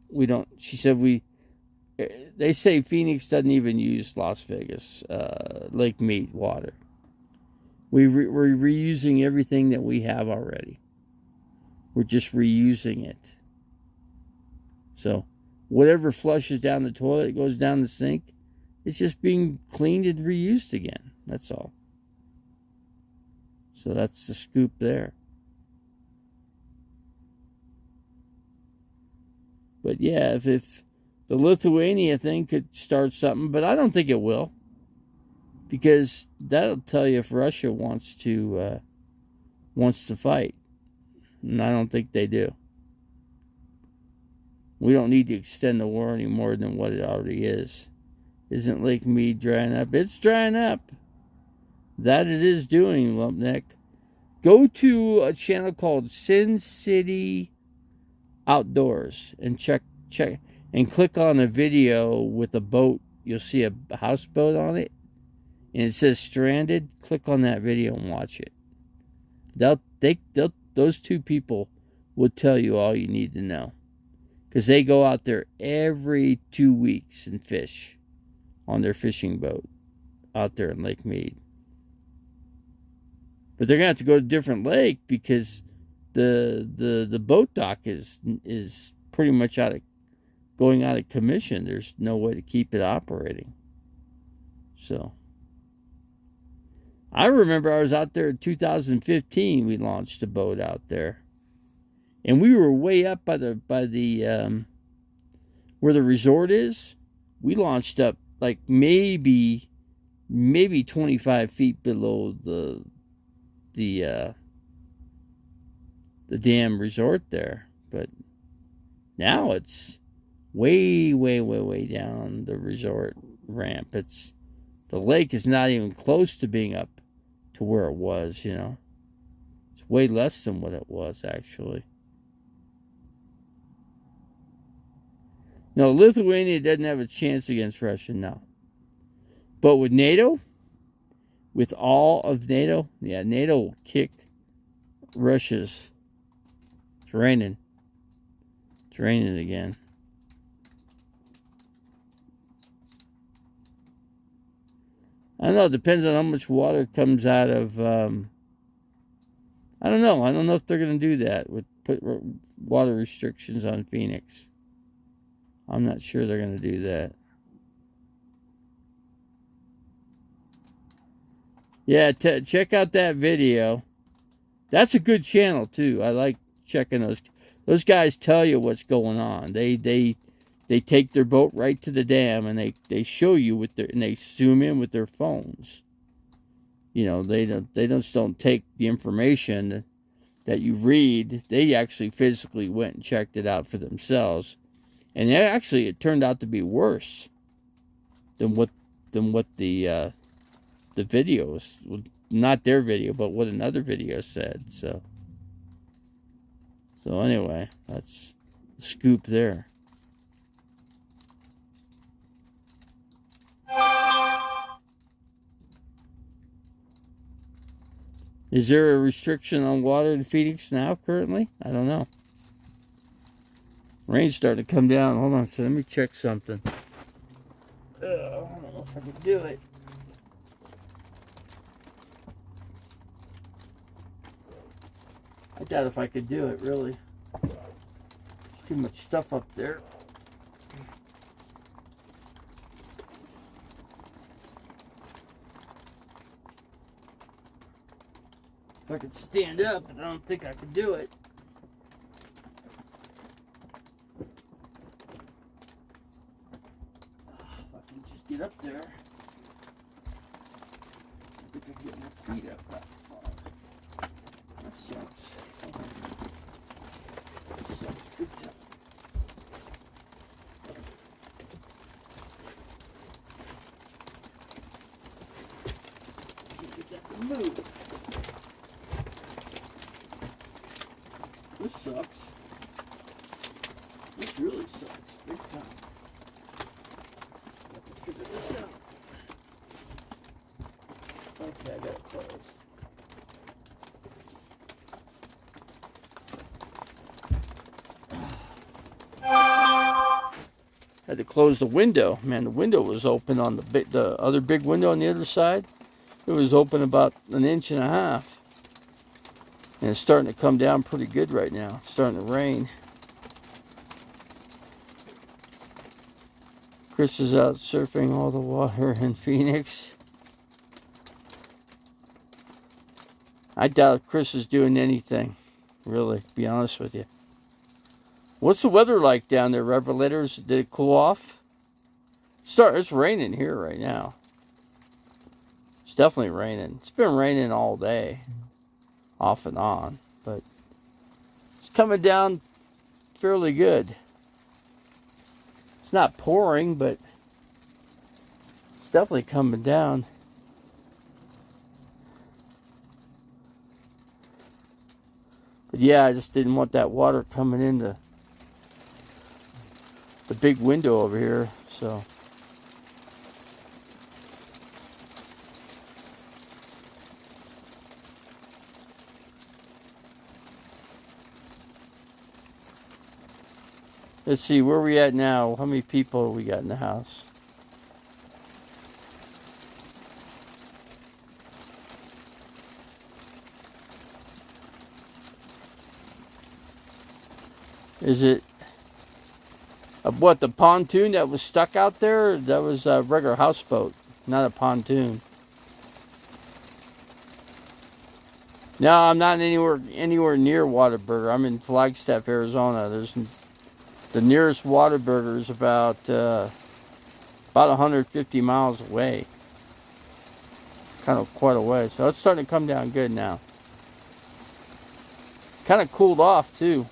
We don't. She said they say Phoenix doesn't even use Las Vegas Lake Mead water. We're reusing everything that we have already. We're just reusing it. So whatever flushes down the toilet, goes down the sink, it's just being cleaned and reused again. That's all. So that's the scoop there. But yeah, if the Lithuania thing could start something, but I don't think it will, because that'll tell you if Russia wants to fight, and I don't think they do. We don't need to extend the war any more than what it already is. Isn't Lake Mead drying up? It's drying up. That it is doing, Lumpneck. Go to a channel called Sin City Outdoors and check and click on a video with a boat. You'll see a houseboat on it, and it says stranded. Click on that video and watch it. Those two people will tell you all you need to know, because they go out there every 2 weeks and fish on their fishing boat out there in Lake Mead. But they're gonna have to go to a different lake because the boat dock is pretty much going out of commission. There's no way to keep it operating. So I remember I was out there in 2015. We launched a boat out there, and we were way up by the where the resort is. We launched up like maybe 25 feet below the damn resort there. But now it's way down the resort ramp. The lake is not even close to being up to where it was, you know. It's way less than what it was, actually. No, Lithuania doesn't have a chance against Russia now. But with NATO, with all of NATO, yeah, NATO will kick Russia's. It's raining. It's raining again. I don't know. It depends on how much water comes out of. I don't know. I don't know if they're going to do that with put water restrictions on Phoenix. I'm not sure they're going to do that. Yeah, check out that video. That's a good channel too. I like checking those. Those guys tell you what's going on. They take their boat right to the dam and they show you and they zoom in with their phones. You know, they just don't take the information that you read. They actually physically went and checked it out for themselves. And it turned out to be worse than what the video was, not their video, but what another video said. So anyway, that's the scoop there. Is there a restriction on water in Phoenix now currently? I don't know. Rain's starting to come down. Hold on, so let me check something. I don't know if I can do it. I doubt if I could do it, really. There's too much stuff up there. If I could stand up, but I don't think I could do it. If I can just get up there. I think I can get my feet up that far. That sucks. That sucks big time. Get that to move. This sucks. This really sucks. Big time. I have to figure this out. Okay, I got it closed. Had to close the window. Man, the window was open on the other big window on the other side. It was open about 1.5 inches. And it's starting to come down pretty good right now. It's starting to rain. Chris is out surfing all the water in Phoenix. I doubt Chris is doing anything, really, to be honest with you. What's the weather like down there, Revelators? Did it cool off? It's raining here right now. It's definitely raining. It's been raining all day, off and on, but it's coming down fairly good. It's not pouring, but it's definitely coming down. But yeah, I just didn't want that water coming into the big window over here, so. Let's see, where are we at now? How many people we got in the house? Is it what, the pontoon that was stuck out there? That was a regular houseboat, not a pontoon. No, I'm not anywhere near Whataburger. I'm in Flagstaff, Arizona. The nearest Whataburger is about 150 miles away. Kind of quite a way. So it's starting to come down good now. Kind of cooled off too.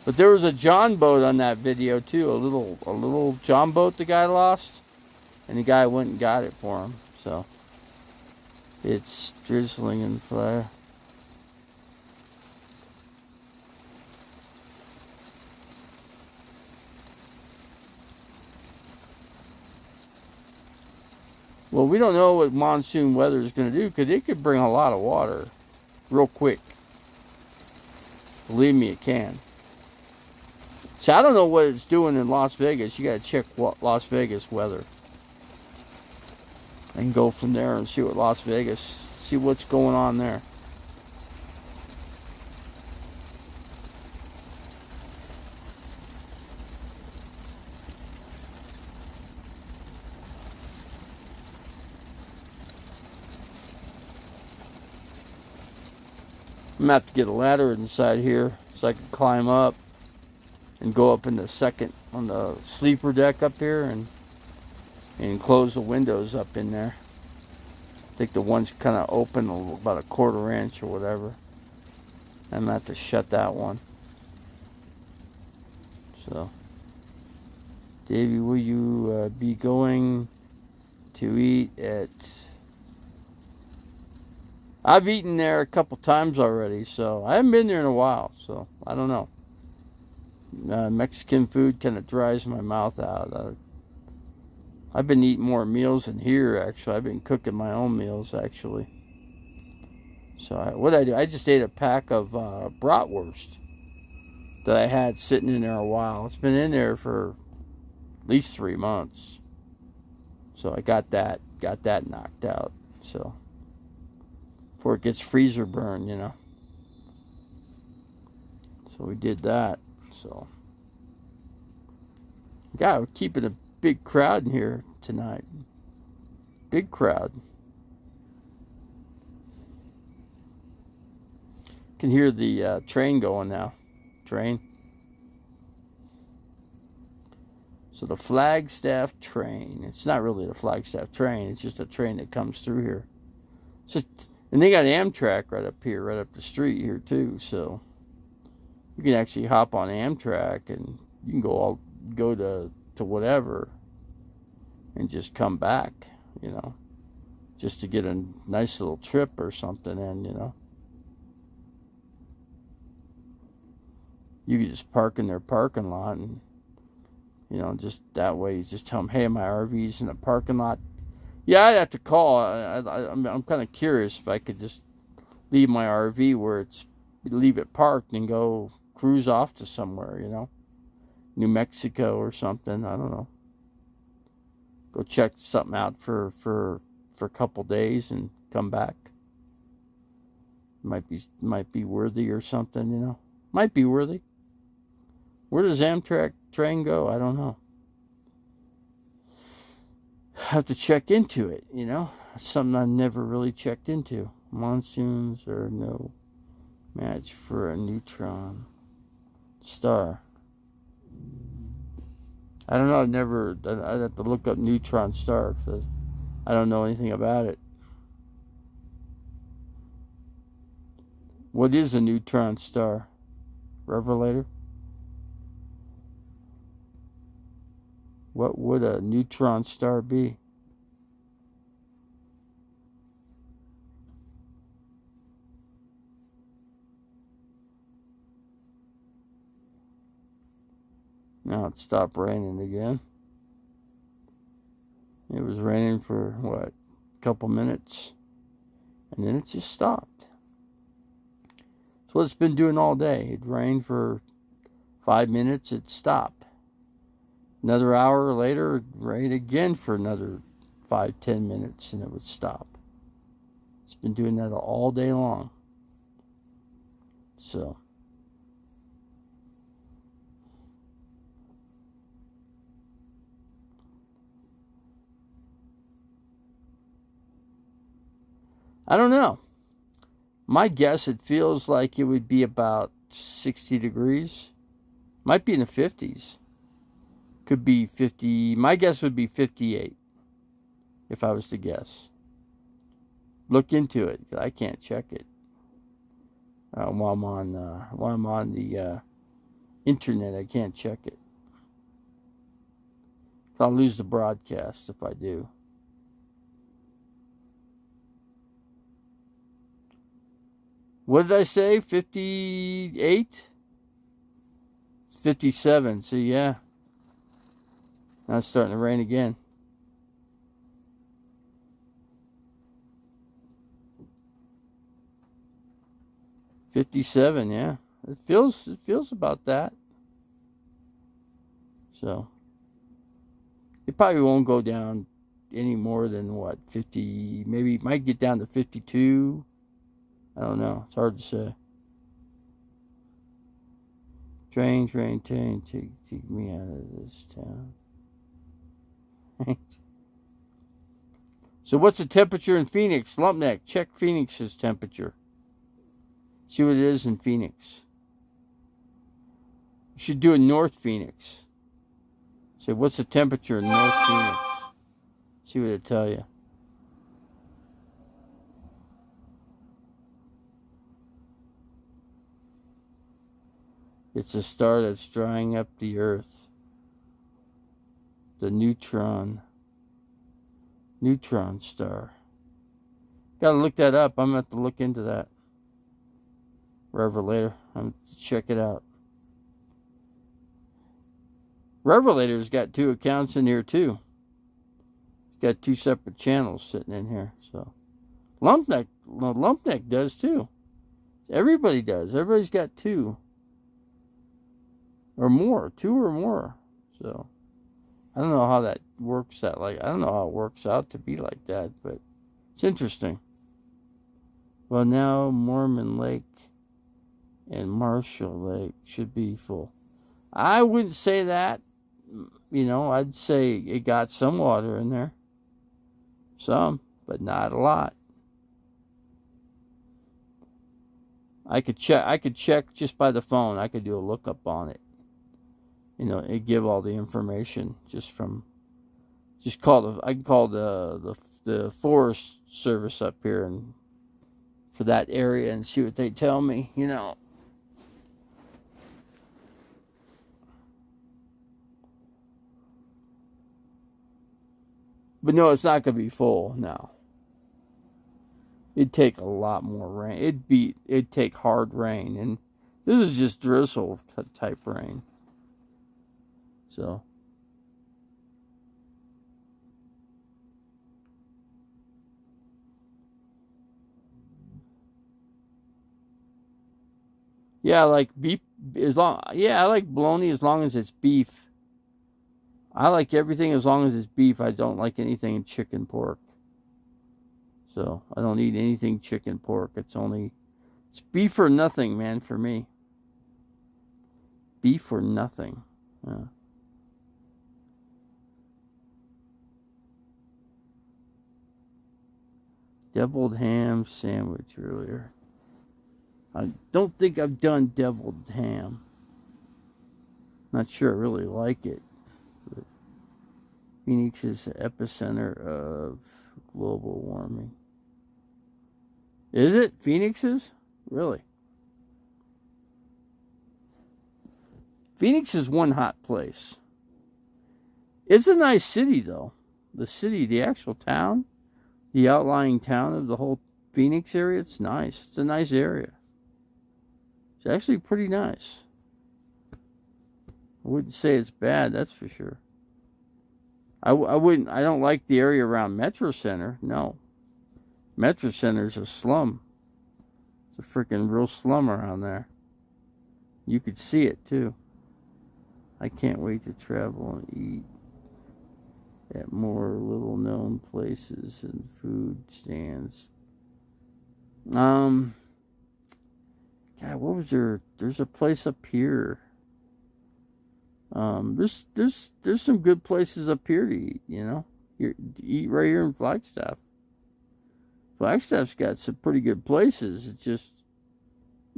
But there was a John boat on that video too, a little John boat the guy lost, and the guy went and got it for him. So it's drizzling and fire. Well, we don't know what monsoon weather is going to do, because it could bring a lot of water real quick. Believe me, it can. So I don't know what it's doing in Las Vegas. You got to check Las Vegas weather. And go from there and see what's going on there. I'm going to have to get a ladder inside here so I can climb up and go up in on the sleeper deck up here and close the windows up in there. I think the one's kind of open about 1/4 inch or whatever. I'm going to have to shut that one. So, Davey, will you be going to eat at... I've eaten there a couple times already, so I haven't been there in a while, so I don't know. Mexican food kind of dries my mouth out. I've been eating more meals in here, actually. I've been cooking my own meals, actually. So what I do, I just ate a pack of bratwurst that I had sitting in there a while. It's been in there for at least 3 months. So I got that knocked out. So before it gets freezer burn, you know. So we did that. So we're keeping a big crowd in here tonight. Big crowd. Can hear the train going now. Train. So the Flagstaff Train. It's not really the Flagstaff Train. It's just a train that comes through here. And they got Amtrak right up here, right up the street here too. So you can actually hop on Amtrak and you can go to whatever and just come back, you know. just to get a nice little trip or something in, you know. You could just park in their parking lot and, you know, just that way you just tell them, hey, my RV's in the parking lot. Yeah, I'd have to call. I'm kind of curious if I could just leave my RV where leave it parked and go cruise off to somewhere, you know. New Mexico or something, I don't know. Go check something out for a couple days and come back. Might be worthy or something, you know. Might be worthy. Where does Amtrak train go? I don't know. Have to check into it, you know. It's something I've never really checked into. Monsoons or no match for a neutron star. I don't know. I'd have to look up neutron star because I don't know anything about it. What is a neutron star? Revelator? What would a neutron star be? Now it stopped raining again. It was raining for, what, a couple minutes. And then it just stopped. That's what it's been doing all day. It rained for 5 minutes, it stopped. Another hour later, it rained again for another 5-10 minutes, and it would stop. It's been doing that all day long. So, I don't know. My guess, it feels like it would be about 60 degrees. Might be in the 50s. Could be 50. My guess would be 58, if I was to guess. Look into it. I can't check it while I'm on the internet. I can't check it. I'll lose the broadcast if I do. What did I say? 58? It's 57. So yeah. Now it's starting to rain again. $57, yeah. It feels about that. So it probably won't go down any more than what, 50, maybe it might get down to 52. I don't know. It's hard to say. Train, take me out of this town. So what's the temperature in Phoenix? Lumpneck, check Phoenix's temperature. See what it is in Phoenix. You should do it in North Phoenix. Say, what's the temperature in North Phoenix? See what it'll tell you. It's a star that's drying up the Earth. The neutron star. Gotta look that up. I'm gonna have to look into that. Revelator. I'm gonna check it out. Revelator's got 2 accounts in here too. It's got 2 separate channels sitting in here. So Lumpneck does too. Everybody does. Everybody's got 2 or more. 2 or more. So I don't know how that works out. I don't know how it works out to be like that, but it's interesting. Well, now Mormon Lake and Marshall Lake should be full. I wouldn't say that. You know, I'd say it got some water in there. Some, but not a lot. I could check just by the phone. I could do a lookup on it. You know, it give all the information I can call the Forest Service up here and for that area and see what they tell me, you know. But no, it's not going to be full now. it'd take a lot more rain. It'd take hard rain, and this is just drizzle type rain. So. Yeah, I like beef I like bologna as long as it's beef. I like everything as long as it's beef. I don't like anything chicken pork. So I don't eat anything chicken pork. It's beef or nothing, man, for me. Beef or nothing. Yeah. Deviled ham sandwich earlier. I don't think I've done deviled ham. Not sure I really like it. But Phoenix is the epicenter of global warming. Is it? Phoenix is? Really? Phoenix is one hot place. It's a nice city, though. The city, the actual town, the outlying town of the whole Phoenix area, it's nice. It's a nice area. It's actually pretty nice. I wouldn't say it's bad, that's for sure. I don't like the area around Metro Center, no. Metro Center's a slum. It's a freaking real slum around there. You could see it, too. I can't wait to travel and eat at more little-known places and food stands. God, what was there? There's a place up here. There's some good places up here to eat. You know, eat right here in Flagstaff. Flagstaff's got some pretty good places. It's just,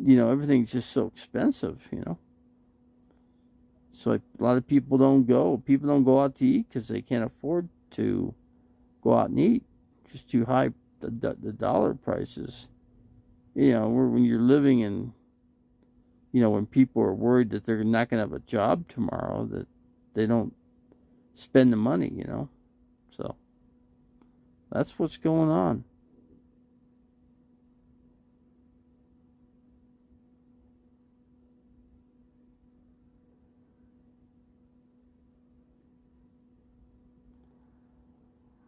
everything's just so expensive. So a lot of people don't go. People don't go out to eat because they can't afford to go out and eat. Just too high the dollar prices. When you're living in, when people are worried that they're not going to have a job tomorrow, that they don't spend the money, So that's what's going on.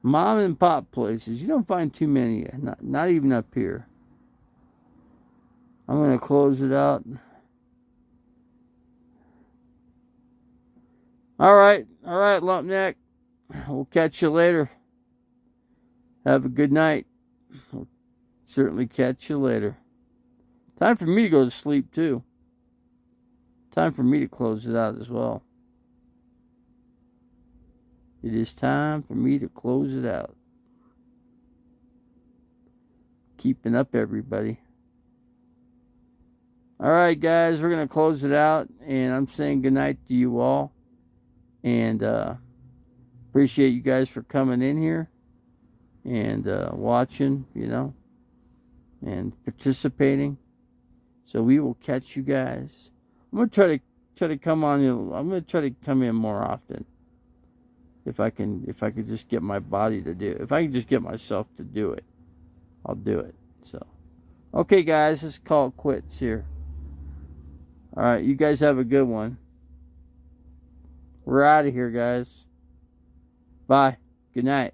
Mom and pop places, you don't find too many, not even up here. I'm going to close it out. All right, Lumpneck. We'll catch you later. Have a good night. We'll certainly catch you later. Time for me to go to sleep, too. Time for me to close it out as well. It is time for me to close it out. Keeping up, everybody. All right, guys, we're going to close it out, and I'm saying goodnight to you all, and appreciate you guys for coming in here and watching, and participating. So we will catch you guys. I'm going to try to come on. I'm going to try to come in more often. If I could just get my body to do it. If I can just get myself to do it, I'll do it. So, okay, guys, let's call it quits here. All right, you guys have a good one. We're out of here, guys. Bye. Good night.